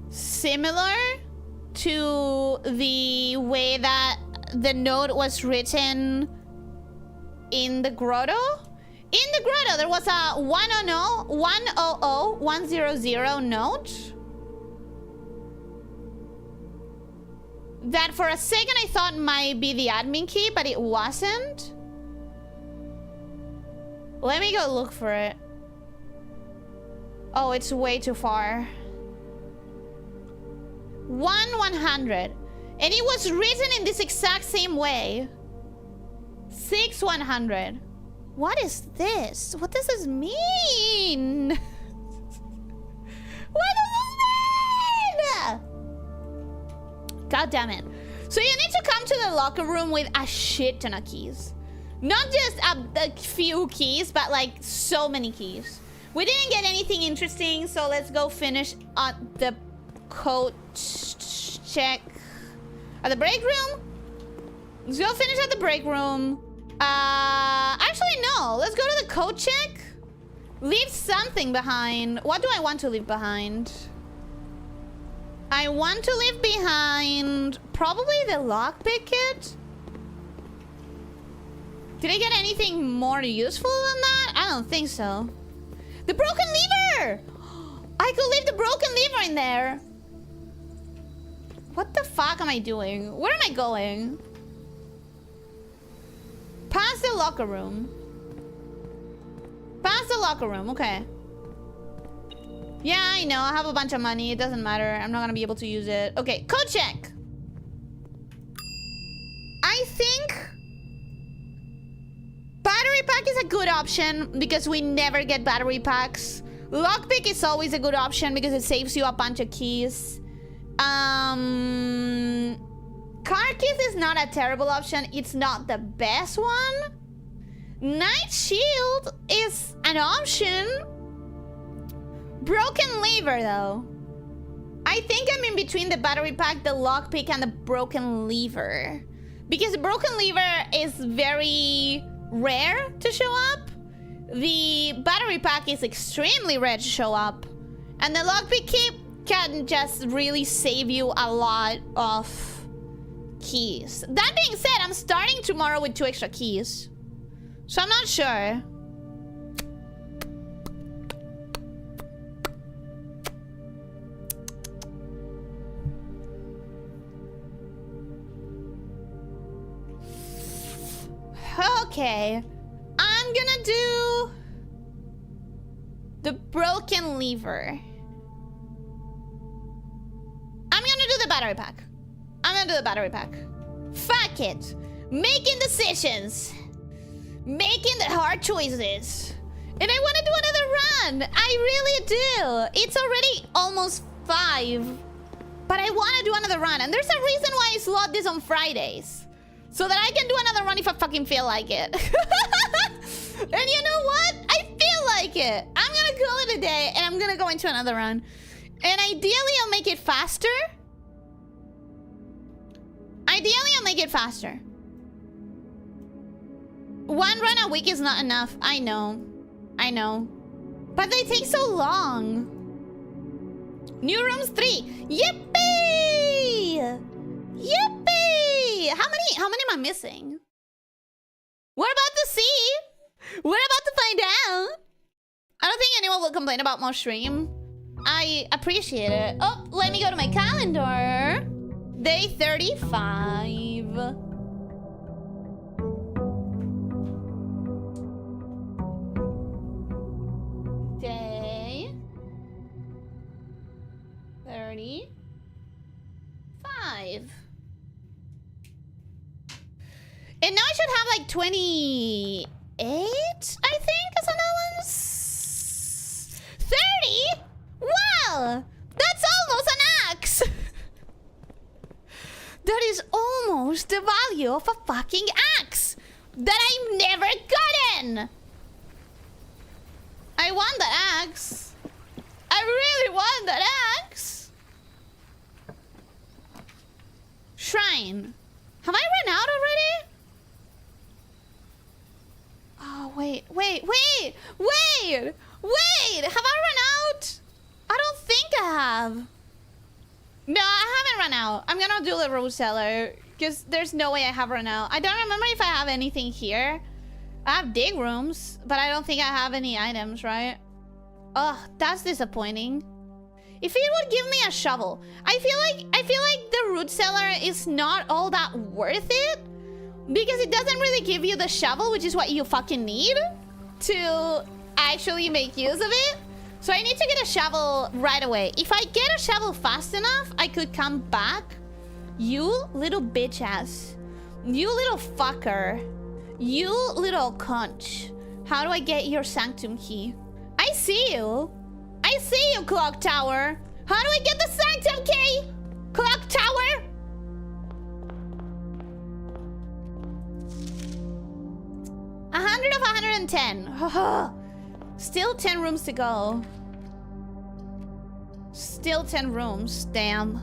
similar to the way that the note was written in the grotto. In the grotto, there was a 100 note that for a second I thought might be the admin key, but it wasn't. Let me go look for it. Oh, it's way too far. 100. And it was written in this exact same way. 6100. What is this? What does this mean? What does this mean? God damn it. So you need to come to the locker room with a shit ton of keys. Not just a few keys, but like so many keys. We didn't get anything interesting, so let's go finish at the code check. At the break room? Let's go finish at the break room. Actually no, let's go to the code check. Leave something behind. What do I want to leave behind? I want to leave behind probably the lockpick kit. Did I get anything more useful than that? I don't think so. The broken lever! I could leave the broken lever in there. What the fuck am I doing? Where am I going? Past the locker room. Past the locker room, okay. Yeah, I know. I have a bunch of money. It doesn't matter. I'm not gonna be able to use it. Okay, code check. I think battery pack is a good option because we never get battery packs. Lockpick is always a good option because it saves you a bunch of keys. Car keys is not a terrible option. It's not the best one. Night shield is an option. Broken lever, though. I think I'm in between the battery pack, the lockpick, and the broken lever. Because the broken lever is very rare to show up. The battery pack is extremely rare to show up. And the lockpick key can just really save you a lot of keys. That being said, I'm starting tomorrow with 2 extra keys. So I'm not sure. Okay, I'm gonna do the broken lever. I'm gonna do the battery pack. I'm gonna do the battery pack. Fuck it. Making decisions. Making the hard choices. And I wanna do another run. I really do. It's already almost 5. But I wanna do another run. And there's a reason why I slot this on Fridays. So that I can do another run if I fucking feel like it. And you know what? I feel like it. I'm gonna call it a day and I'm gonna go into another run. And ideally, I'll make it faster. Ideally, I'll make it faster. 1 run a week is not enough. I know. I know. But they take so long. New rooms 3. Yippee! Yippee! How many am I missing? We're about to see. We're about to find out. I don't think anyone will complain about more stream. I appreciate it. Oh, let me go to my calendar. Day 35. Day 35. And now I should have like 28, I think, as allowance. 30? Wow! That's almost an axe! That is almost the value of a fucking axe that I've never gotten! I want that axe. I really want that axe. Shrine. Have I run out already? Oh, wait. Have I run out? I don't think I have. No, I haven't run out. I'm gonna do the root cellar because there's no way I have run out. I don't remember if I have anything here. I have dig rooms, but I don't think I have any items, right? Ugh, that's disappointing. If it would give me a shovel, I feel like the root cellar is not all that worth it. Because it doesn't really give you the shovel, which is what you fucking need to actually make use of it. So I need to get a shovel right away. If I get a shovel fast enough, I could come back. You little bitch ass. You little fucker. You little cunt. How do I get your sanctum key? I see you. I see you, clock tower. How do I get the sanctum key? Clock tower? A 100 of 110. Still 10 rooms to go. Still 10 rooms. Damn.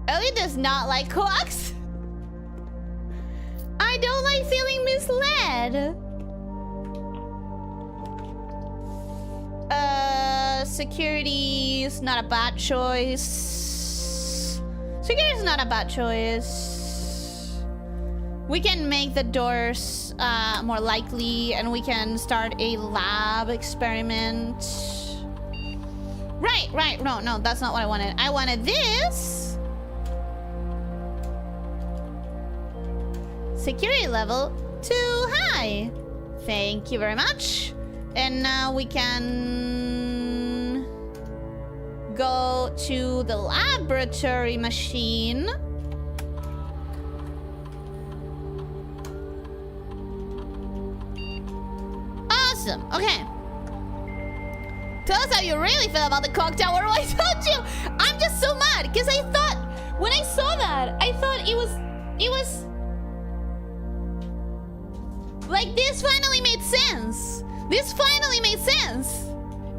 Ellie does not like clocks. I don't like feeling misled. Security is not a bad choice. Security is not a bad choice. We can make the doors more likely, and we can start a lab experiment. Right. No, that's not what I wanted. I wanted this. Security level too high. Thank you very much. And now we can go to the laboratory machine. Awesome. Okay. Tell us how you really feel about the clock tower. I told you. I'm just so mad because I thought when I saw that, I thought it was like this finally made sense. This finally made sense.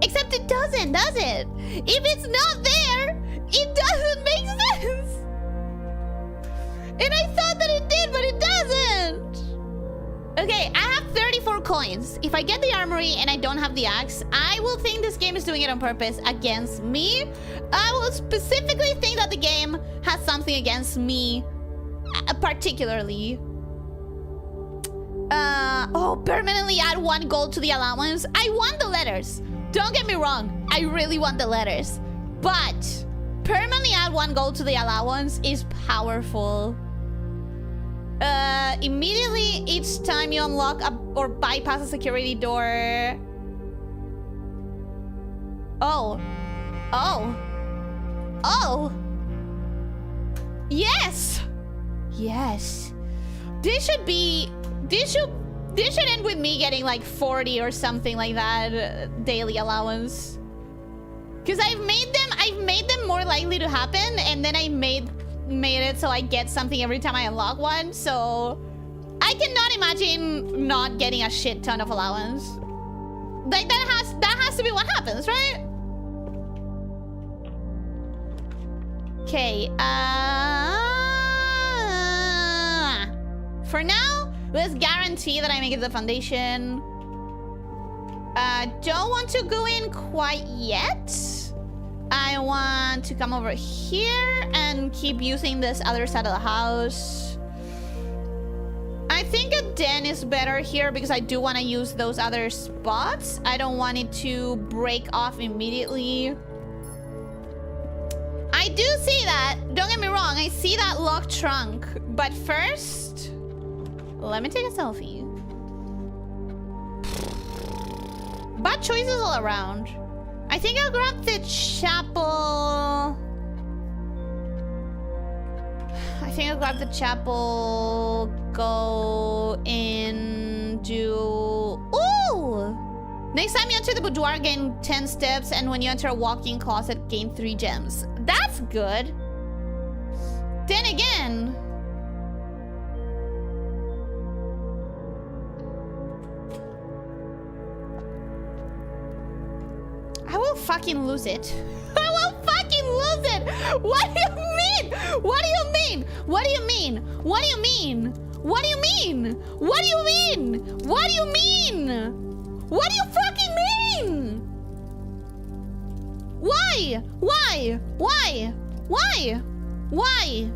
Except it doesn't, does it? If it's not there, it doesn't make sense. And I thought that it did, but it doesn't. Okay, I have 34 coins. If I get the armory and I don't have the axe, I will think this game is doing it on purpose against me. I will specifically think that the game has something against me, particularly. Oh, permanently add 1 gold to the allowance. I want the letters. Don't get me wrong. I really want the letters. But permanently add 1 gold to the allowance is powerful. Immediately each time you unlock or bypass a security door. Oh. Yes. This should end with me getting like 40 or something like that daily allowance. Because I've made them more likely to happen, and then I made it so I get something every time I unlock one. So I cannot imagine not getting a shit ton of allowance. Like that has to be what happens, right? Okay. For now, let's guarantee that I make it to the foundation. Don't want to go in quite yet. I want to come over here and keep using this other side of the house. I think a den is better here because I do want to use those other spots. I don't want it to break off immediately. I do see that. Don't get me wrong. I see that locked trunk. But first, let me take a selfie. Bad choices all around. I think I'll grab the chapel. Go in, do... Ooh! Next time you enter the boudoir, gain 10 steps. And when you enter a walk-in closet, gain 3 gems. That's good. Then again... I will fucking lose it. I will fucking lose it. What do you mean? What do you mean? What do you mean? What do you mean? What do you mean? What do you mean? What do you mean? What do you fucking mean? Why? Why? Why? Why? Why?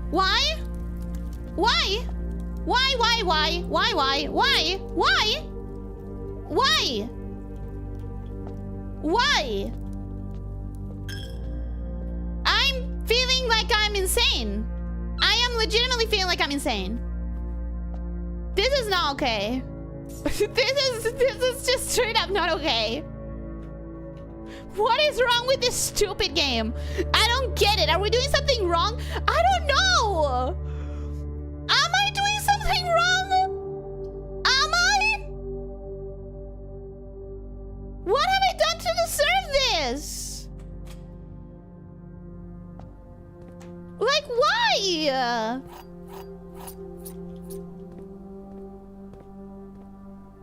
Why? Why? Why? Why? Why? Why? Why? Why? Why? Why? I'm feeling like I'm insane. I am legitimately feeling like I'm insane. This is not okay. This is just straight up not okay. What is wrong with this stupid game? I don't get it. Are we doing something wrong? I don't know. Am I doing something wrong? Am I? What have I done to deserve this? Like, why?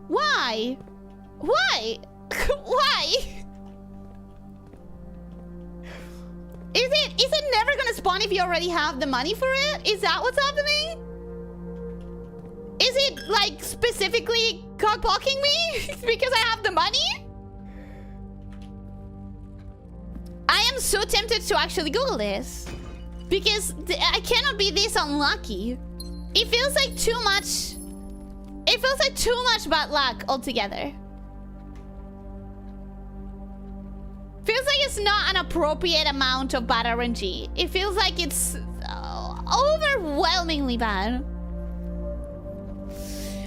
Why? Why? Why? Is it never gonna spawn if you already have the money for it? Is that what's happening? Is it like specifically cock-blocking me because I have the money? I am so tempted to actually Google this. Because I cannot be this unlucky. It feels like too much. It feels like too much bad luck altogether. Feels like it's not an appropriate amount of bad RNG. It feels like it's overwhelmingly bad.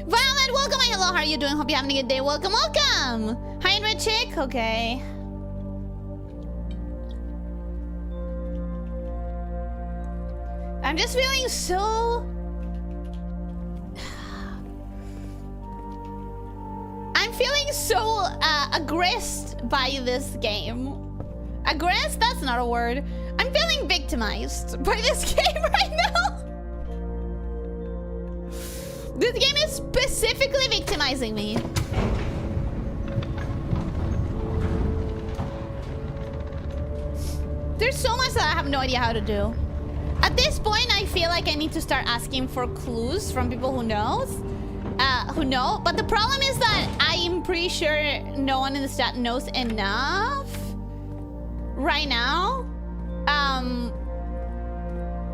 Violet, welcome. Hello, how are you doing? Hope you're having a good day. Welcome, welcome. Hi, Red Chick. Okay. I'm just feeling so... I'm feeling so aggressed by this game. Aggressed? That's not a word. I'm feeling victimized by this game right now. This game is specifically victimizing me. There's so much that I have no idea how to do. At this point, I feel like I need to start asking for clues from people who know. But the problem is that I'm pretty sure no one in the chat knows enough right now.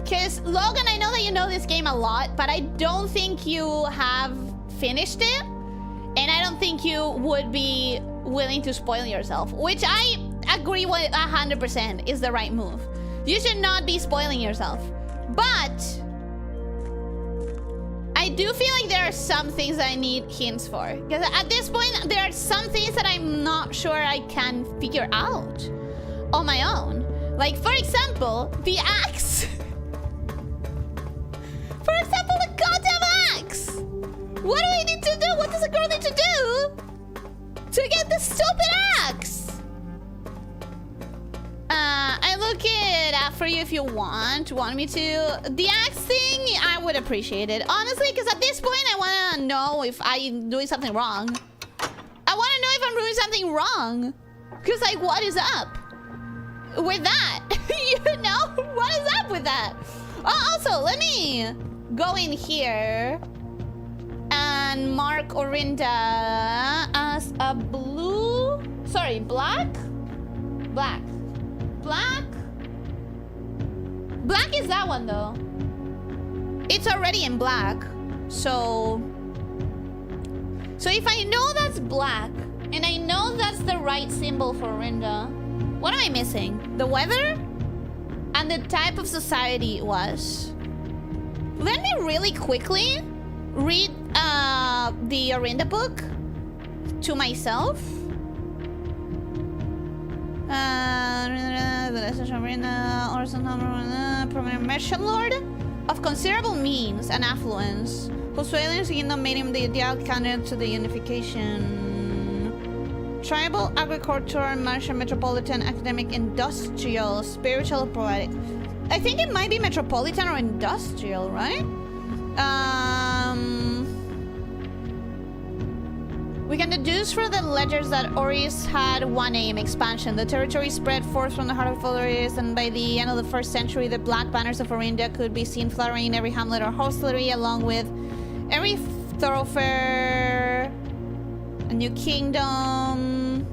Because Logan, I know that you know this game a lot, but I don't think you have finished it, and I don't think you would be willing to spoil yourself, which I agree with 100% is the right move. You should not be spoiling yourself, but I do feel like there are some things that I need hints for, because at this point there are some things that I'm not sure I can figure out on my own. Like, for example, the axe. For example, the goddamn axe. What do I need to do? What does a girl need to do to get the stupid axe? I look it up for you if you want me to. The axe thing, I would appreciate it. Honestly, because at this point, I want to know if I'm doing something wrong. I want to know if I'm doing something wrong. Because, like, what is up with that? You know? What is up with that? Oh, also, let me go in here and mark Orinda as a blue... Sorry, black? Black. Black? Black is that one, though. It's already in black. So if I know that's black, and I know that's the right symbol for Orinda, what am I missing? The weather? And the type of society it was. Let me really quickly read the Orinda book to myself. Prominent merchant lord of considerable means and affluence, whose failures kingdom made him the ideal candidate to the unification. Tribal, agricultural, merchant, metropolitan, academic, industrial, spiritual, poetic. I think it might be metropolitan or industrial, right? We can deduce from the ledgers that Oris had one aim: expansion. The territory spread forth from the heart of Oris, and by the end of the 1st century, the black banners of Orinda could be seen fluttering in every hamlet or hostelry, along with every thoroughfare. A new kingdom.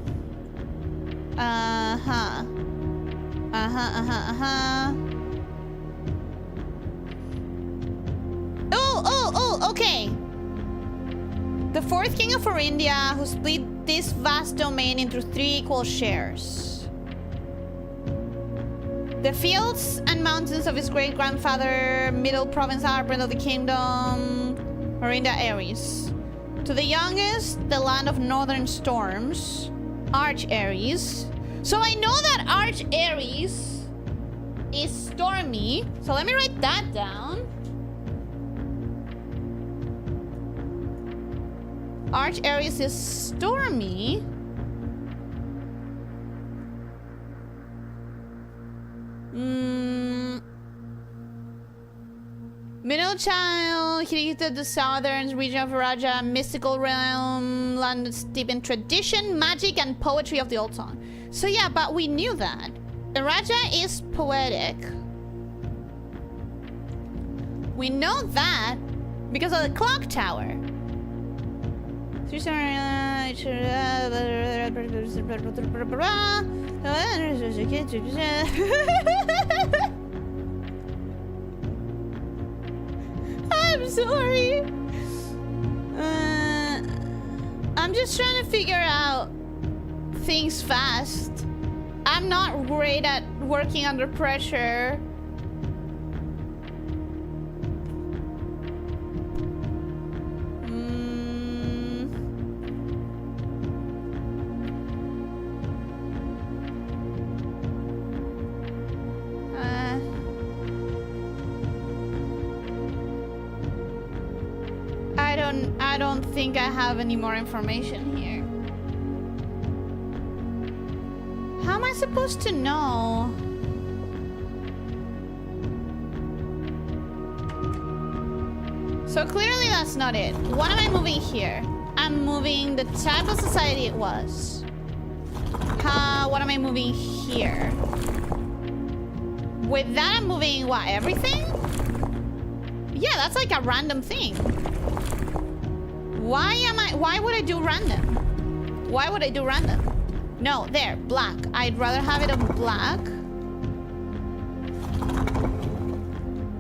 Oh, okay. The 4th king of Orindia, who split this vast domain into 3 equal shares. The fields and mountains of his great-grandfather, middle province Arbor of the kingdom, Orinda Ares. To the youngest, the land of northern storms, Arch Ares. So I know that Arch Ares is stormy. So let me write that down. Arch Ares is stormy. Middle child, he visited the southern region of Raja, mystical realm, land steeped in tradition, magic, and poetry of the old song. So yeah, but we knew that. Raja is poetic. We know that because of the clock tower. I'm sorry. I'm just trying to figure out things fast. I'm not great at working under pressure. I don't think I have any more information here. How am I supposed to know? So clearly that's not it. What am I moving here? I'm moving the type of society it was. What am I moving here? With that I'm moving what, everything? Yeah, that's like a random thing. Why would I do random? Why would I do random? No, there, black. I'd rather have it on black.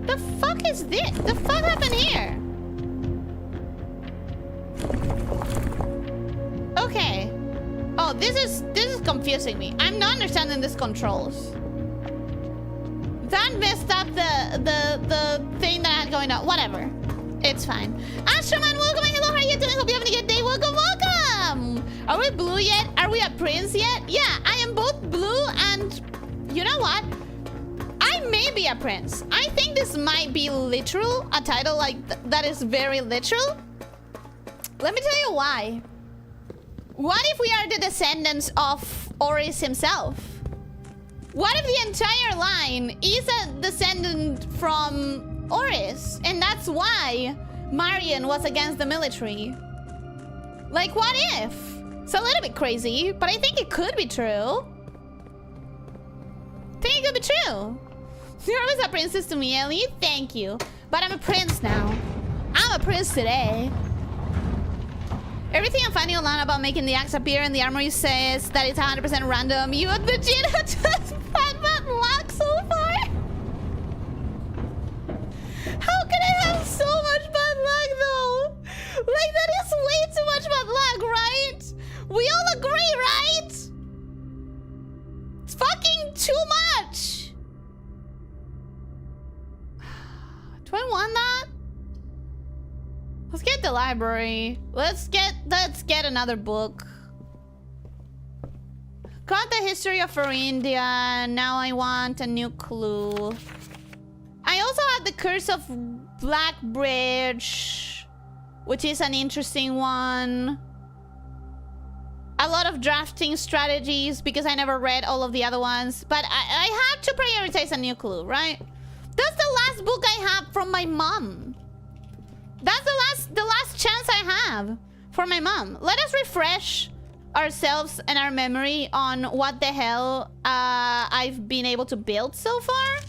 The fuck is this? The fuck happened here? Okay. Oh, this is confusing me. I'm not understanding these controls. That messed up the thing that I had going on. Whatever. It's fine. Astroman, welcome. Hello, how are you doing? Hope you're having a good day. Welcome, welcome. Are we blue yet? Are we a prince yet? Yeah, I am both blue and you know what? I may be a prince. I think this might be literal. A title like that is very literal. Let me tell you why. What if we are the descendants of Oris himself? What if the entire line is a descendant from Oris, and that's why Marion was against the military? Like, what if? It's a little bit crazy, but I think it could be true. I think it could be true. You're always a princess to me, Ellie. Thank you. But I'm a prince now. I'm a prince today. Everything I'm finding online about making the axe appear in the armory says that it's 100% random. You legit have just had bad luck so far. How can I have so much bad luck though? Like, that is way too much bad luck, right? We all agree, right? It's fucking too much. Do I want that? Let's get the library. Let's get another book. Got the history of Farindia. Now I want a new clue. I also have the Curse of Blackbridge, which is an interesting one. A lot of drafting strategies because I never read all of the other ones. But I have to prioritize a new clue, right? That's the last book I have from my mom. That's the last chance I have for my mom. Let us refresh ourselves and our memory on what the hell I've been able to build so far.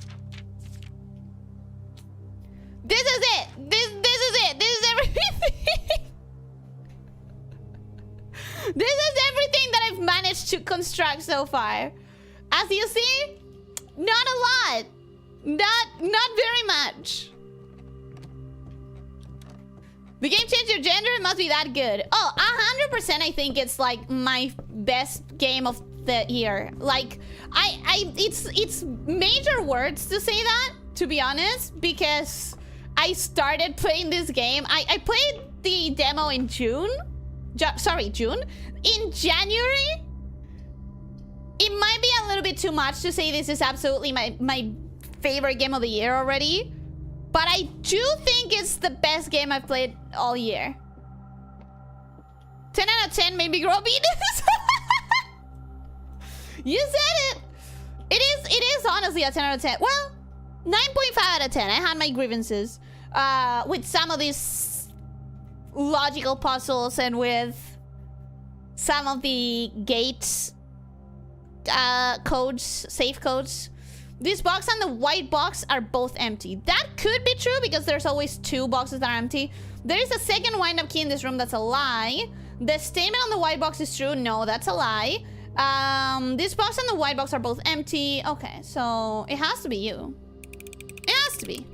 This is it. This is it. This is everything. This is everything that I've managed to construct so far. As you see, not a lot. Not very much. The game changed your gender? It must be that good. Oh, 100% I think it's like my best game of the year. Like, it's major words to say that, to be honest, because I started playing this game. I played the demo in June. June. In January. It might be a little bit too much to say this is absolutely my favorite game of the year already. But I do think it's the best game I've played all year. 10 out of 10, maybe Grobby. You said it. It is honestly a 10 out of 10. Well, 9.5 out of 10. I had my grievances with some of these logical puzzles and with some of the gates codes, safe codes. This box and the white box are both empty. That could be true because there's always two boxes that are empty. There is a second wind-up key in this room. That's a lie. The statement on the white box is true. No, that's a lie. This box and the white box are both empty. Okay, so it has to be you. It has to be.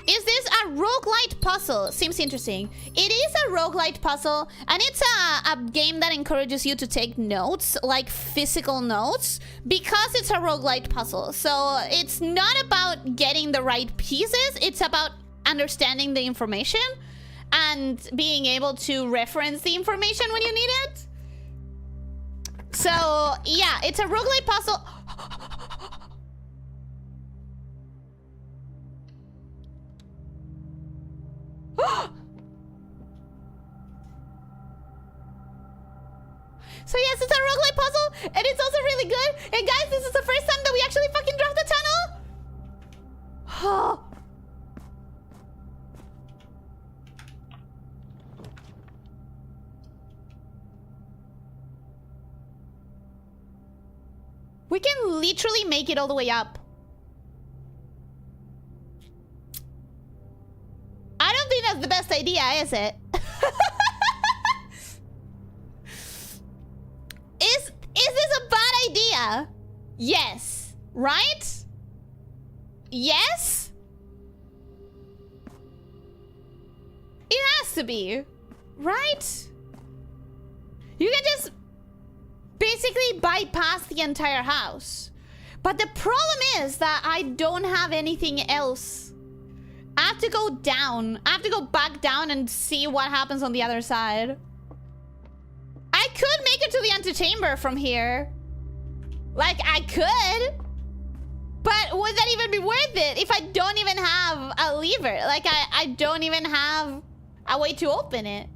Is this a roguelite puzzle? Seems interesting. It is a roguelite puzzle, and it's a game that encourages you to take notes, like physical notes, because it's a roguelite puzzle. So it's not about getting the right pieces, it's about understanding the information and being able to reference the information when you need it. So, yeah, it's a roguelite puzzle. So yes, it's a roguelite puzzle, and it's also really good. And guys, this is the first time that we actually fucking dropped the tunnel. We can literally make it all the way up. I don't think that's the best idea, is it? Is this a bad idea? Yes. Right? Yes? It has to be. Right? You can just basically bypass the entire house. But the problem is that I don't have anything else. I have to go down. I have to go back down and see what happens on the other side. I could make it to the antechamber from here. Like, I could. But would that even be worth it if I don't even have a lever? Like, I don't even have a way to open it.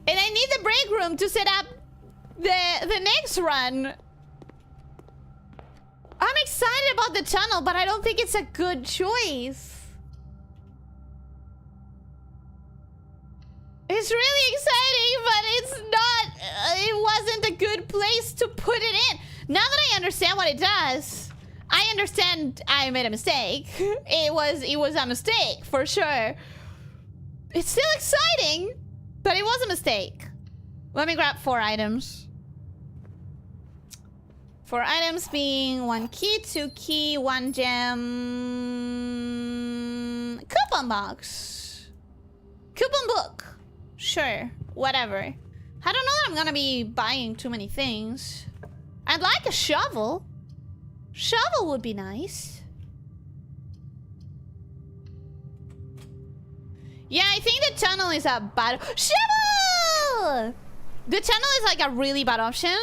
And I need the break room to set up the next run. I'm excited about the tunnel, but I don't think it's a good choice. It's really exciting, but it's not... it wasn't a good place to put it in. Now that I understand what it does, I understand I made a mistake. It was a mistake, for sure. It's still exciting, but it was a mistake. Let me grab 4 items. 4 items being 1 key, 2 key, 1 gem... coupon box. Coupon book. Sure, whatever. I don't know that I'm gonna be buying too many things. I'd like a shovel. Shovel would be nice. Yeah, I think the tunnel is a bad... shovel! The tunnel is like a really bad option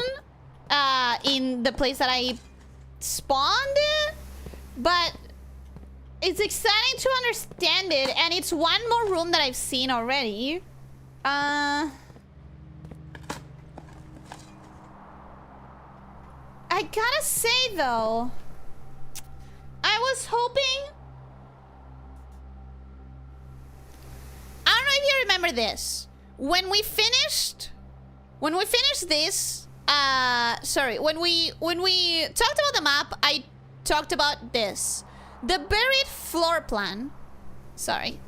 in the place that I spawned. But it's exciting to understand it, and it's one more room that I've seen already. I gotta say though, I was hoping... I don't know if you remember this. When we finished this, sorry, when we talked about the map, I talked about this. The buried floor plan. Sorry.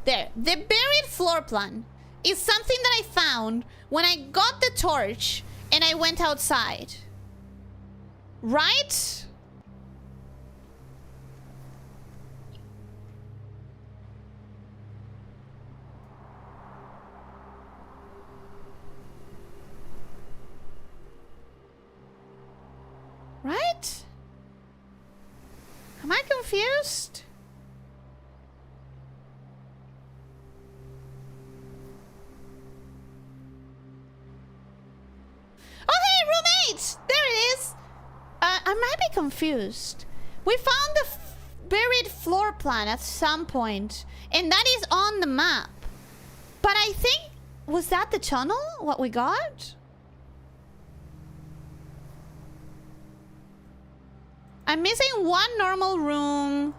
There. The buried floor plan is something that I found when I got the torch and I went outside. Right? Right? Am I confused? Oh, hey, roommates! There it is! I might be confused. We found the buried floor plan at some point, and that is on the map. But I think... was that the tunnel? What we got? I'm missing 1 normal room.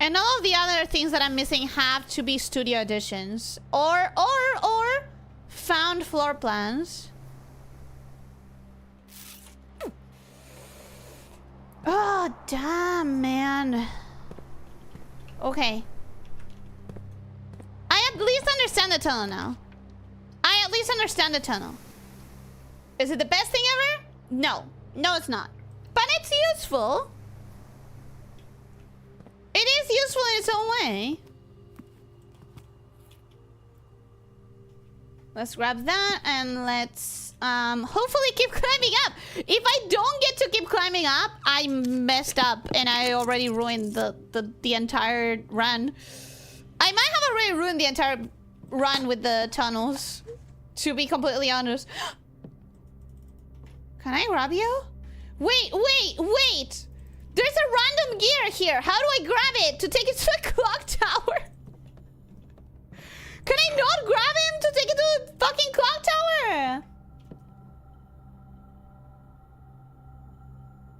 And all of the other things that I'm missing have to be studio editions. Or found floor plans. Oh, damn, man. Okay. I at least understand the tunnel now. I at least understand the tunnel. Is it the best thing ever? No. No, it's not. But it's useful. It is useful in its own way. Let's grab that and let's hopefully keep climbing up. If I don't get to keep climbing up, I messed up and I already ruined the entire run. I might have already ruined the entire run with the tunnels, to be completely honest. Can I grab you? Wait, wait, wait! There's a random gear here. How do I grab it to take it to the clock tower? Can I not grab him to take it to the fucking clock tower?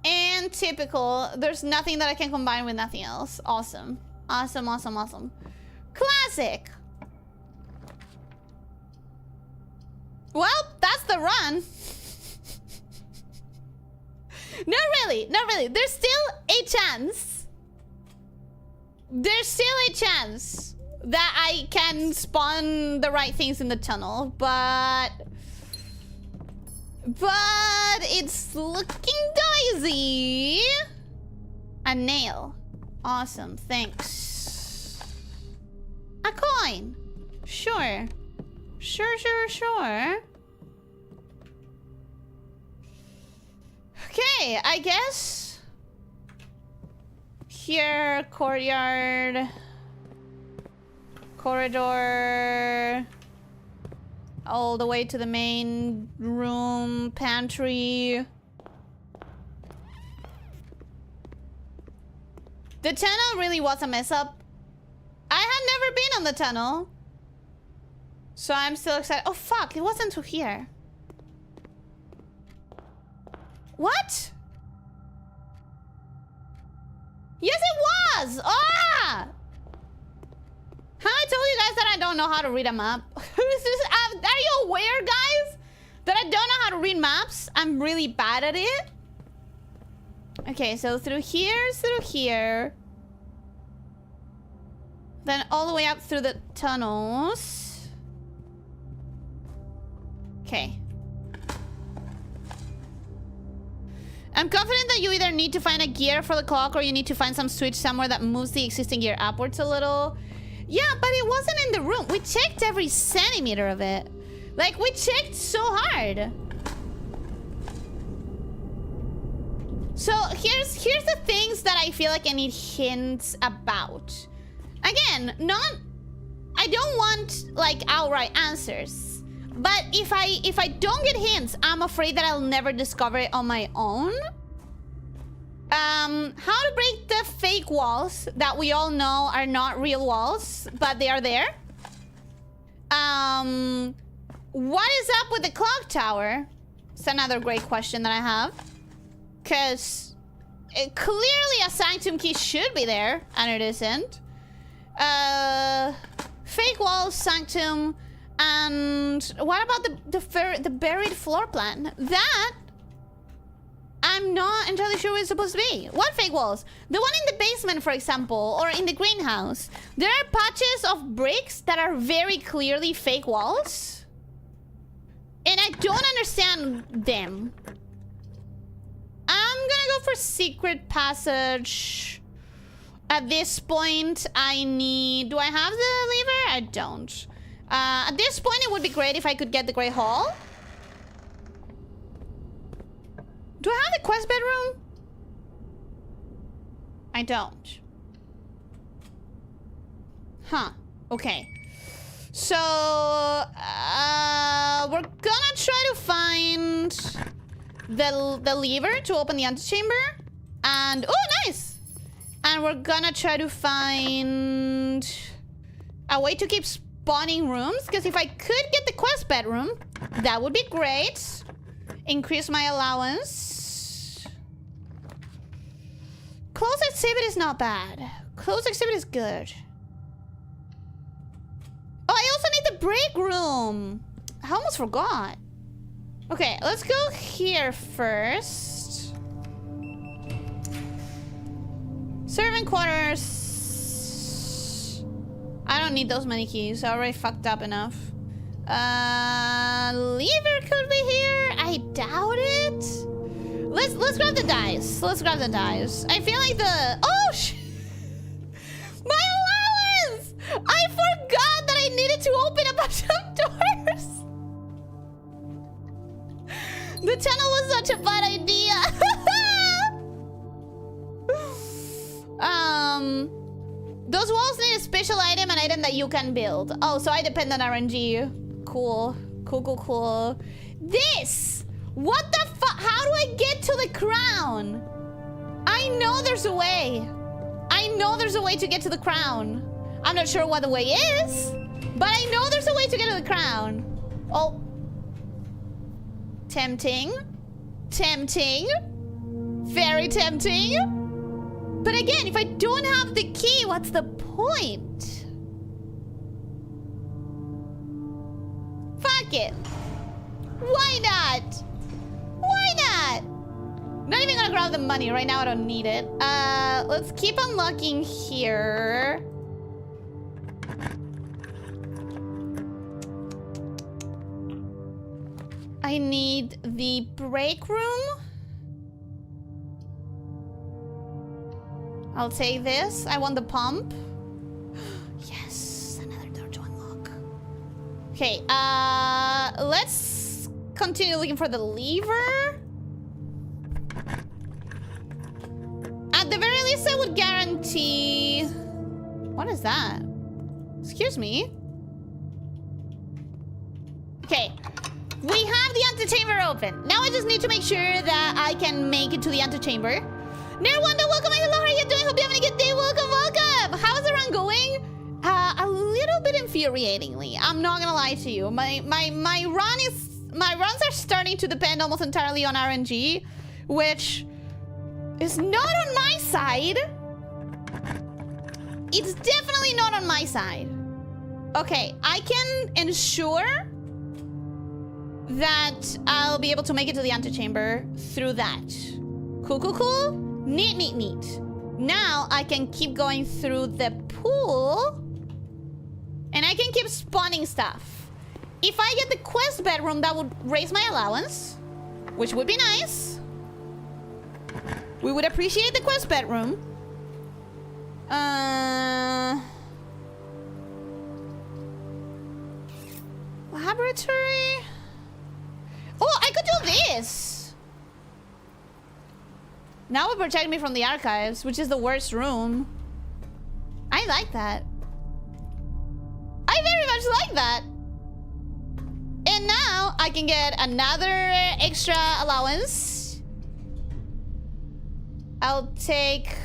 And typical. There's nothing that I can combine with nothing else. Awesome. Awesome, awesome, awesome. Classic. Well, that's the run. Not really, not really. There's still a chance. There's still a chance that I can spawn the right things in the tunnel, but it's looking dicey. A nail. Awesome, thanks. A coin. Sure. Sure, sure, sure. Okay, I guess. Here, courtyard. Corridor. All the way to the main room, pantry. The tunnel really was a mess up. I had never been on the tunnel. So I'm still excited. Oh fuck, it wasn't through here. What? Yes, it was! Ah! How I told you guys that I don't know how to read a map? Who's this? Are you aware, guys? That I don't know how to read maps? I'm really bad at it. Okay, so through here. Then all the way up through the tunnels. Okay. I'm confident that you either need to find a gear for the clock or you need to find some switch somewhere that moves the existing gear upwards a little. Yeah, but it wasn't in the room. We checked every centimeter of it. Like, we checked so hard. So, here's the things that I feel like I need hints about. Again, I don't want, like, outright answers. But if I don't get hints, I'm afraid that I'll never discover it on my own. How to break the fake walls that we all know are not real walls, but they are there. What is up with the clock tower? It's another great question that I have. Because clearly a sanctum key should be there, and it isn't. Fake walls, sanctum, and what about the buried floor plan? That I'm not entirely sure what it's supposed to be. What fake walls? The one in the basement, for example, or in the greenhouse. There are patches of bricks that are very clearly fake walls. And I don't understand them. I'm gonna go for secret passage. At this point, I need... Do I have the lever? I don't. At this point, it would be great if I could get the Great Hall. Do I have the quest bedroom? I don't. Huh. Okay. So, we're gonna try to find the lever to open the antechamber. And, oh, nice! And we're gonna try to find a way to keep spawning rooms. Because if I could get the quest bedroom, that would be great. Increase my allowance. Close exhibit is not bad. Close exhibit is good. Oh, I also need the break room. I almost forgot. Okay, let's go here first. Servant quarters. I don't need those many keys. I already fucked up enough. Lever could be here. I doubt let's grab the dice. Let's grab the dice. I feel like the... Oh, my allowance! I forgot that I needed to open a bunch of doors. The tunnel was such a bad idea. Those walls need a special item, an item that you can build. Oh, so I depend on RNG. Cool. Cool. This! What the fuck? How do I get to the crown? I know there's a way. I know there's a way to get to the crown. I'm not sure what the way is, but I know there's a way to get to the crown. Oh. Tempting. Tempting. Very tempting. But again, if I don't have the key, what's the point? Fuck it. Why not? Why not? Not even gonna grab the money. Right now I don't need it. Let's keep unlocking here. I need the break room. I'll take this. I want the pump. Yes, another door to unlock. Okay, let's continue looking for the lever. At the very least, I would guarantee... What is that? Excuse me. Okay. We have the antechamber open. Now I just need to make sure that I can make it to the antechamber. Nerwanda, welcome. Hello, how are you doing? Hope you're having a good day. Welcome. How's the run going? A little bit infuriatingly. I'm not gonna lie to you. My runs are starting to depend almost entirely on RNG, which is not on my side. It's definitely not on my side. Okay, I can ensure that I'll be able to make it to the antechamber through that. Cool. Neat. Now I can keep going through the pool. And I can keep spawning stuff. If I get the quest bedroom, that would raise my allowance, which would be nice. We would appreciate the quest bedroom. Laboratory. Oh, I could do this. Now it protect me from the archives, which is the worst room. I like that. I very much like that. And now I can get another extra allowance. I'll take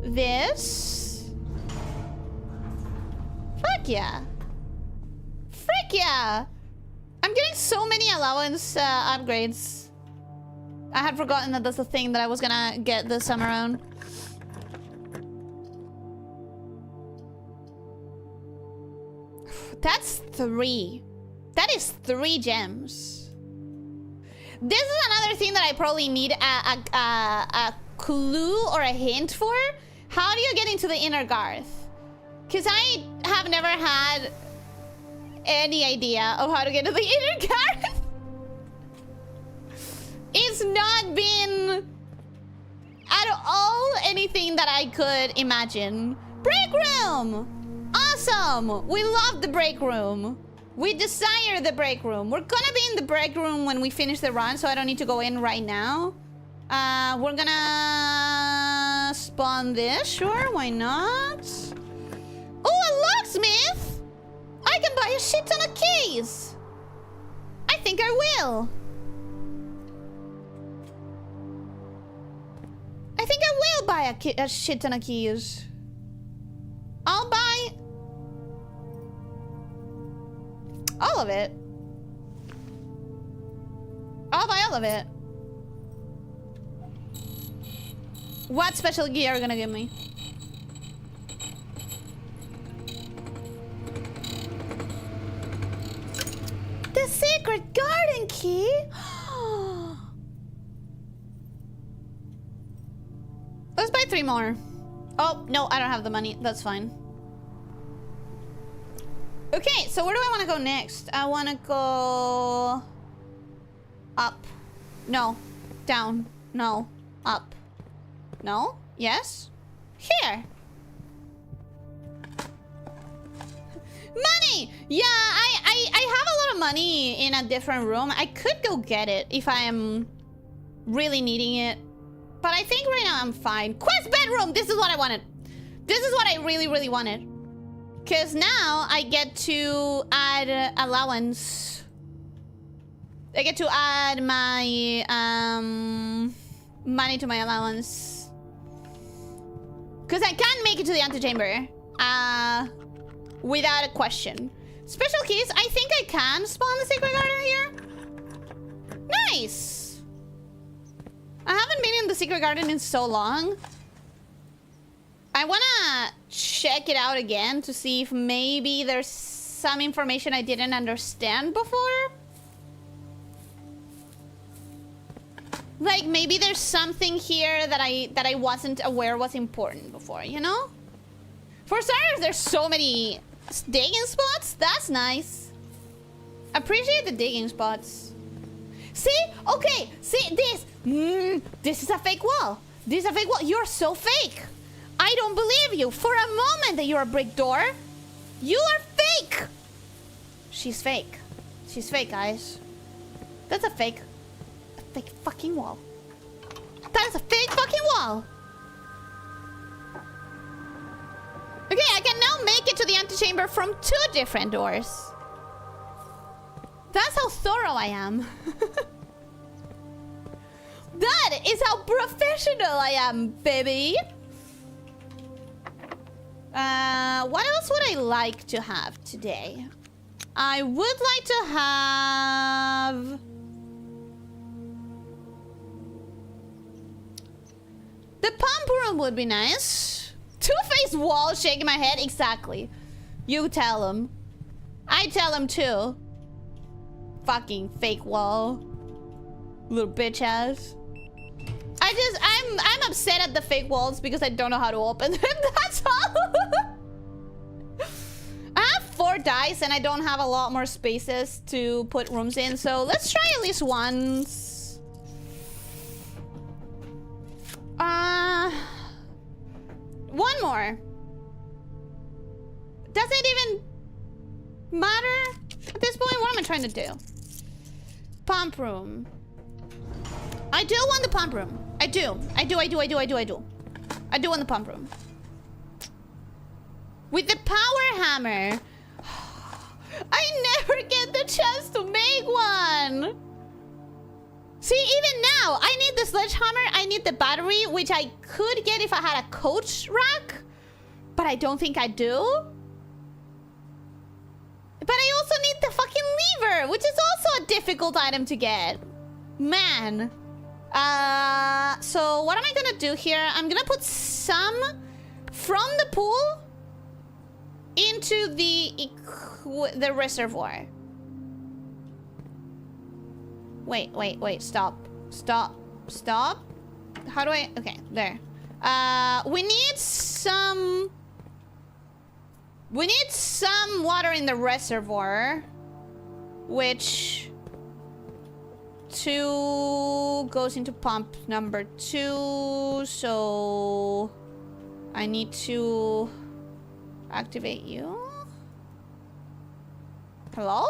this. Fuck yeah. Frick yeah. I'm getting so many allowance upgrades. I had forgotten that that's a thing that I was gonna get this time around. That's 3. That is 3 gems. This is another thing that I probably need a clue or a hint for. How do you get into the inner Garth? Because I have never had any idea of how to get to the inner Garth. It's not been at all anything that I could imagine. Break room! Awesome! We love the break room. We desire the break room. We're gonna be in the break room when we finish the run, so I don't need to go in right now. We're gonna spawn this. Sure, why not? Oh, a locksmith! I can buy a shit ton of keys. I think I will. I think I will buy a shit ton of keys. I'll buy all of it. I'll buy all of it. What special key are you gonna give me? The secret garden key? Let's buy 3 more. Oh, no, I don't have the money. That's fine. Okay, so where do I want to go next? I want to go... Up. No. Down. No. Up. No. Yes. Here. Money! Yeah, I have a lot of money in a different room. I could go get it if I am really needing it. But I think right now I'm fine. Quest bedroom! This is what I wanted. This is what I really, really wanted. Because now I get to add allowance. I get to add my money to my allowance. Because I can't make it to the antechamber. Without a question. Special keys, I think I can spawn the sacred garden here. Nice! I haven't been in the secret garden in so long. I wanna check it out again to see if maybe there's some information I didn't understand before. Like maybe there's something here that I wasn't aware was important before, you know? For starters, there's so many digging spots. That's nice. Appreciate the digging spots. See? Okay. See this. This is a fake wall. This is a fake wall. You're so fake. I don't believe you for a moment that you're a brick door. You are fake. She's fake. She's fake, guys. That's a fake fucking wall. That is a fake fucking wall. Okay, I can now make it to the antechamber from 2 different doors. That's how thorough I am. That is how professional I am, baby. What else would I like to have today? I would like to have... the pump room would be nice. Two-faced wall shaking my head. Exactly. You tell him. I tell him too. Fucking fake wall. Little bitch ass. I'm upset at the fake walls because I don't know how to open them. That's all. I have 4 dice and I don't have a lot more spaces to put rooms in. So let's try at least once. One more. Does it even matter at this point? What am I trying to do? Pump room. I do want the pump room. I do. I do want the pump room. With the power hammer. I never get the chance to make one. See, even now, I need the sledgehammer, I need the battery, which I could get if I had a coach rack. But I don't think I do. But I also need the fucking lever, which is also a difficult item to get. Man. So what am I gonna do here? I'm gonna put some from the pool into the reservoir. Wait, stop. How do I... okay, there. We need some water in the reservoir, which 2 goes into pump number 2, so I need to activate you. Hello?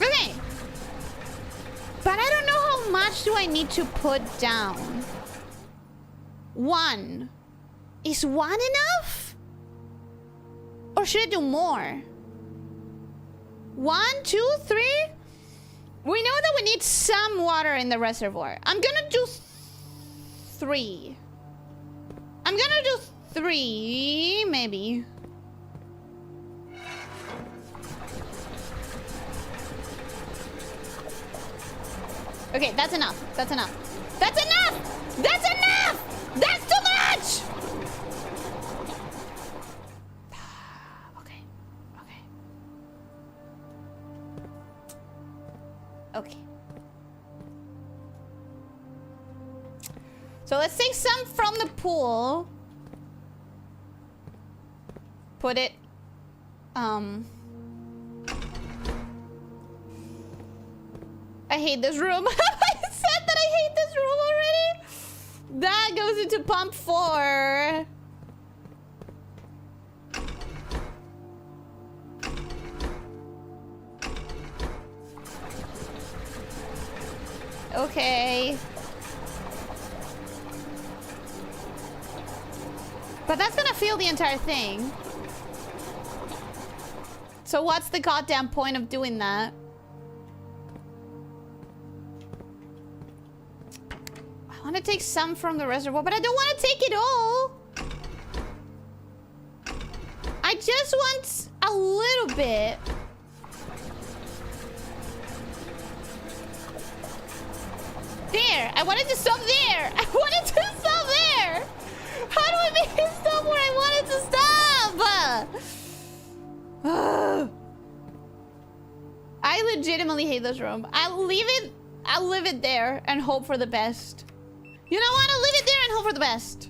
Okay. But I don't know how much do I need to put down. 1. Is 1 enough? Or should I do more? 1, 2, 3? We know that we need some water in the reservoir. I'm gonna do 3. I'm gonna do 3, maybe. Okay, that's enough. That's enough. That's enough! That's enough! That's too much! Okay. So let's take some from the pool. Put it... I hate this room. I said that I hate this room already. That goes into pump 4. Okay. But that's gonna fill the entire thing. So what's the goddamn point of doing that? I want to take some from the reservoir, but I don't want to take it all. I just want a little bit. There. I wanted to stop there. I wanted to stop there. How do I make it stop where I wanted to stop? I legitimately hate this room. I'll leave it there and hope for the best. You know what? I'll leave it there and hope for the best.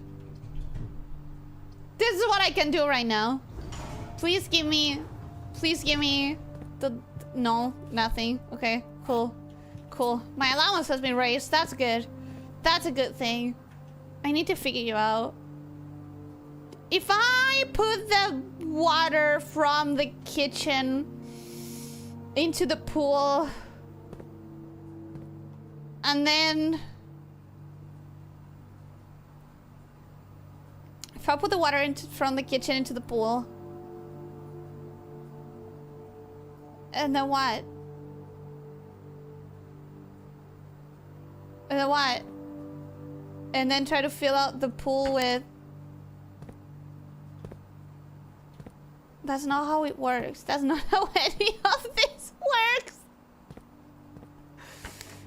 This is what I can do right now. Please give me the... No, nothing. Okay, cool. Cool. My allowance has been raised. That's good. That's a good thing. I need to figure you out. If I put the water from the kitchen into the pool, and then if I put the water from the kitchen into the pool, and then what? And then what? And then try to fill out the pool with... That's not how it works. That's not how any of this works.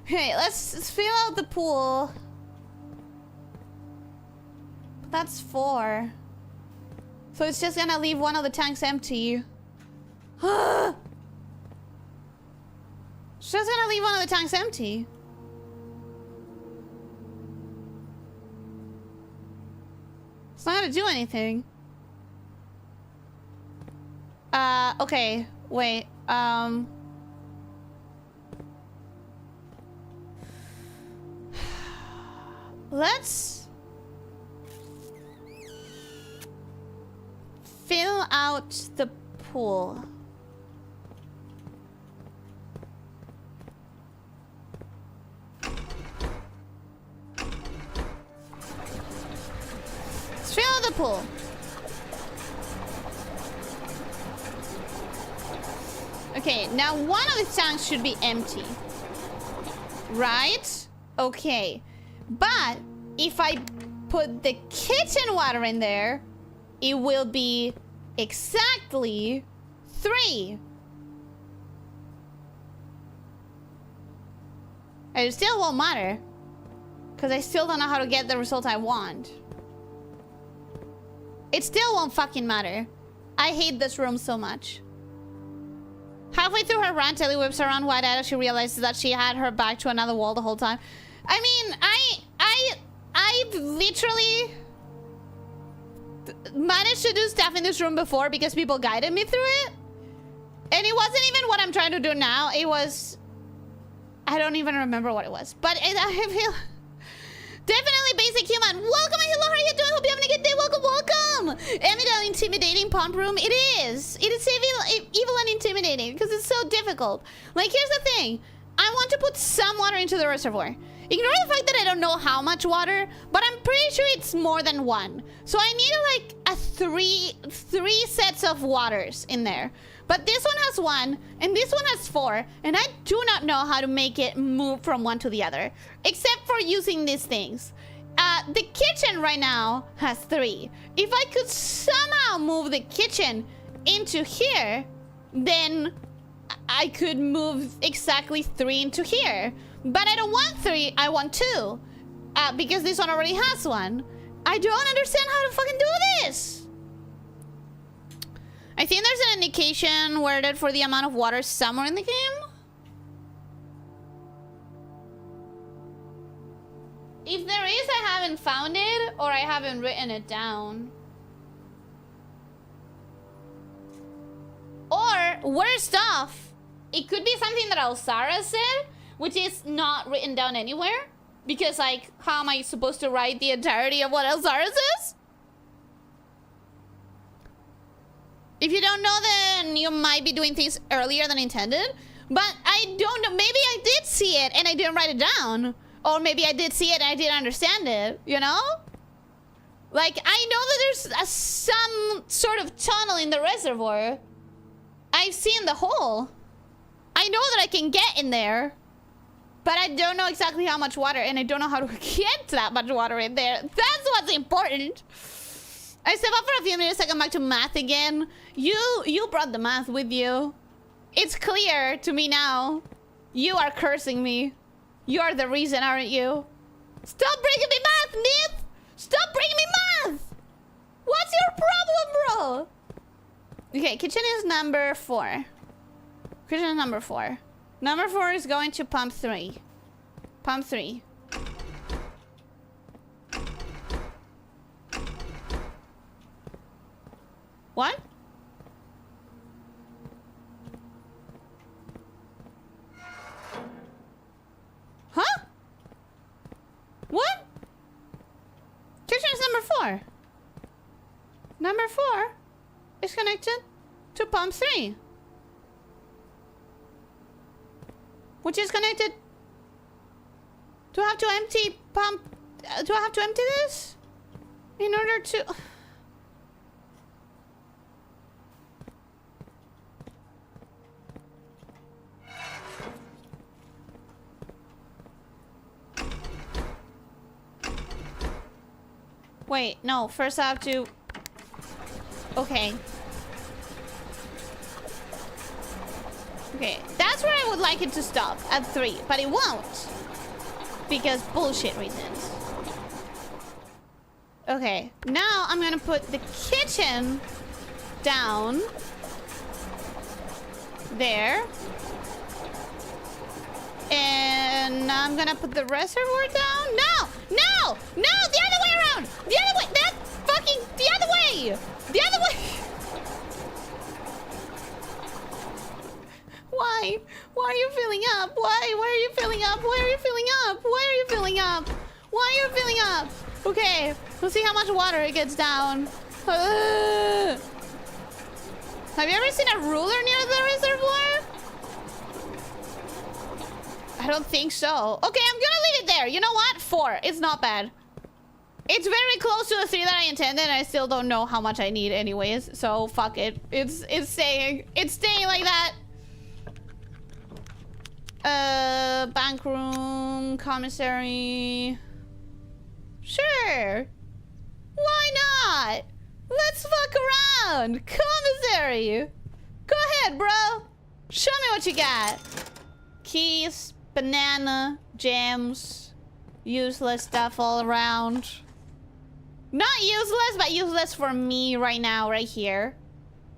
Okay, let's fill out the pool. That's 4. So it's just gonna leave one of the tanks empty. It's just gonna leave one of the tanks empty. It's not gonna do anything. Okay. Wait. Let's fill out the pool. Let's fill out the pool. Okay, now one of the tanks should be empty. Right? Okay. But if I put the kitchen water in there, it will be exactly 3. And it still won't matter. Because I still don't know how to get the result I want. It still won't fucking matter. I hate this room so much. Halfway through her rant, Ellie whips around wide-eyed as she realizes that she had her back to another wall the whole time. I mean, I literally managed to do stuff in this room before because people guided me through it. And it wasn't even what I'm trying to do now. It was... I don't even remember what it was. But I feel... Definitely basic human. Welcome and hello, how are you doing? Hope you're having a good day. Welcome, welcome. An intimidating pump room. It is. It is evil and intimidating because it's so difficult. Like, here's the thing. I want to put some water into the reservoir. Ignore the fact that I don't know how much water, but I'm pretty sure it's more than 1. So I need like a three sets of waters in there. But this one has 1, and this one has 4, and I do not know how to make it move from one to the other, except for using these things. The kitchen right now has 3. If I could somehow move the kitchen into here, then I could move exactly 3 into here. But I don't want 3, I want 2. Because this one already has 1. I don't understand how to fucking do this. I think there's an indication worded for the amount of water somewhere in the game. If there is, I haven't found it, or I haven't written it down. Or, worst off, it could be something that Alzara said, which is not written down anywhere. Because, like, how am I supposed to write the entirety of what Alzara says? If you don't know, then you might be doing things earlier than intended. But I don't know. Maybe I did see it and I didn't write it down. Or maybe I did see it and I didn't understand it. You know? Like, I know that there's some sort of tunnel in the reservoir. I've seen the hole. I know that I can get in there. But I don't know exactly how much water. And I don't know how to get that much water in there. That's what's important. I step up for a few minutes. I come back to math again. You brought the math with you. It's clear to me now. You are cursing me. You are the reason, aren't you? Stop bringing me math, Nith! Stop bringing me math! What's your problem, bro? Okay, kitchen is number 4. Kitchen is number 4. Number 4 is going to pump 3. Pump 3. What? Huh? What? Kitchen is number 4. Number 4 is connected to pump 3. Which is connected... Do I have to empty pump... do I have to empty this? In order to... Wait, no. First I have to... Okay. Okay, that's where I would like it to stop, at 3. But it won't. Because bullshit reasons. Okay, now I'm gonna put the kitchen down. There. And I'm gonna put the reservoir down. No! No! No! The other way around! The other way! That fucking... The other way! The other way! Why? Why are you filling up? Why? Why are you filling up? Why are you filling up? Why are you filling up? Why are you filling up? Okay, let's see how much water it gets down. Have you ever seen a ruler near the reservoir? I don't think so. Okay, I'm gonna leave it there. You know what? 4. It's not bad. It's very close to the 3 that I intended. I still don't know how much I need anyways. So fuck it. It's staying. It's staying like that. Bank room, commissary. Sure. Why not? Let's fuck around. Commissary. Go ahead, bro. Show me what you got. Keys, banana, gems, useless stuff all around. Not useless, but useless for me right now, right here.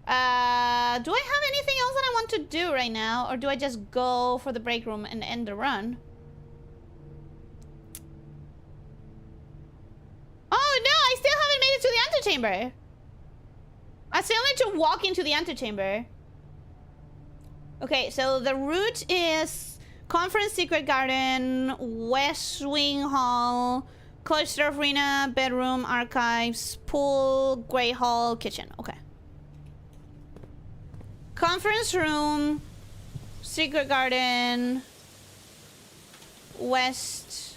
Do I have anything else that I want to do right now? Or do I just go for the break room and end the run? Oh no, I still haven't made it to the antechamber. I still need to walk into the antechamber. Okay, so the route is Conference Secret Garden, West Wing Hall, Cloister Arena, Bedroom, Archives, Pool, Great Hall, Kitchen. Okay. Conference Room, Secret Garden, West...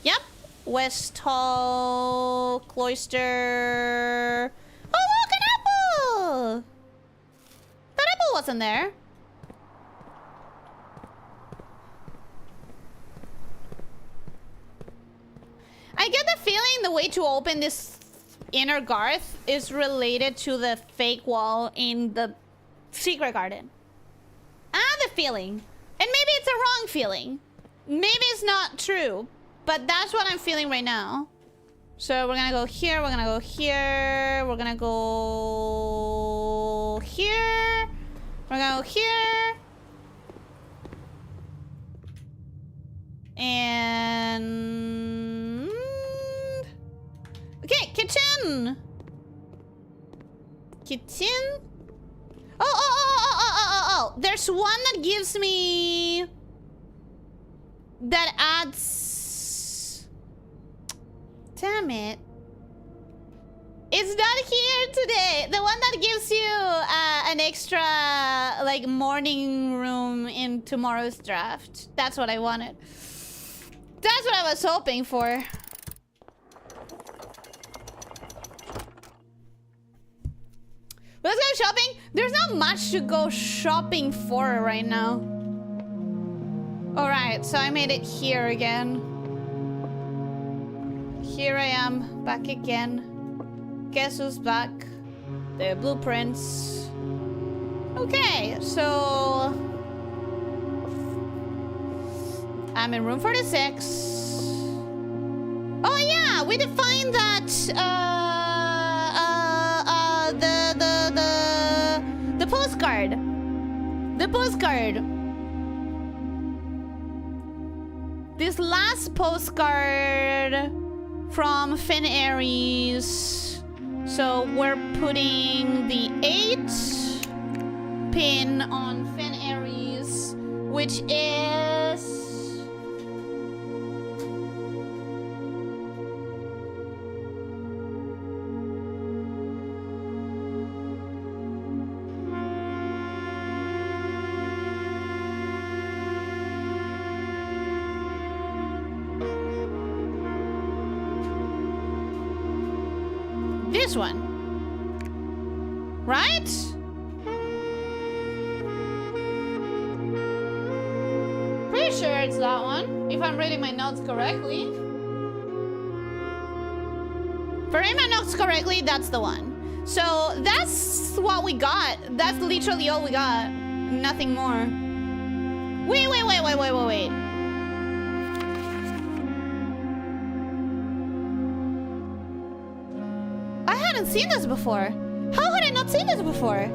Yep. West Hall, Cloister... Oh, look, an apple! That apple wasn't there. I get the feeling the way to open this inner garth is related to the fake wall in the secret garden. I have the feeling. And maybe it's a wrong feeling. Maybe it's not true. But that's what I'm feeling right now. So we're gonna go here, we're gonna go here, we're gonna go here, we're gonna go here. And kitchen. Oh. There's one that gives me... That adds... Damn it. It's not here today. The one that gives you an extra, like, morning room in tomorrow's draft. That's what I wanted. That's what I was hoping for. Let's go shopping. There's not much to go shopping for right now. Alright, so I made it here again. Here I am, back again. Guess who's back? The blueprints. Okay, so... I'm in room 46. Oh yeah, we defined that, the postcard. The postcard. This last postcard from Finn Aries. So we're putting the 8 pin on Finn Aries, which is... this one. Right? Pretty sure it's that one, if I'm reading my notes correctly. If I'm reading my notes correctly, that's the one. So that's what we got. That's literally all we got. Nothing more. Wait. I hadn't seen this before. How had I not seen this before?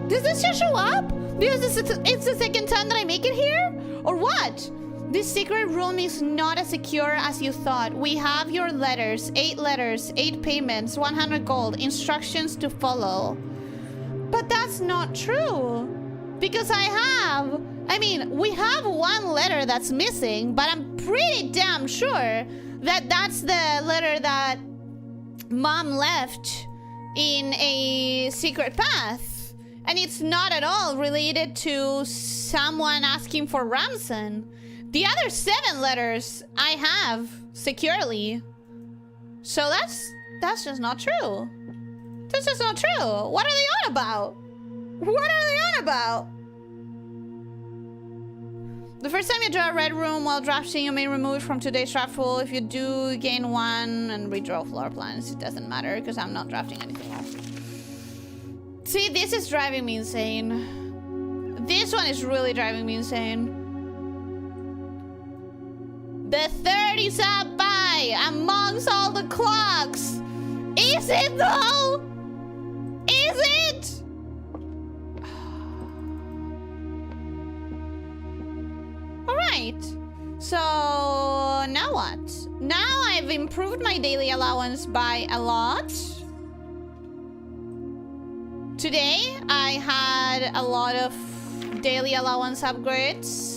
Does this just show up? Because it's the second time that I make it here? Or what? This secret room is not as secure as you thought. We have your letters, 8 payments, 100 gold, instructions to follow. But that's not true. Because we have one letter that's missing, but I'm pretty damn sure that that's the letter that Mom left in a secret path. And it's not at all related to someone asking for ransom. The other 7 letters I have securely. So that's just not true. That's just not true. What are they on about? What are they on about? The first time you draw a red room while drafting, you may remove it from today's draft pool. If you do, gain 1 and redraw floor plans. It doesn't matter because I'm not drafting anything else. See, this is driving me insane. This one is really driving me insane. The 30 is up by amongst all the clocks. Is it though? Is it? Alright. So now what? Now I've improved my daily allowance by a lot. Today I had a lot of daily allowance upgrades.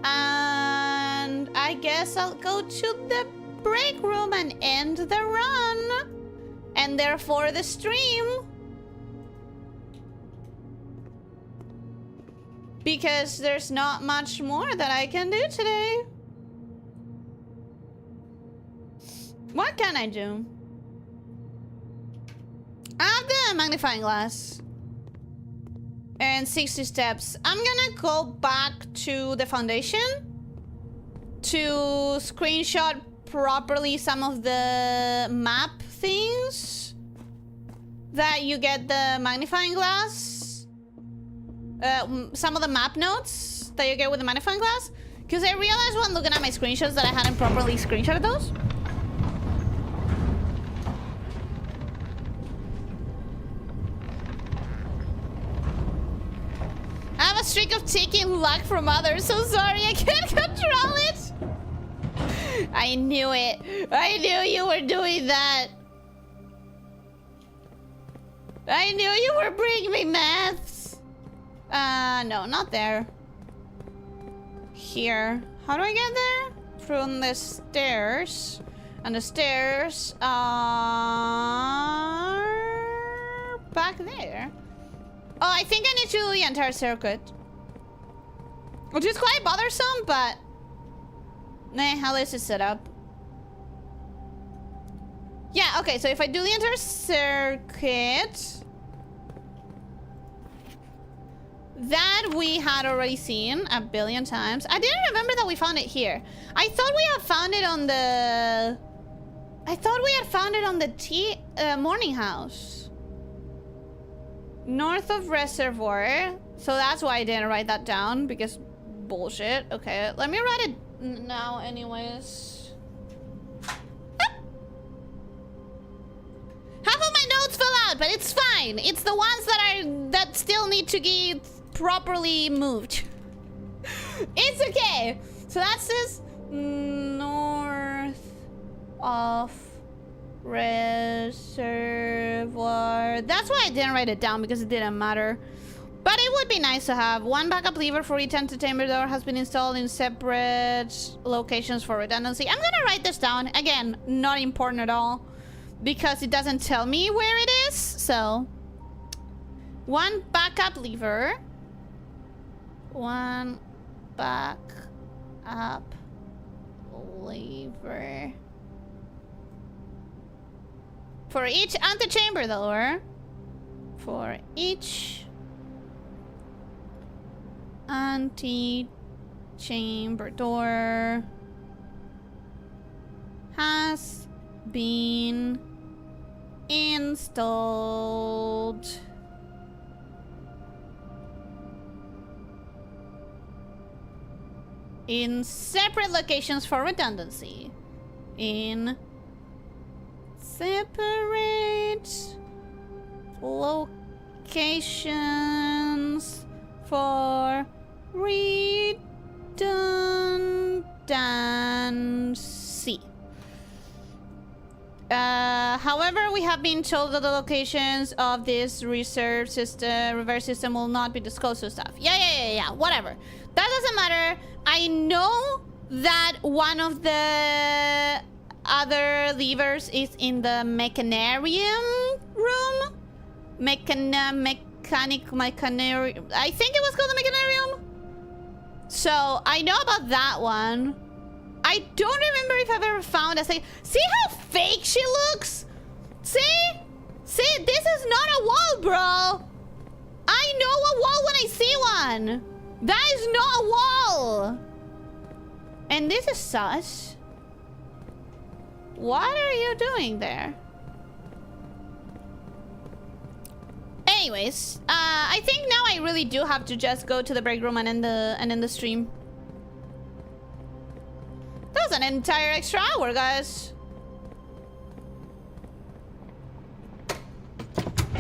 And I guess I'll go to the break room and end the run. And therefore the stream. Because there's not much more that I can do today. What can I do? I have the magnifying glass. And 60 steps. I'm gonna go back to the foundation to screenshot properly some of the map things that you get the magnifying glass. Some of the map notes that you get with the magnifying glass. Because I realized when looking at my screenshots that I hadn't properly screenshotted those. I have a streak of taking luck from others. So sorry, I can't control it. I knew it. I knew you were doing that. I knew you were bringing me maths. No, not there. Here. How do I get there? From the stairs. And the stairs are back there. Oh, I think I need to do the entire circuit. Which is quite bothersome, but... Nah, how is it set up? Yeah, okay, so if I do the entire circuit... That we had already seen a billion times. I didn't remember that we found it here. I thought we had found it on the... I thought we had found it on the morning house. North of Reservoir. So that's why I didn't write that down, because bullshit. Okay, let me write it now anyways. Half of my notes fell out, but it's fine. It's the ones that still need to get properly moved. It's okay. So that says north of Reservoir. That's why I didn't write it down, because it didn't matter. But it would be nice to have. One backup lever for each entertainment door has been installed in separate locations for redundancy. I'm gonna write this down. Again, not important at all, because it doesn't tell me where it is. So, one backup lever. One backup lever. For each antechamber door. For each antechamber door has been installed. In separate locations for redundancy. In separate locations for redundancy. However, we have been told that the locations of this reverse system will not be disclosed to staff. Yeah, whatever. That doesn't matter. I know that one of the other levers is in the mechanarium room. I think it was called the mechanarium. So I know about that one. I don't remember if I've ever found a thing. See how fake she looks? See, this is not a wall, bro. I know a wall when I see one. That is not a wall. And this is sus. What are you doing there? Anyways, I think now I really do have to just go to the break room and end the stream. That was an entire extra hour, guys.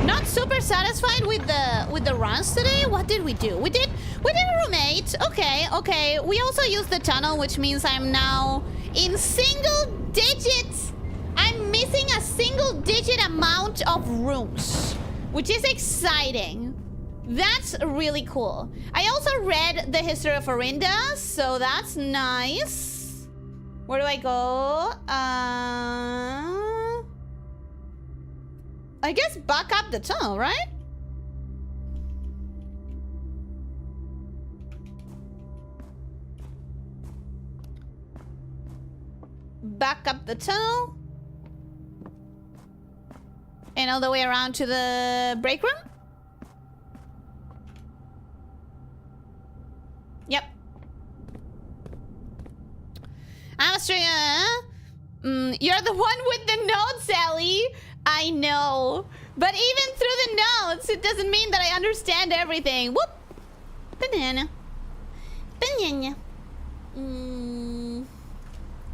Not super satisfied with the runs today. What did we do? We did a roommate. Okay. We also used the tunnel, which means I'm now in single digits. I'm missing a single digit amount of rooms, which is exciting. That's really cool. I also read the history of Orinda, so that's nice. Where do I go? I guess back up the tunnel, right? Back up the tunnel. And all the way around to the break room? Yep. Austria. You're the one with the notes, Ellie. I know. But even through the notes, it doesn't mean that I understand everything. Whoop. Banana. Banana.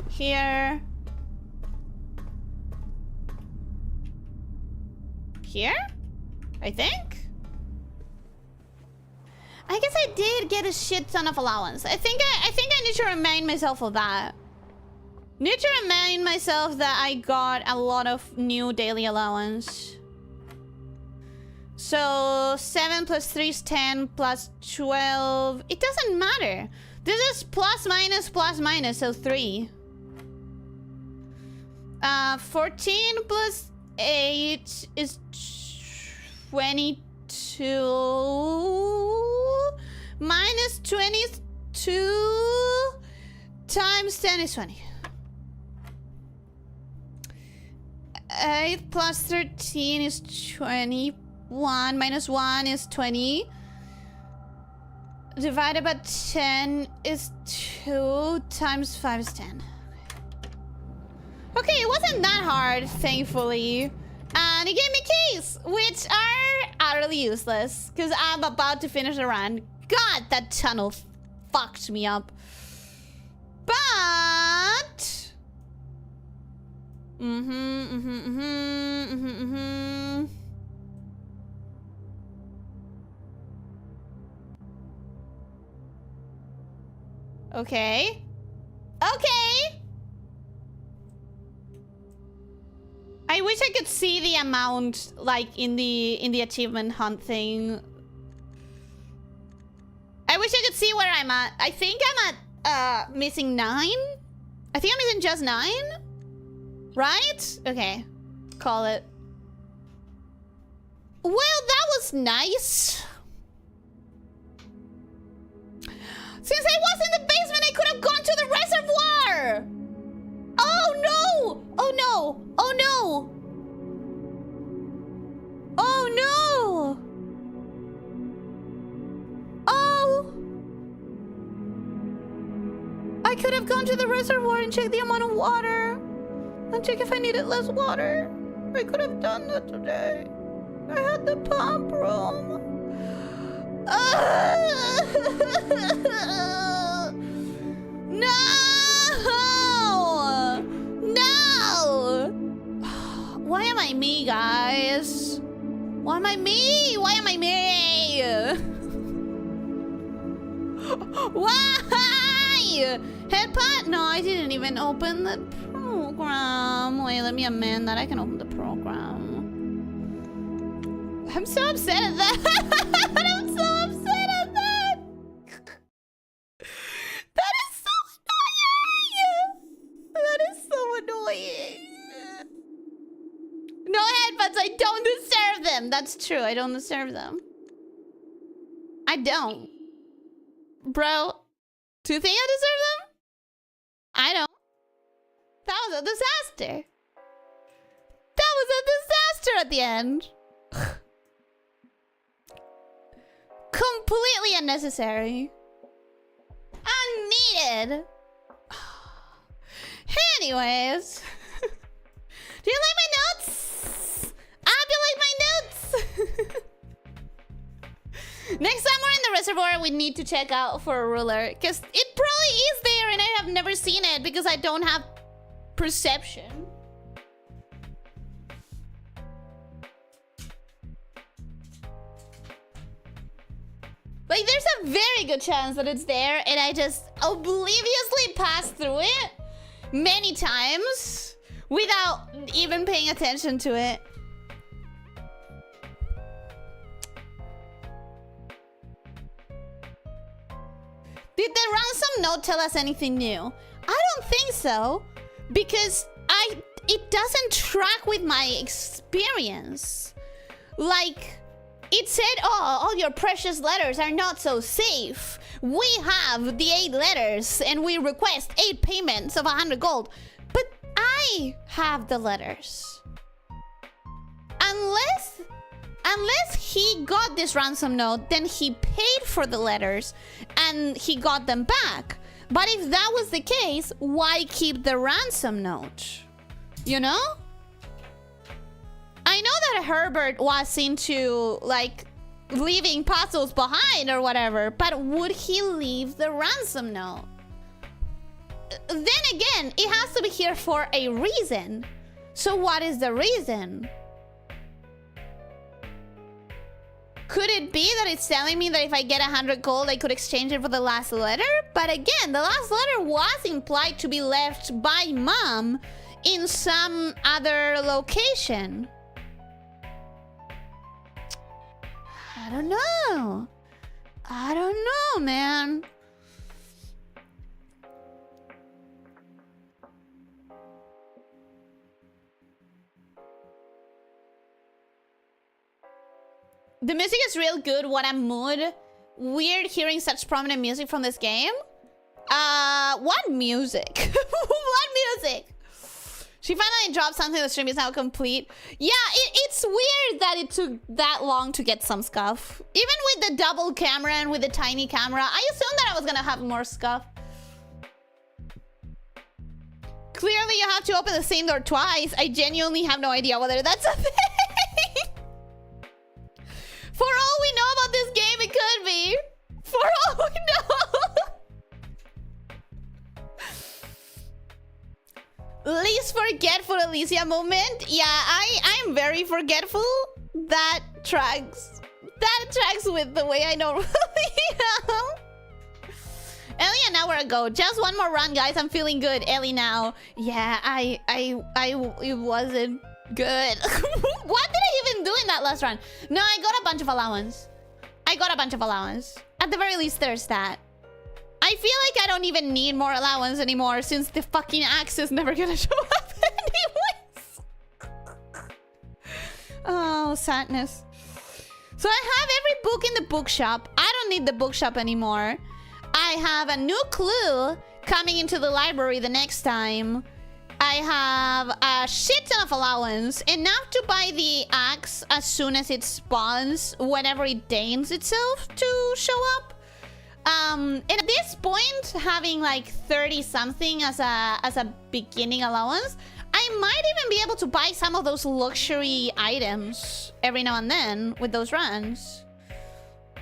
Here. Here? I think? I guess I did get a shit ton of allowance. I think I need to remind myself of that. Need to remind myself that I got a lot of new daily allowance. So 7 plus 3 is 10 plus 12. It doesn't matter. This is plus minus, so 3. 14 plus 8 is 22. Minus 22 times 10 is 20. 8 plus 13 is 21. Minus 1 is 20. Divided by 10 is 2 times 5 is 10. Okay, it wasn't that hard, thankfully. And it gave me keys, which are utterly useless, because I'm about to finish the run. God, that tunnel fucked me up. But... Okay. Okay! I wish I could see the amount, like, in the achievement hunt thing. I wish I could see where I'm at. I think I'm at, missing 9? I think I'm missing just 9? Right? Okay. Call it. Well, that was nice. Since I was in the basement, I could have gone to the reservoir! Oh no! Oh no! Oh no! Oh no! Oh! I could have gone to the reservoir and checked the amount of water. And check if I needed less water. I could have done that today. I had the pump room. No! No! Why am I me, guys? Why am I me? Why am I me? Why? Head pot? No, I didn't even open the program. Wait, let me amend that. I can open the program. I'm so upset at that. I'm so upset at that. That is so annoying. That is so annoying. No headphones. I don't deserve them. That's true. I don't deserve them. I don't. Bro, do you think I deserve them? I don't. That was a disaster. That was a disaster at the end. Completely unnecessary. Unneeded. Anyways. Do you like my notes? I hope you like my notes. Next time we're in the reservoir, we need to check out for a ruler. Because it probably is there and I have never seen it because I don't have perception. Like, there's a very good chance that it's there and I just obliviously passed through it many times without even paying attention to it. Did the ransom note tell us anything new? I don't think so, because it doesn't track with my experience. Like, it said, oh, all your precious letters are not so safe. We have the 8 letters and we request 8 payments of 100 gold. But I have the letters. Unless he got this ransom note, then he paid for the letters and he got them back. But if that was the case, why keep the ransom note? You know? I know that Herbert was into, like, leaving puzzles behind or whatever, but would he leave the ransom note? Then again, it has to be here for a reason. So what is the reason? Could it be that it's telling me that if I get 100 gold, I could exchange it for the last letter? But again, the last letter was implied to be left by Mom in some other location. I don't know. I don't know, man. The music is real good. What a mood. Weird hearing such prominent music from this game. What music? What music? She finally dropped something. The stream is now complete. Yeah, it's weird that it took that long to get some scuff. Even with the double camera and with the tiny camera, I assumed that I was gonna have more scuff. Clearly, you have to open the same door twice. I genuinely have no idea whether that's a thing. For all we know about this game, it could be. For all we know. Least forgetful Elyssia moment. Yeah, I'm very forgetful. That tracks. That tracks with the way I normally am. Ellie, an hour ago. Just one more run, guys. I'm feeling good. Ellie now. Yeah, it wasn't good. What did I even do in that last run? No, I got a bunch of allowance. I got a bunch of allowance. At the very least, there's that. I feel like I don't even need more allowance anymore since the fucking axe is never gonna show up anyways. Oh, sadness. So I have every book in the bookshop. I don't need the bookshop anymore. I have a new clue coming into the library the next time. I have a shit ton of allowance. Enough to buy the axe as soon as it spawns, whenever it deigns itself to show up. And at this point, having like 30-something as a beginning allowance, I might even be able to buy some of those luxury items every now and then with those runs.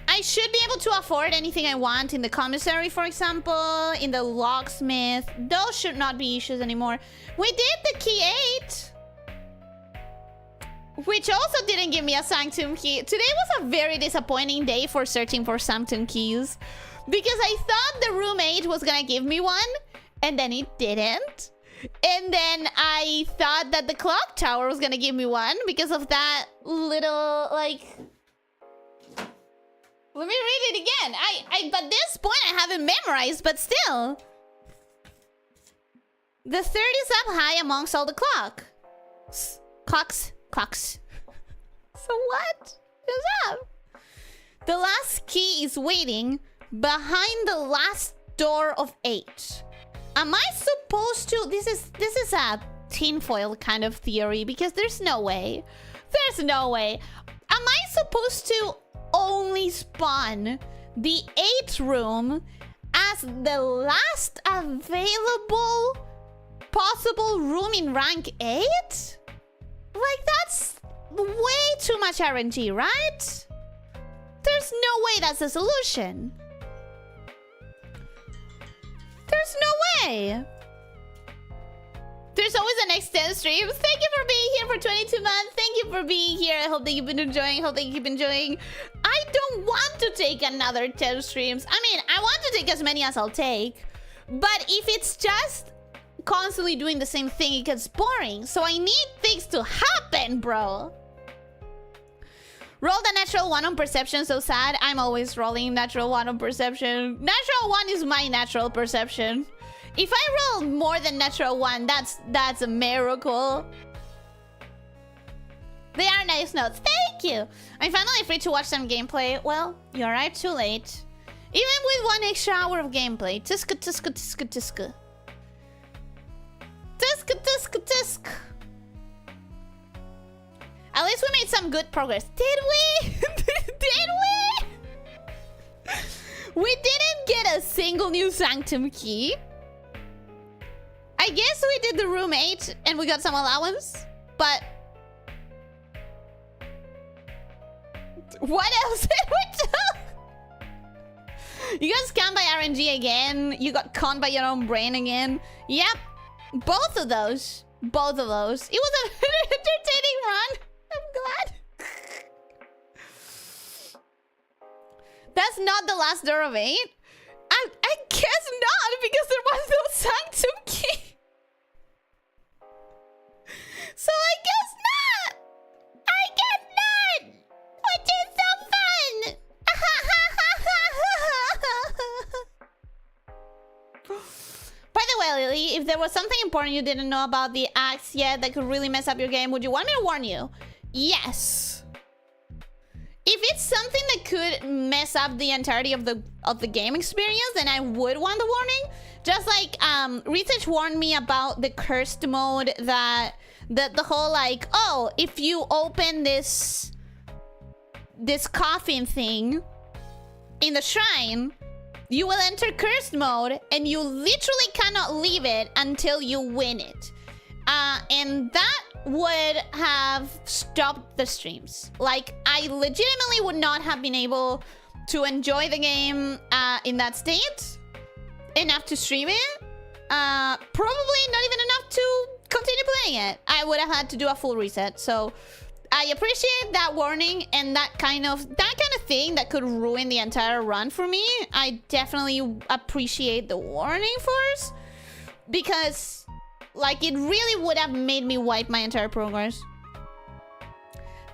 I should be able to afford anything I want in the commissary, for example, in the locksmith. Those should not be issues anymore. We did the key 8, which also didn't give me a sanctum key. Today was a very disappointing day for searching for sanctum keys, because I thought the room 8 was gonna give me one, and then it didn't. And then I thought that the clock tower was gonna give me one because of that little, like... Let me read it again. By this point, I haven't memorized, but still. The third is up high amongst all the clocks. Clocks. So what is up? The last key is waiting behind the last door of 8. Am I supposed to... This is a tinfoil kind of theory, because there's no way. There's no way. Am I supposed to only spawn the 8th room as the last available possible room in rank 8? Like, that's way too much RNG, right? There's no way that's the solution. There's no way. There's always the next 10 streams. Thank you for being here for 22 months. Thank you for being here. I hope that you've been enjoying. Hope that you keep enjoying. I don't want to take another 10 streams. I mean, I want to take as many as I'll take. But if it's just constantly doing the same thing, it gets boring. So I need things to happen, bro. Roll the natural 1 on perception. So sad. I'm always rolling natural 1 on perception. Natural 1 is my natural perception. If I roll more than natural 1, that's a miracle. They are nice notes. Thank you. I'm finally free to watch some gameplay. Well, you arrived too late. Even with 1 extra hour of gameplay. Tisk. At least we made some good progress. Did we? Did we? We didn't get a single new sanctum key. I guess we did the room 8 and we got some allowance, but what else did we do? You got scammed by RNG again. You got conned by your own brain again. Yep, both of those. It was an entertaining run. I'm glad. That's not the last door of 8. I guess not, because there was no sanctum key. So I guess not! Which is so fun! if there was something important you didn't know about the acts yet that could really mess up your game, would you want me to warn you? Yes. If it's something that could mess up the entirety of the game experience, then I would want the warning. Just like research warned me about the cursed mode, that the whole like, oh, if you open this coffin thing in the shrine, you will enter cursed mode and you literally cannot leave it until you win it. And that would have stopped the streams. Like, I legitimately would not have been able to enjoy the game in that state enough to stream it. Probably not even enough to continue playing it. I would have had to do a full reset. So I appreciate that warning and that kind of thing that could ruin the entire run for me. I definitely appreciate the warning first, because like it really would have made me wipe my entire progress.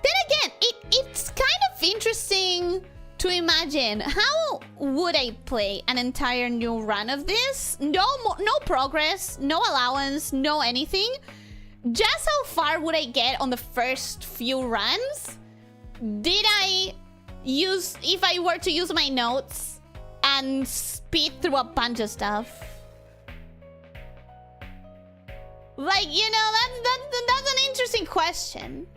Then again, it's kind of interesting to imagine how would I play an entire new run of this? No progress, no allowance, no anything. Just how far would I get on the first few runs? Did I use, if I were to use my notes and speed through a bunch of stuff? Like, you know, that's an interesting question.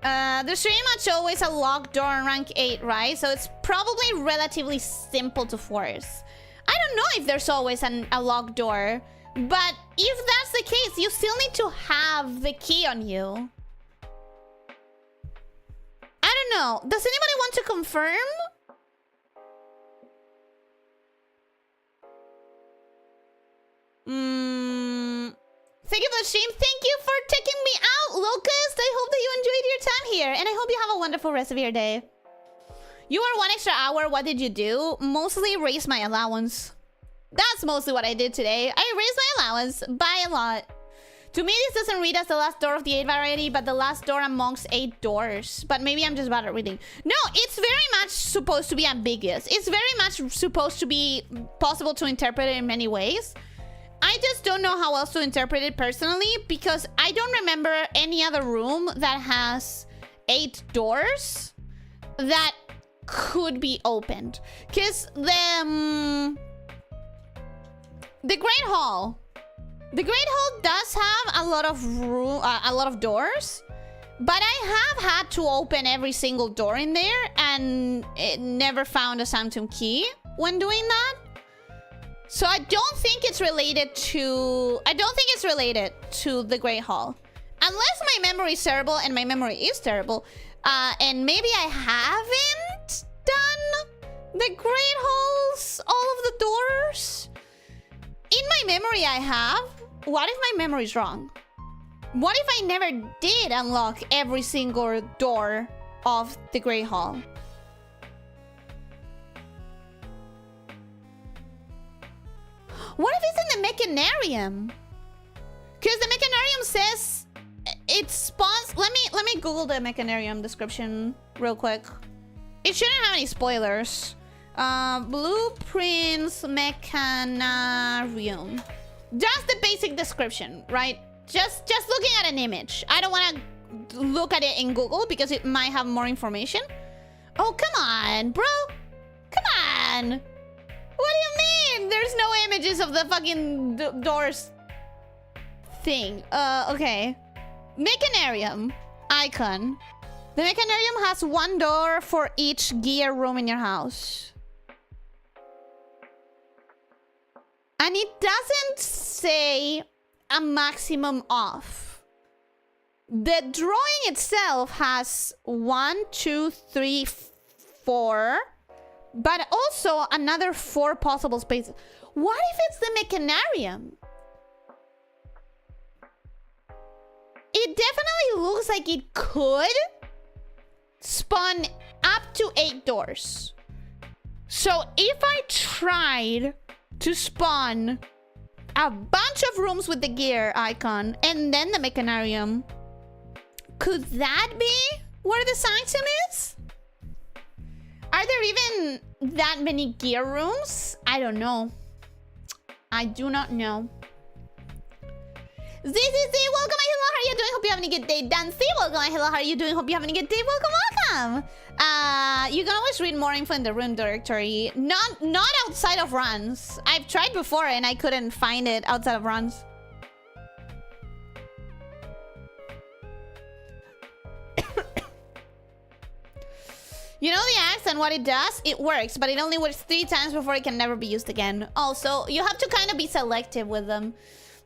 The stream match always a locked door on rank 8, right? So it's probably relatively simple to force. I don't know if there's always a locked door, but if that's the case, you still need to have the key on you. I don't know. Does anybody want to confirm? Thank you for the stream. Thank you for taking me out, Locust. I hope that you enjoyed your time here, and I hope you have a wonderful rest of your day. You were 1 extra hour. What did you do? Mostly raise my allowance. That's mostly what I did today. I raised my allowance by a lot. To me, this doesn't read as the last door of the 8 variety, but the last door amongst 8 doors. But maybe I'm just bad at reading. No, it's very much supposed to be ambiguous. It's very much supposed to be possible to interpret it in many ways. I just don't know how else to interpret it personally, because I don't remember any other room that has 8 doors that could be opened. Because the Great Hall, does have a lot of doors, but I have had to open every single door in there and it never found a Sanctum key when doing that. So I don't think it's related to the Great Hall. Unless my memory is terrible, and my memory is terrible. And maybe I haven't done the Great Halls, all of the doors. In my memory I have. What if my memory is wrong? What if I never did unlock every single door of the Great Hall? What if it's in the Mechanarium? Because the Mechanarium says it spawns. Let me Google the Mechanarium description real quick. It shouldn't have any spoilers. Blueprints Mechanarium. Just the basic description, right? Just looking at an image. I don't want to look at it in Google because it might have more information. Oh, come on, bro. Come on. What do you mean? There's no images of the fucking doors thing. Okay. Mechanarium icon. The Mechanarium has 1 door for each gear room in your house. And it doesn't say a maximum of. The drawing itself has 1, 2, 3, 4, but also another 4 possible spaces. What if it's the Mechanarium? It definitely looks like it could spawn up to 8 doors. So if I tried to spawn a bunch of rooms with the gear icon and then the Mechanarium, could that be where the Sanctum is? Are there even that many gear rooms? I don't know. I do not know. ZZZ, welcome. Hello, how are you doing? Hope you're having a good day. Dancy, welcome. Hello, how are you doing? Hope you're having a good day. Welcome. You can always read more info in the room directory. Not outside of runs. I've tried before and I couldn't find it outside of runs. You know the axe and what it does? It works, but it only works 3 times before it can never be used again. Also, you have to kind of be selective with them.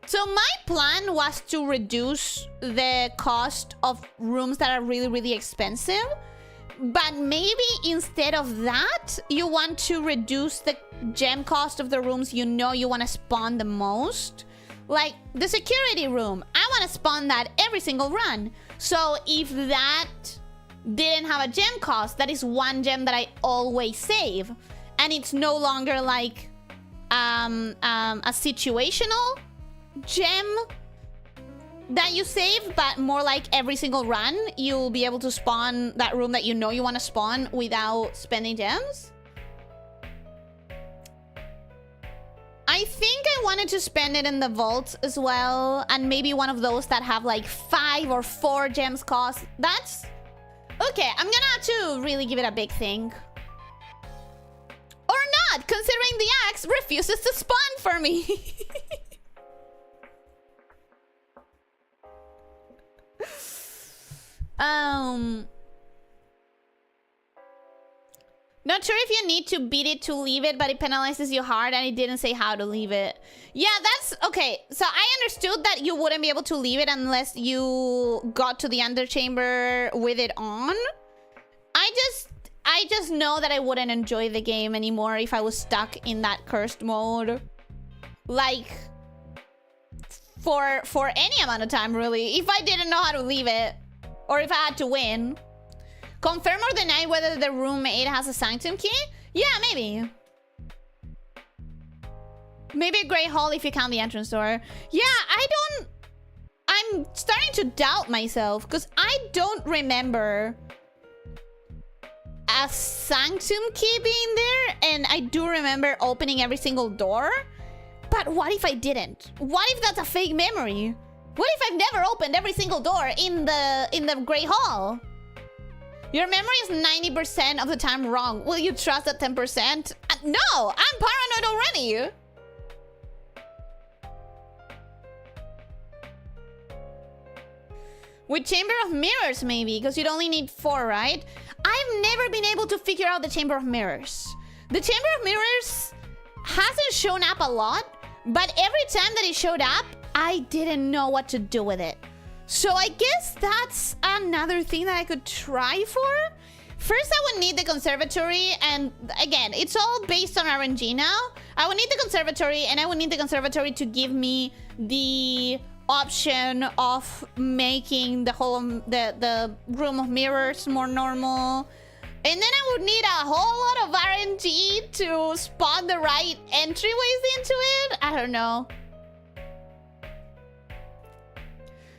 So my plan was to reduce the cost of rooms that are really, really expensive. But maybe instead of that, you want to reduce the gem cost of the rooms you know you want to spawn the most. Like the security room. I want to spawn that every single run. So if that didn't have a gem cost, that is 1 gem that I always save. And it's no longer like a situational gem that you save, but more like every single run you'll be able to spawn that room that you know you want to spawn without spending gems. I think I wanted to spend it in the vaults as well, and maybe one of those that have like 5 or 4 gems cost. That's okay. I'm gonna have to really give it a big thing. Or not, considering the axe refuses to spawn for me. Not sure if you need to beat it to leave it, but it penalizes you hard and it didn't say how to leave it. Yeah, that's okay. So I understood that you wouldn't be able to leave it unless you got to the underchamber with it on. I just know that I wouldn't enjoy the game anymore if I was stuck in that cursed mode. Like for any amount of time, really. If I didn't know how to leave it. Or if I had to win. Confirm or deny whether the room 8 has a sanctum key? Yeah, maybe. Maybe a Grey Hall if you count the entrance door. Yeah, I'm starting to doubt myself. Because I don't remember a sanctum key being there. And I do remember opening every single door. But what if I didn't? What if that's a fake memory? What if I've never opened every single door in the Grey Hall? Your memory is 90% of the time wrong. Will you trust that 10%? No, I'm paranoid already. With Chamber of Mirrors, maybe, because you'd only need 4, right? I've never been able to figure out the Chamber of Mirrors. The Chamber of Mirrors hasn't shown up a lot, but every time that it showed up, I didn't know what to do with it. So I guess that's another thing that I could try for. First, I would need the conservatory. And again, it's all based on RNG now. I would need the conservatory, and I would need the conservatory to give me the option of making the whole the room of mirrors more normal. And then I would need a whole lot of RNG to spawn the right entryways into it. I don't know.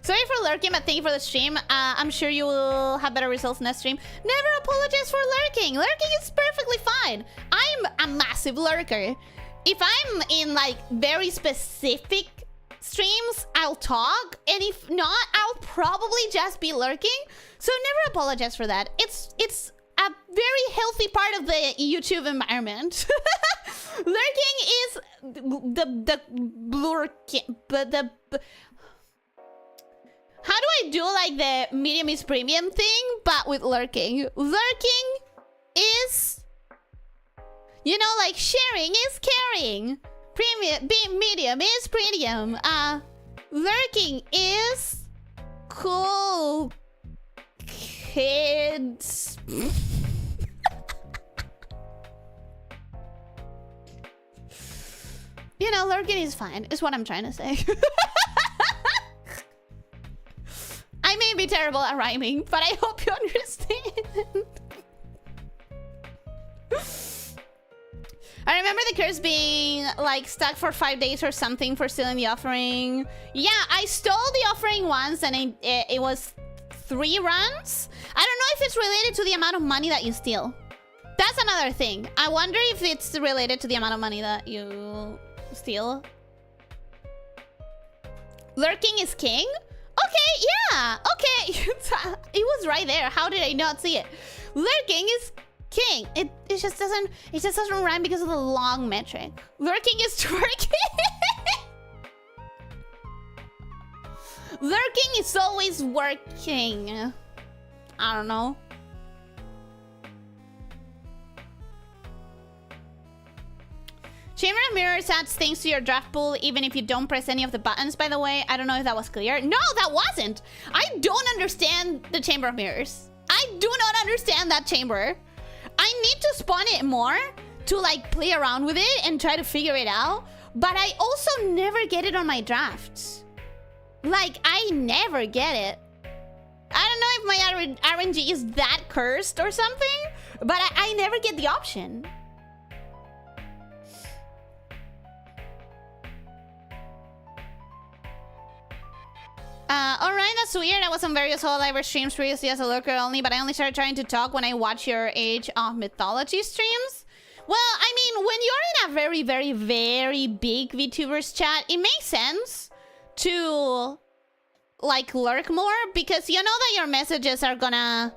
Sorry for lurking, but thank you for the stream. I'm sure you will have better results next stream. Never apologize for lurking. Lurking is perfectly fine. I'm a massive lurker. If I'm in like very specific streams, I'll talk. And if not, I'll probably just be lurking. So never apologize for that. It's a very healthy part of the YouTube environment. Lurking is the blurking, but the... How do I do like the medium is premium thing, but with lurking? Lurking is, you know, like sharing is caring. Medium is premium. Lurking is cool kids. You know, lurking is fine, is what I'm trying to say. I may be terrible at rhyming, but I hope you understand. I remember the curse being like stuck for 5 days or something for stealing the offering. Yeah, I stole the offering once and it was 3 runs. I don't know if it's related to the amount of money that you steal. That's another thing. I wonder if it's related to the amount of money that you steal. Lurking is king? Okay, yeah, okay. It was right there. How did I not see it? Lurking is king. It just doesn't rhyme because of the long metric. Lurking is twerking. Lurking is always working. I don't know. Chamber of Mirrors adds things to your draft pool even if you don't press any of the buttons, by the way. I don't know if that was clear. No, that wasn't. I don't understand the Chamber of Mirrors. I do not understand that chamber. I need to spawn it more to like play around with it and try to figure it out. But I also never get it on my drafts. Like, I never get it. I don't know if my RNG is that cursed or something, but I never get the option. Alright, that's weird. I was on various Hololiver streams previously as a lurker only, but I only started trying to talk when I watch your Age of Mythology streams. Well, I mean, when you're in a very, very, very big VTubers chat, it makes sense to, like, lurk more, because you know that your messages are gonna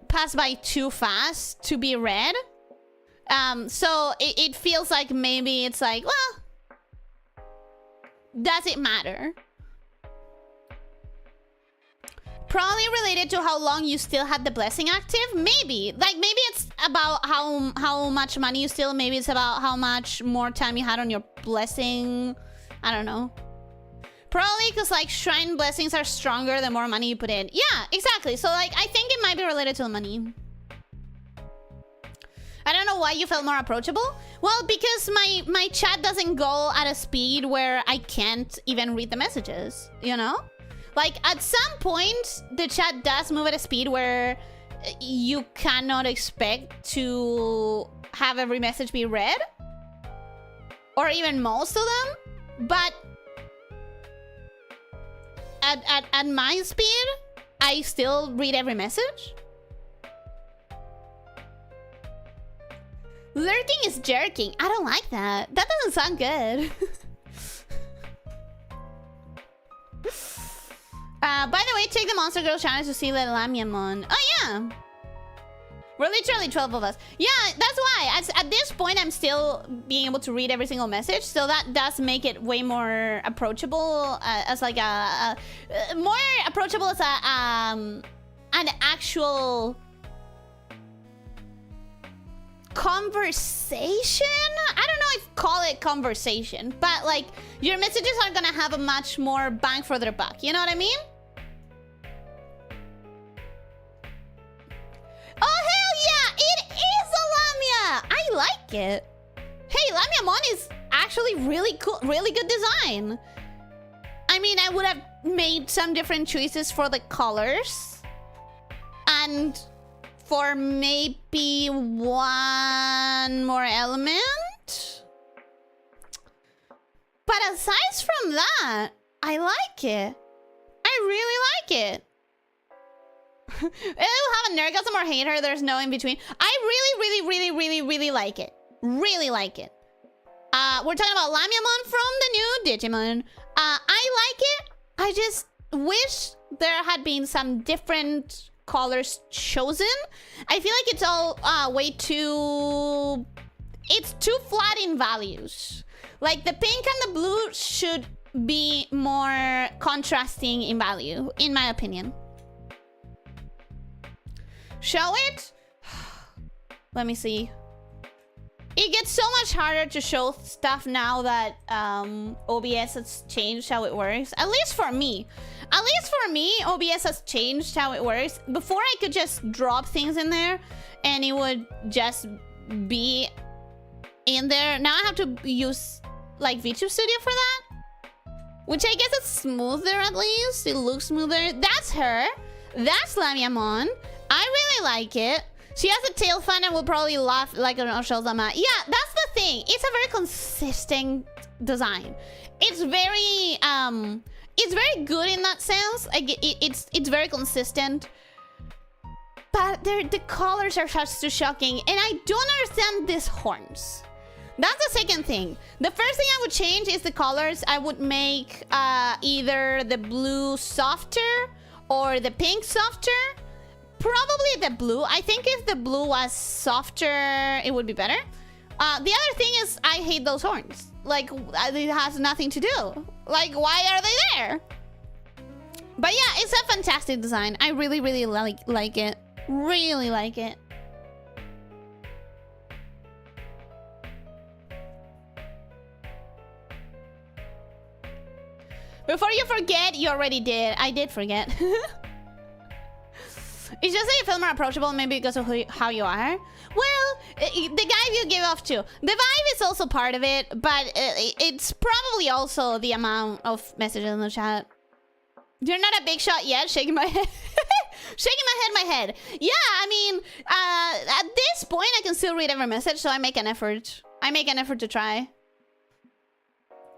pass by too fast to be read. So it feels like maybe it's like, well, does it matter? Probably related to how long you still had the blessing active. Maybe. Like, maybe it's about how much money you still... Maybe it's about how much more time you had on your blessing. I don't know. Probably because, like, shrine blessings are stronger the more money you put in. Yeah, exactly. So, like, I think it might be related to the money. I don't know why you felt more approachable. Well, because my chat doesn't go at a speed where I can't even read the messages, you know? Like, at some point, the chat does move at a speed where you cannot expect to have every message be read. Or even most of them. But at my speed, I still read every message. Lurking is jerking. I don't like that. That doesn't sound good. By the way, check the Monster Girl channel to see the lamia mon. Oh, yeah. We're literally 12 of us. Yeah, that's why. At this point, I'm still being able to read every single message. So that does make it way more approachable as like more approachable as an actual conversation. I don't know if call it conversation, but like your messages are gonna have a much more bang for their buck. You know what I mean? Oh, hell yeah! It is a lamia! I like it. Hey, lamia mon is actually really cool, really good design. I mean, I would have made some different choices for the colors. And for maybe one more element. But aside from that, I like it. I really like it. It'll have a Nergasm or hate her. There's no in between. I really like it. Really like it. We're talking about Lamiamon from the new Digimon. I like it. I just wish there had been some different colors chosen. I feel like it's all way too... It's too flat in values. Like the pink and the blue should be more contrasting in value, in my opinion. Show it? Let me see. It gets so much harder to show stuff now that OBS has changed how it works. At least for me. At least for me, OBS has changed how it works. Before, I could just drop things in there and it would just be in there. Now I have to use like VTuber Studio for that. Which I guess is smoother at least. It looks smoother. That's her. That's Lamiamon. I really like it. She has a tail fan and will probably laugh like an Oshozama. Yeah, that's the thing. It's a very consistent design. It's very good in that sense. Like it's very consistent. But the colors are just too shocking. And I don't understand these horns. That's the second thing. The first thing I would change is the colors. I would make either the blue softer or the pink softer. Probably the blue. I think if the blue was softer, it would be better. The other thing is I hate those horns. Like, it has nothing to do. Like, why are they there? But yeah, it's a fantastic design. I really, really like it. Really like it. Before you forget, you already did. I did forget. It's just that you feel more approachable, maybe because of how you are. Well, the vibe you give off too. The vibe is also part of it, but it's probably also the amount of messages in the chat. You're not a big shot yet. Shaking my head. Shaking my head. Yeah, I mean, at this point, I can still read every message, so I make an effort. I make an effort to try.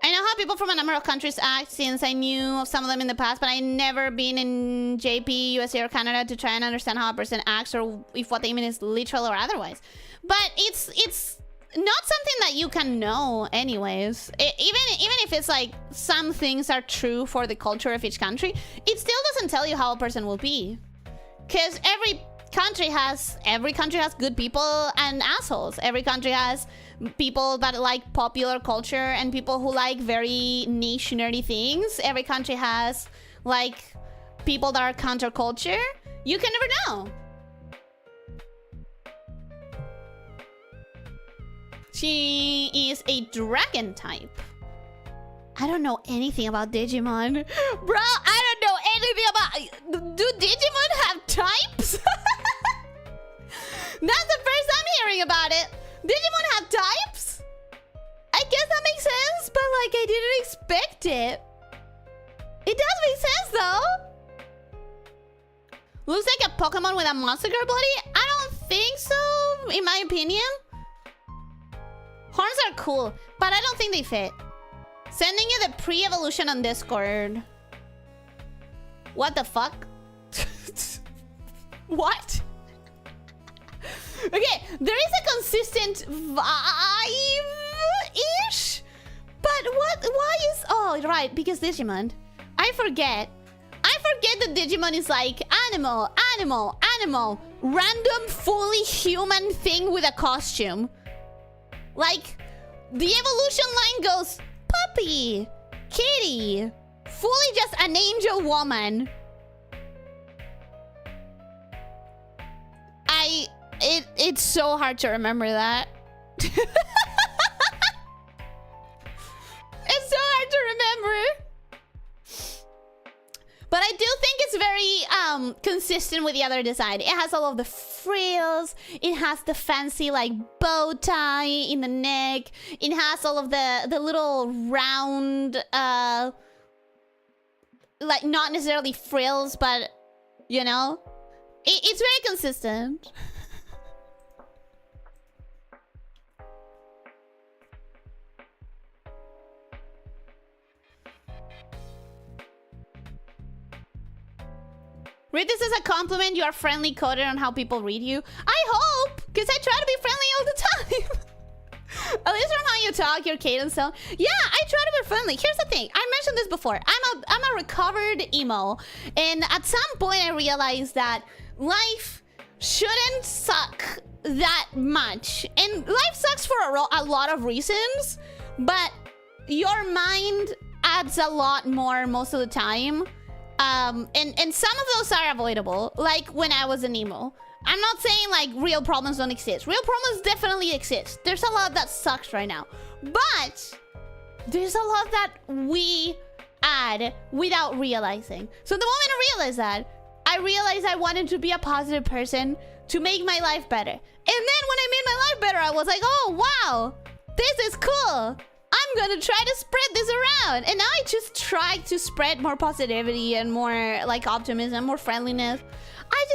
I know how people from a number of countries act since I knew of some of them in the past, but I never been in JP, USA, or Canada to try and understand how a person acts or if what they mean is literal or otherwise. But it's not something that you can know anyways. Even if it's like some things are true for the culture of each country, it still doesn't tell you how a person will be. Because every country has good people and assholes. Every country has people that like popular culture and people who like very niche nerdy things. Every country has like people that are counterculture. You can never know. She is a dragon type. I don't know anything about Digimon. Bro, I don't know anything about... Do Digimon have types? That's the first I'm hearing about it. Digimon have types? I guess that makes sense, but like I didn't expect it. It does make sense though. Looks like a Pokemon with a monster girl body? I don't think so, in my opinion. Horns are cool, but I don't think they fit. Sending you the pre-evolution on Discord. What the fuck? What? Okay, there is a consistent vibe-ish. But what? Why is... Oh, right, because Digimon. I forget that Digimon is like animal, animal, animal. Random, fully human thing with a costume. Like, the evolution line goes... Puppy, kitty, fully just an angel woman. It's so hard to remember that. It's so hard to remember. But I do think it's very consistent with the other design. It has all of the frills. It has the fancy like bow tie in the neck. It has all of the little round like not necessarily frills, but you know, it's very consistent. Read this as a compliment. You are friendly coded on how people read you. I hope, because I try to be friendly all the time. At least from how you talk, your cadence tone. Yeah, I try to be friendly. Here's the thing. I mentioned this before. I'm a recovered emo. And at some point I realized that life shouldn't suck that much. And life sucks for a lot of reasons. But your mind adds a lot more most of the time. And some of those are avoidable, like when I was an emo. I'm not saying like real problems don't exist. Real problems definitely exist. There's a lot that sucks right now. But there's a lot that we add without realizing. So the moment I realized I wanted to be a positive person to make my life better. And then when I made my life better, I was like, oh wow, this is cool. I'm gonna try to spread this around. And now I just try to spread more positivity and more like optimism, more friendliness. I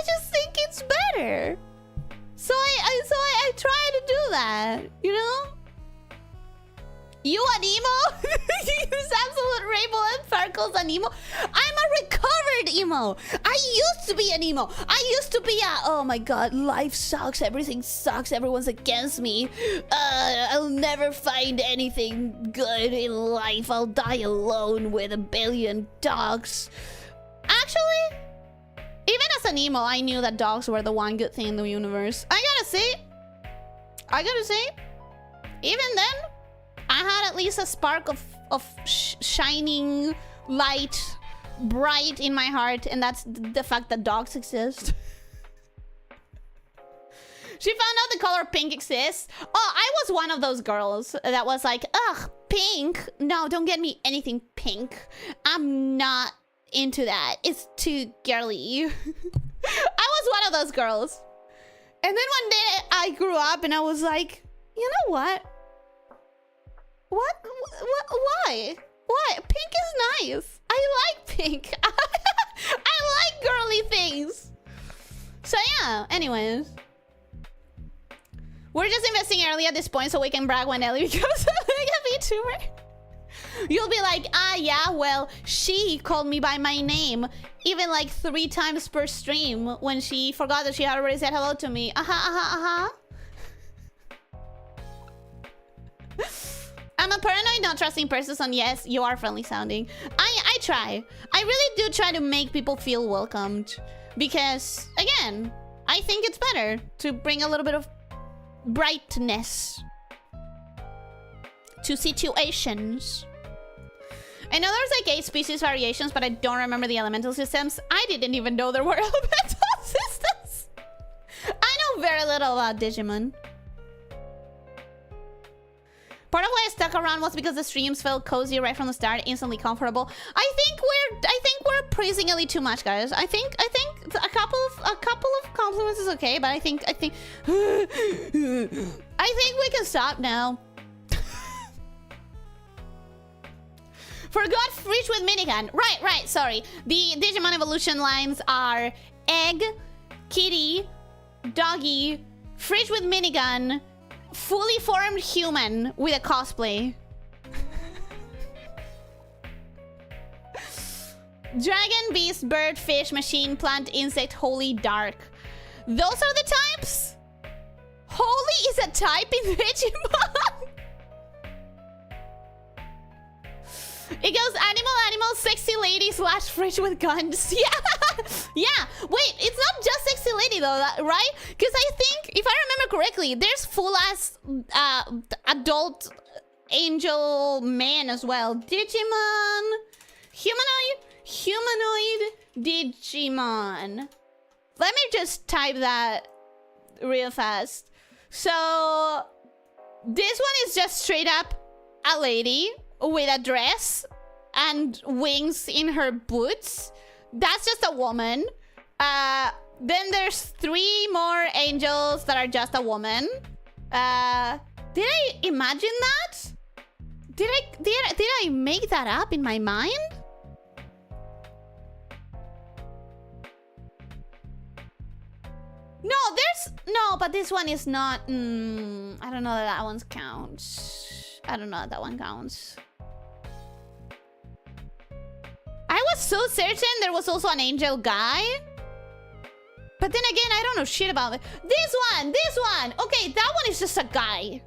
just think it's better. So I try to do that, you know? You an emo? You use absolute rainbow and sparkles an emo? I'm a recovered emo. I used to be an emo. I used to be a, oh my god, life sucks, everything sucks, everyone's against me. I'll never find anything good in life. I'll die alone with a billion dogs. Actually, even as an emo, I knew that dogs were the one good thing in the universe. I gotta say, even then, I had at least a spark of shining light, bright in my heart, and that's the fact that dogs exist. She found out the color pink exists. Oh, I was one of those girls that was like, ugh, pink? No, don't get me anything pink. I'm not into that. It's too girly. I was one of those girls. And then one day I grew up and I was like, you know what? Why? Why? Pink is nice. I like pink. I like girly things. So yeah, anyways. We're just investing early at this point so we can brag when Ellie becomes a VTuber. You'll be like, ah, yeah, well, she called me by my name even like 3 times per stream when she forgot that she had already said hello to me. I'm a paranoid, not trusting person, and yes, you are friendly sounding. I try. I really do try to make people feel welcomed. Because, again, I think it's better to bring a little bit of brightness to situations. I know there's like 8 species variations, but I don't remember the elemental systems. I didn't even know there were elemental systems. I know very little about Digimon. Part of why I stuck around was because the streams felt cozy right from the start, instantly comfortable. I think we're praising Ellie too much, guys. I think a couple of compliments is okay, but I think we can stop now. Forgot Fridge with minigun. Right, sorry. The Digimon evolution lines are egg, kitty, doggy, Fridge with minigun, fully formed human with a cosplay. Dragon, beast, bird, fish, machine, plant, insect, holy, dark. Those are the types? Holy is a type in Digimon? It goes animal, sexy lady / fridge with guns. Yeah. Wait, it's not just sexy lady though, right? Because I think, if I remember correctly, there's full-ass adult angel man as well. Digimon. Humanoid Digimon. Let me just type that real fast. So, this one is just straight up a lady with a dress and wings in her boots. That's just a woman. Then there's 3 more angels that are just a woman. Did I imagine that? Did I make that up in my mind? No, but this one is not. I don't know that one counts. I don't know that one counts. I was so certain there was also an angel guy. But then again, I don't know shit about it. This one. Okay, that one is just a guy.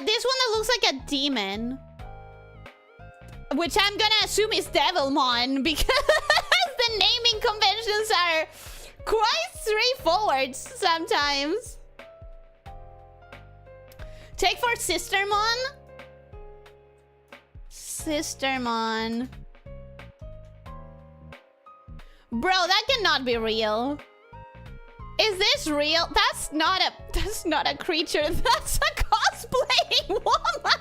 This one that looks like a demon. Which I'm gonna assume is Devilmon because the naming conventions are quite straightforward sometimes. Take for Sistermon. Sistermon. Bro, that cannot be real. Is this real? That's not a creature. That's a cosplaying woman.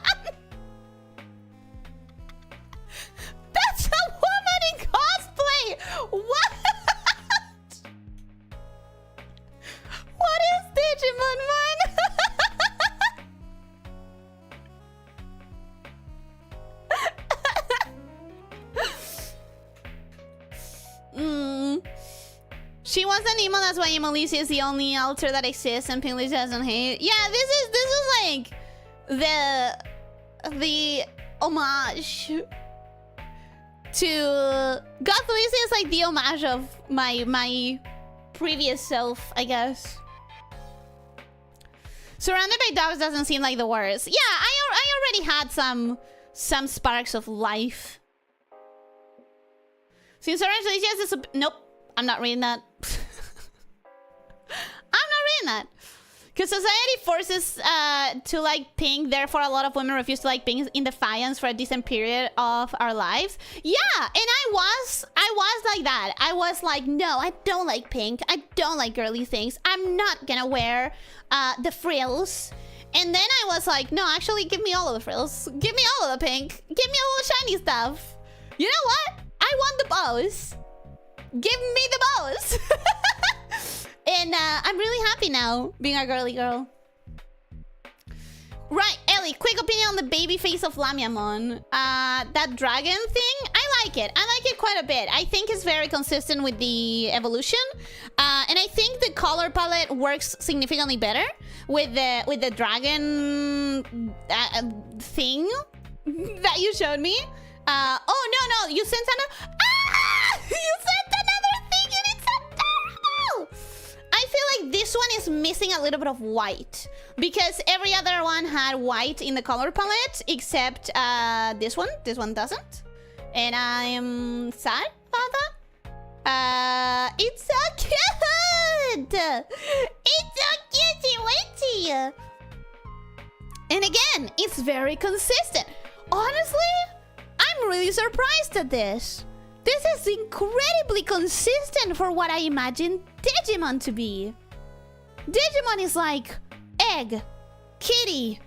That's a woman in cosplay. What? What is Digimon, man? She wants an emo, that's why Elyssia is the only alter that exists and Pingley doesn't hate. Yeah, this is like the homage. to God Felicia is like the homage of my previous self, I guess. Surrounded by dogs doesn't seem like the worst. Yeah, I already had some sparks of life. Since Orange Delicious is nope, I'm not reading that. I'm not reading that. Because society forces to like pink, therefore a lot of women refuse to like pink in defiance for a decent period of our lives. Yeah, and I was like that. I was like, no, I don't like pink. I don't like girly things. I'm not gonna wear the frills. And then I was like, no, actually, give me all of the frills. Give me all of the pink. Give me all the shiny stuff. You know what? I want the bows. Give me the bows. And I'm really happy now being a girly girl. Right, Ellie, quick opinion on the baby face of Lamiamon. That dragon thing, I like it. I like it quite a bit. I think it's very consistent with the evolution. And I think the color palette works significantly better with the dragon thing that you showed me. Oh, no, you sent another... Ah! You sent another thing and it's adorable! I feel like this one is missing a little bit of white. Because every other one had white in the color palette, except this one. This one doesn't. And I'm sad about that. It's so cute! It's so cutesy-witty! And again, it's very consistent. Honestly, I'm really surprised at this. This is incredibly consistent for what I imagined Digimon to be. Digimon is like egg, kitty,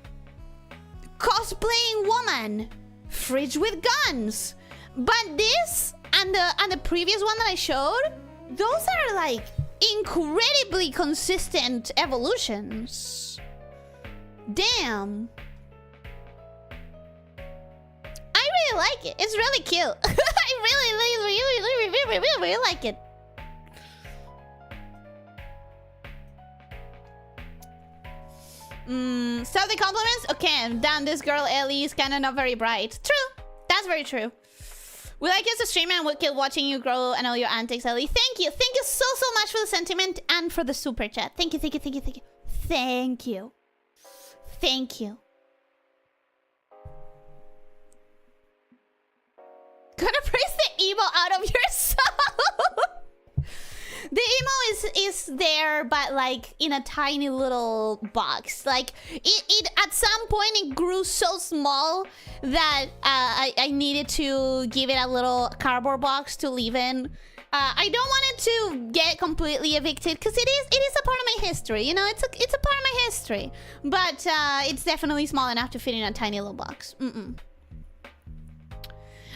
cosplaying woman, fridge with guns. But this and the previous one that I showed, those are like incredibly consistent evolutions. Damn. I really like it. It's really cute. I really like it. So the compliments? Okay, I'm done. This girl Ellie is kind of not very bright. True. That's very true. We like you as a streamer and we'll keep watching you grow and all your antics, Ellie. Thank you. Thank you so much for the sentiment and for the super chat. Thank you. Thank you. Gonna press the emo out of your soul. The emo is there, but like in a tiny little box. Like it at some point it grew so small that I needed to give it a little cardboard box to live in. I don't want it to get completely evicted because it is a part of my history. You know, it's a part of my history. But it's definitely small enough to fit in a tiny little box.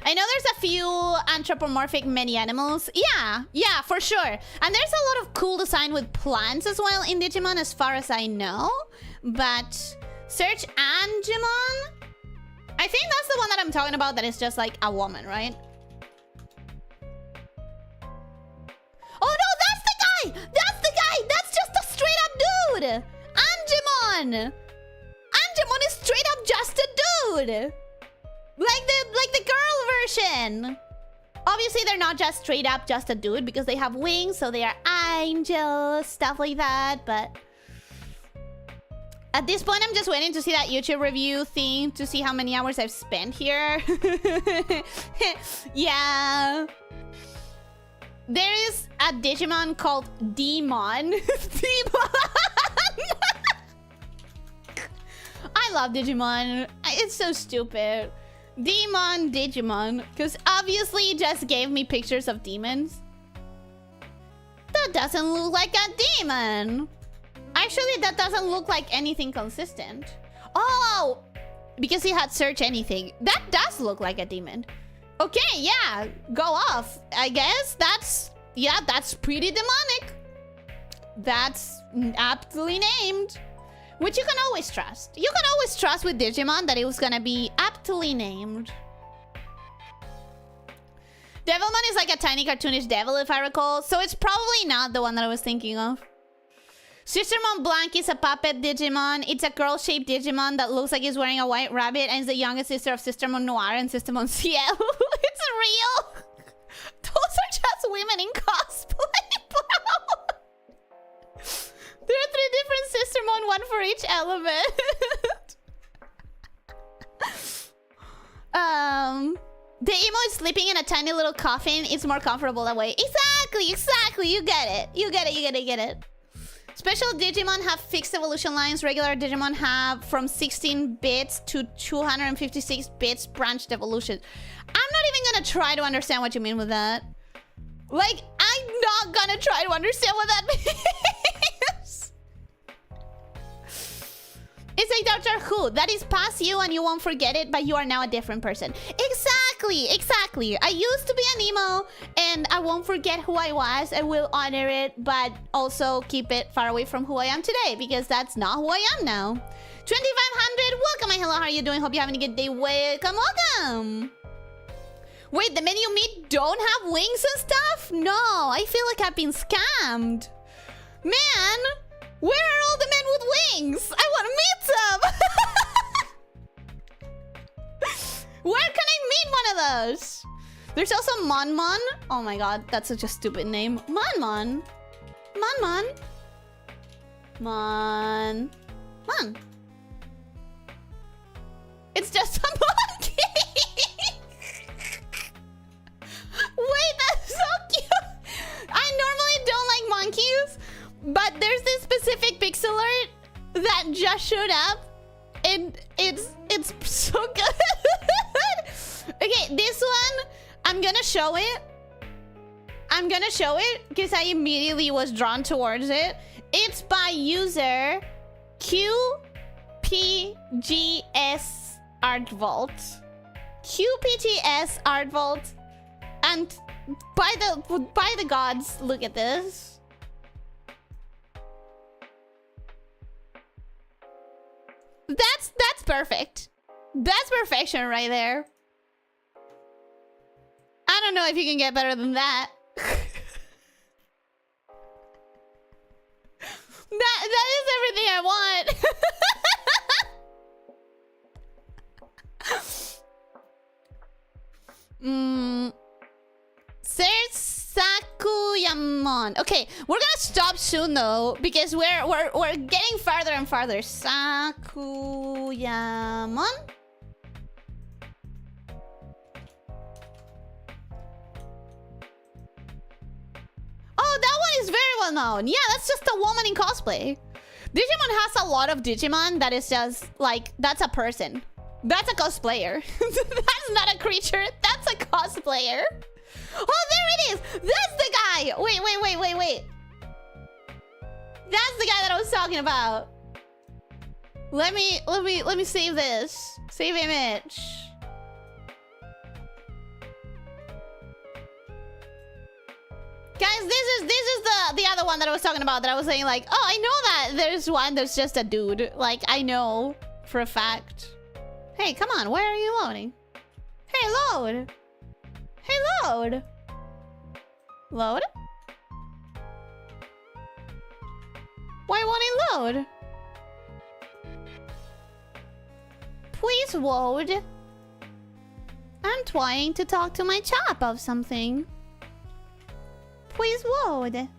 I know there's a few anthropomorphic many animals. Yeah, for sure. And there's a lot of cool design with plants as well in Digimon as far as I know. But search Angemon. I think that's the one that I'm talking about that is just like a woman, right? Oh no, that's the guy! That's the guy! That's just a straight up dude! Angemon! Angemon is straight up just a dude! Like the girl version. Obviously, they're not just straight up just a dude because they have wings, so they are angels, stuff like that. But at this point, I'm just waiting to see that YouTube review thing to see how many hours I've spent here. Yeah. There is a Digimon called Demon. Demon. I love Digimon. It's so stupid. Demon Digimon. Because obviously it just gave me pictures of demons. That doesn't look like a demon. Actually, that doesn't look like anything consistent. Oh! Because he had search anything. That does look like a demon. Okay, yeah. Go off. I guess that's pretty demonic. That's aptly named. Which you can always trust. You can always trust with Digimon that it was gonna be aptly named. Devilmon is like a tiny cartoonish devil, if I recall. So it's probably not the one that I was thinking of. Sistermon Blanc is a puppet Digimon. It's a girl-shaped Digimon that looks like it's wearing a white rabbit and is the youngest sister of Sistermon Noir and Sistermon Ciel. It's real? Those are just women in cosplay, bro. There are 3 different system on, 1 for each element. The emo is sleeping in a tiny little coffin. It's more comfortable that way. Exactly. You get it. You get it. Special Digimon have fixed evolution lines. Regular Digimon have from 16 bits to 256 bits branched evolution. I'm not even gonna try to understand what you mean with that. Like, I'm not gonna try to understand what that means. It's like Doctor Who. That is past you and you won't forget it, but you are now a different person. Exactly. I used to be an emo and I won't forget who I was. I will honor it, but also keep it far away from who I am today, because that's not who I am now. 2500, welcome and hello, how are you doing? Hope you're having a good day. Welcome. Wait, the men you meet don't have wings and stuff? No, I feel like I've been scammed. Man, where are all the men with wings? I want to meet them. Where can I meet one of those? There's also Monmon. Oh my god, that's such a stupid name. Monmon. Mon. It's just a monkey. Wait, that's so cute. I normally don't like monkeys, but there's this specific pixel art that just showed up, and it's so good. Okay, this one, I'm gonna show it because I immediately was drawn towards it. It's by user QPGS Art Vault. QPGS Art Vault. And by the gods, look at this. That's perfect. That's perfection right there. I don't know if you can get better than that. That is everything I want. Sakuyamon. Okay, we're gonna stop soon though, because we're getting farther and farther. Sakuyamon. Oh, that one is very well known. Yeah, that's just a woman in cosplay. Digimon has a lot of Digimon that is just like, that's a person. That's a cosplayer. That's not a creature. That's a cosplayer. Oh, there it is. That's the guy. Wait. That's the guy that I was talking about. Let me save this. Save image. Guys, this is the other one that I was talking about, that I was saying like, oh, I know that there's one that's just a dude. Like, I know for a fact. Hey, come on, where are you loading? Hey, load. Hey, load. Load? Why won't it load? Please load. I'm trying to talk to my chat of something. Please load.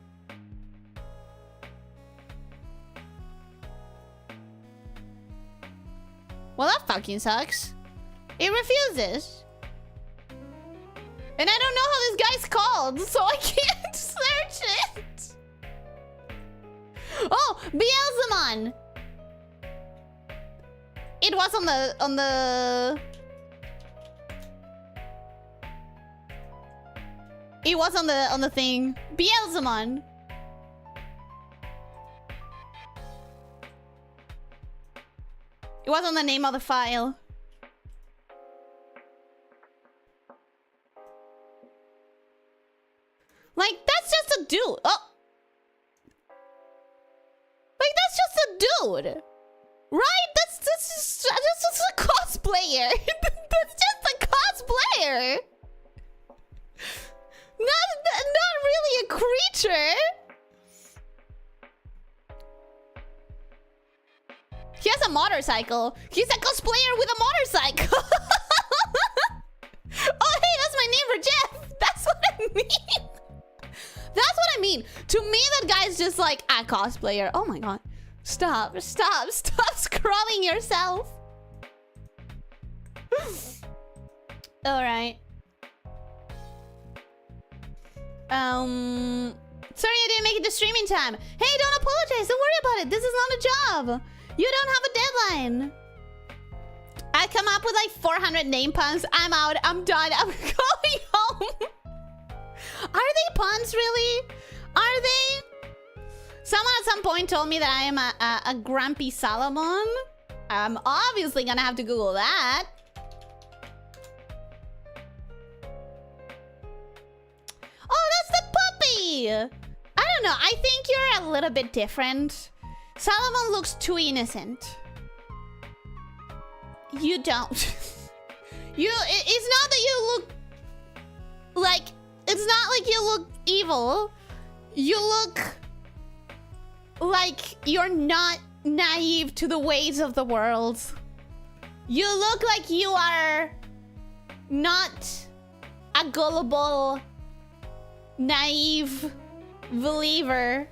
Well, that fucking sucks. It refuses. And I don't know how this guy's called, so I can't search it. Oh, Beelzemon. It was on the... It was on the thing. Beelzemon. It was on the name of the file. Like, that's just a dude. Oh. Like, that's just a dude. Right? That's just a cosplayer. That's just a cosplayer. Not really a creature. He has a motorcycle. He's a cosplayer with a motorcycle. Oh, hey, that's my neighbor is just like a cosplayer. Oh my god. Stop scrolling yourself. Alright. Sorry I didn't make it to streaming time. Hey, don't apologize. Don't worry about it. This is not a job. You don't have a deadline. I come up with like 400 name puns. I'm out. I'm done. I'm going home. Are they puns, really? Are they? Someone at some point told me that I am a grumpy Solomon. I'm obviously gonna have to Google that. Oh, that's the puppy! I don't know. I think you're a little bit different. Solomon looks too innocent. You don't. It's not that you look like... It's not like you look evil. You look like you're not naive to the ways of the world. You look like you are not a gullible, naive believer.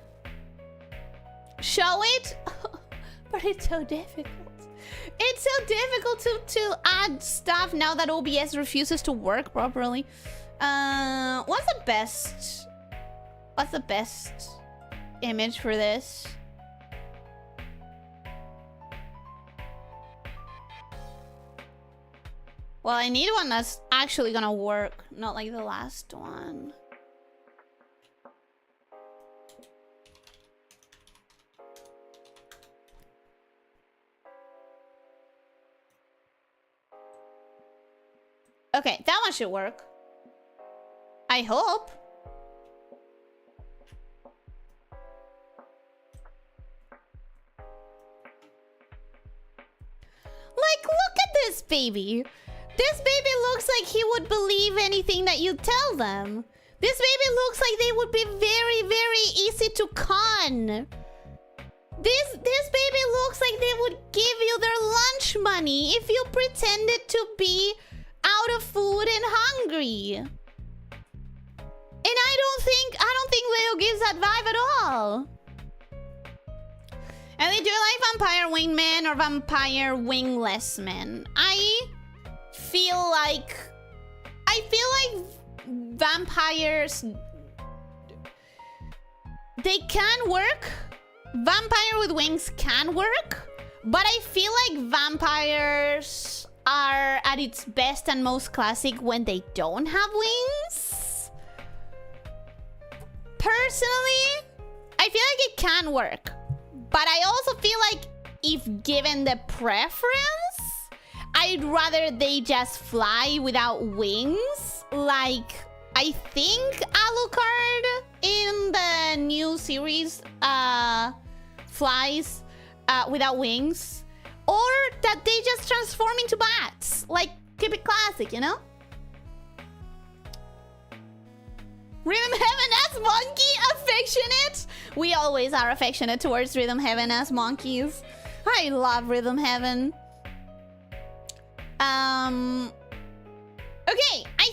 Show it? But it's so difficult. It's so difficult to add stuff now that OBS refuses to work properly. What's the best image for this? Well, I need one that's actually gonna work, not like the last one. Okay, that one should work. I hope. Like, look at this baby. This baby looks like he would believe anything that you tell them. This baby looks like they would be very, very easy to con. This baby looks like they would give you their lunch money if you pretended to be out of food and hungry. And I don't think Leo gives that vibe at all. And they do like vampire wingmen or vampire wingless men. I feel like vampires, they can work. Vampire with wings can work, but I feel like vampires are at its best and most classic when they don't have wings. Personally, I feel like it can work, but I also feel like if given the preference, I'd rather they just fly without wings. Like, I think Alucard in the new series flies without wings. Or that they just transform into bats. Like, keep it classic, you know? Rhythm Heaven as monkey, affectionate. We always are affectionate towards Rhythm Heaven as monkeys. I love Rhythm Heaven. Okay, I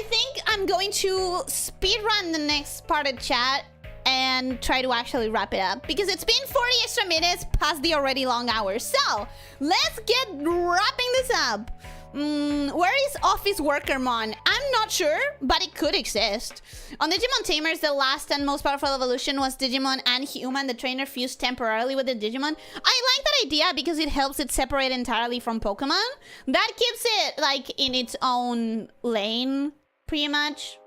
think I'm going to speedrun the next part of chat and try to actually wrap it up, because it's been 40 extra minutes past the already long hours. So let's get wrapping this up. Where is Office Workermon? I'm not sure, but it could exist. On Digimon Tamers, the last and most powerful evolution was Digimon and Human. The trainer fused temporarily with the Digimon. I like that idea because it helps it separate entirely from Pokemon. That keeps it like in its own lane, pretty much.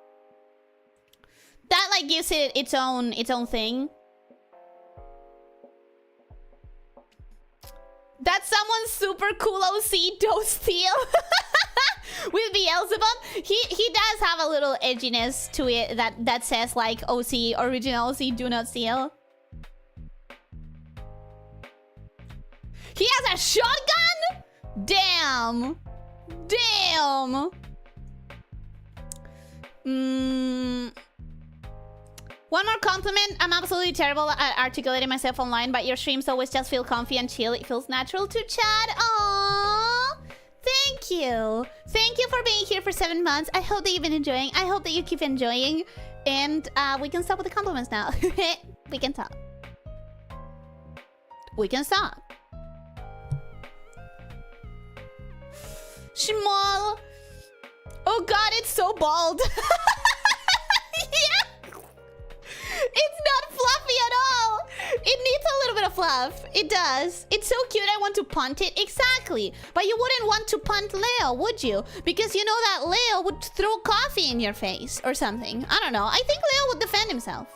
That like gives it its own thing. That's someone's super cool OC, don't steal. With Beelzebub. He does have a little edginess to it that says like OC, original OC, do not steal. He has a shotgun? Damn. Damn. One more compliment. I'm absolutely terrible at articulating myself online, but your streams always just feel comfy and chill. It feels natural to chat. Aww. Thank you. Thank you for being here for 7 months. I hope that you've been enjoying. I hope that you keep enjoying. And we can stop with the compliments now. We can talk. We can stop. Small. Oh god, it's so bald. Yeah. It's not fluffy at all. It needs a little bit of fluff. It does. It's so cute. I want to punt it. Exactly. But you wouldn't want to punt Leo, would you? Because you know that Leo would throw coffee in your face or something. I don't know. I think Leo would defend himself.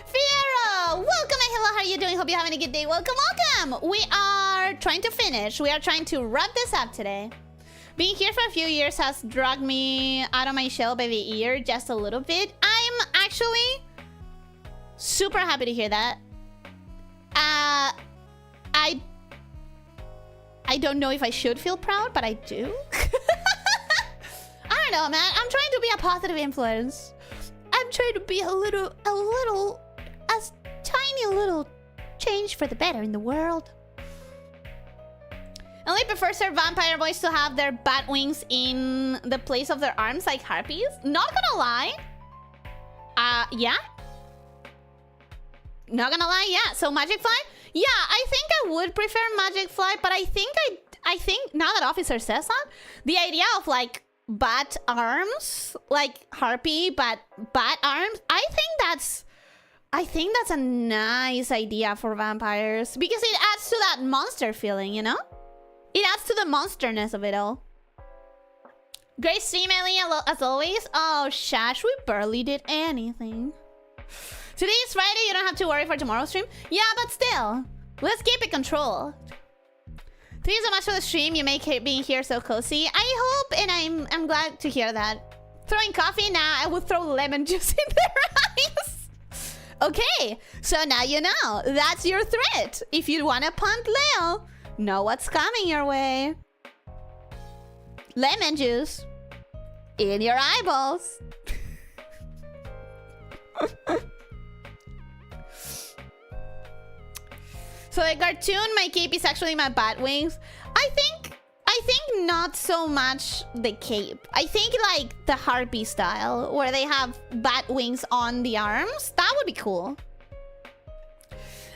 Fiero! Welcome and hello. How are you doing? Hope you're having a good day. Welcome, welcome. We are trying to finish. We are trying to wrap this up today. Being here for a few years has dragged me out of my shell by the ear just a little bit. I'm actually super happy to hear that. I don't know if I should feel proud, but I do. I don't know, man. I'm trying to be a positive influence. I'm trying to be a tiny little change for the better in the world. I only prefer certain vampire boys to have their bat wings in the place of their arms like harpies. Not gonna lie. Yeah. Not gonna lie, yeah. So Magic Fly? Yeah, I think I would prefer Magic Fly, but I think now that Officer says that, the idea of like bat arms, like harpy, but bat arms, I think that's a nice idea for vampires because it adds to that monster feeling, you know? It adds to the monsterness of it all. Great stream, Ellie, as always. Oh, Shash, we barely did anything. Today is Friday, you don't have to worry for tomorrow's stream. Yeah, but still, let's keep it controlled. Thank you so much for the stream. You make being here so cozy. I hope, and I'm glad to hear that. Throwing coffee now, I would throw lemon juice in their eyes. Okay, so now you know. That's your threat. If you want to punt Leo, know what's coming your way. Lemon juice in your eyeballs. So the cartoon, my cape is actually my bat wings. I think not so much the cape. I think like the harpy style, where they have bat wings on the arms. That would be cool.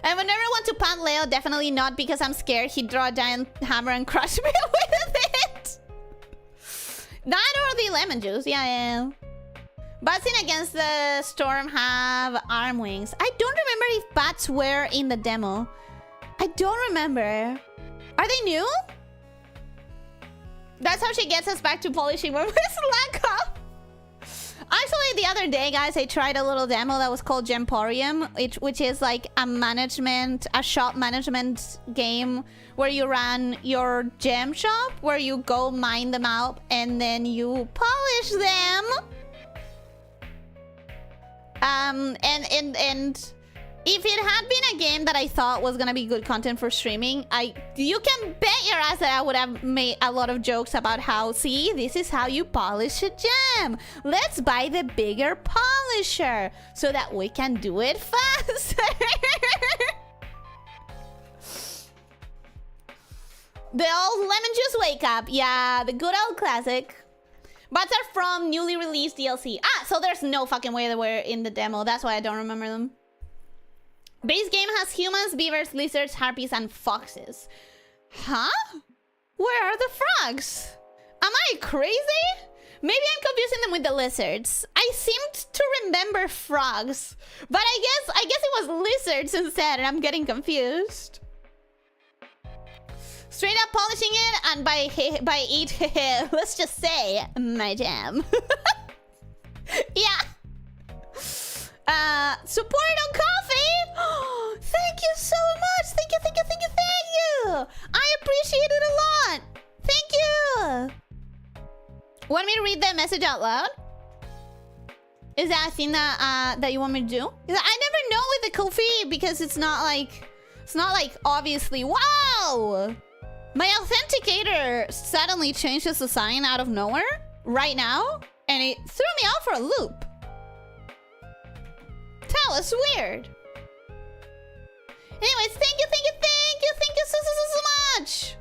I would never want to punt Leo, definitely not because I'm scared he'd draw a giant hammer and crush me with it. That or the lemon juice, yeah. Bats in Against the Storm have arm wings. I don't remember if bats were in the demo. I don't remember. Are they new? That's how she gets us back to polishing when we slack off. Actually, the other day, guys, I tried a little demo that was called Gemporium, which is like a shop management game where you run your gem shop, where you go mine them out and then you polish them. And if it had been a game that I thought was gonna be good content for streaming, you can bet your ass that I would have made a lot of jokes about how, see, this is how you polish a gem. Let's buy the bigger polisher so that we can do it faster. The old lemon juice wake up. Yeah, the good old classic. Bats are from newly released DLC. Ah, so there's no fucking way they were in the demo. That's why I don't remember them. Base game has humans, beavers, lizards, harpies, and foxes. Huh? Where are the frogs? Am I crazy? Maybe I'm confusing them with the lizards. I seemed to remember frogs, but I guess it was lizards instead, and I'm getting confused. Straight up polishing it, and by eat, let's just say my jam. Yeah. Support on coffee. Thank you so much. Thank you. I appreciate it a lot. Thank you. Want me to read the message out loud? Is that a thing that you want me to do? I never know with the coffee because it's not like obviously. Wow. My authenticator suddenly changes the sign out of nowhere right now, and it threw me off for a loop. That was weird. Anyways, thank you so much.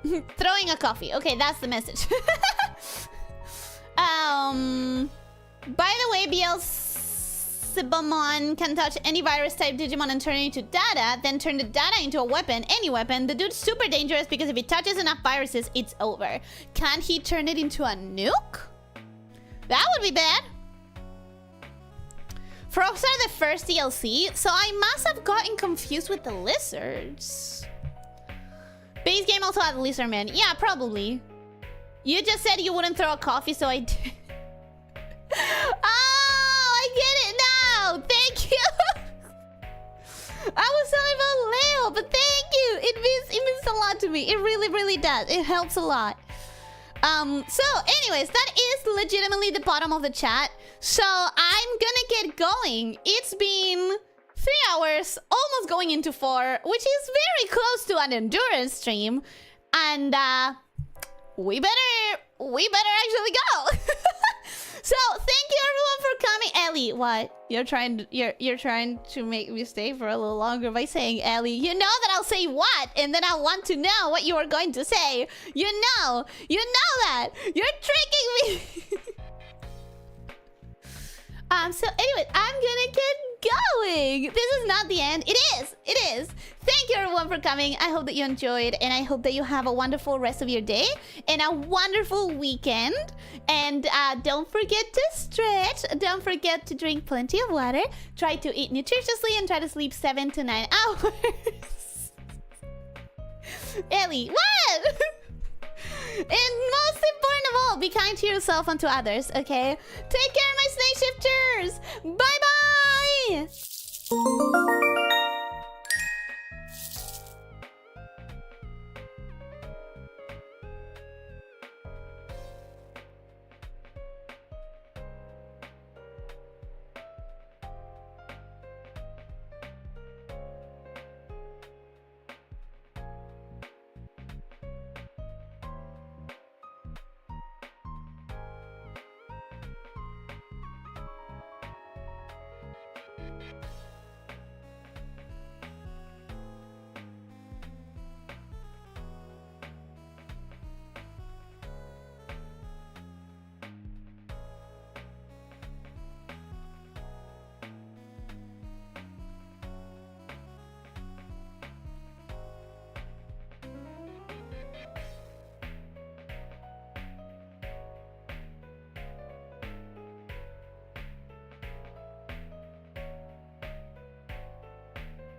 Throwing a coffee. Okay, that's the message. By the way, Beelzebumon can touch any virus type Digimon and turn it into data, then turn the data into a weapon, any weapon. The dude's super dangerous because if he touches enough viruses, it's over. Can't he turn it into a nuke? That would be bad. Frogs are the first DLC, so I must have gotten confused with the lizards. Base game also had Lizardman. Yeah, probably. You just said you wouldn't throw a coffee, so I did. Oh, I get it now. Thank you. I was talking about Leo, but thank you. It means a lot to me. It really, really does. It helps a lot. So anyways, that is legitimately the bottom of the chat. So I'm gonna get going. It's been 3 hours, almost going into 4, which is very close to an endurance stream. And we better actually go. So thank you everyone for coming. Ellie, what? You're trying to make me stay for a little longer by saying Ellie. You know that I'll say what, and then I want to know what you are going to say. You know that. You're tricking me. So anyway, I'm gonna get going. This is not the end. It is. Thank you everyone for coming. I hope that you enjoyed, and I hope that you have a wonderful rest of your day and a wonderful weekend. And don't forget to stretch. Don't forget to drink plenty of water. Try to eat nutritiously and try to sleep 7 to 9 hours. Ellie, what? And most important of all, be kind to yourself and to others, okay? Take care, my snake shifters! Bye-bye!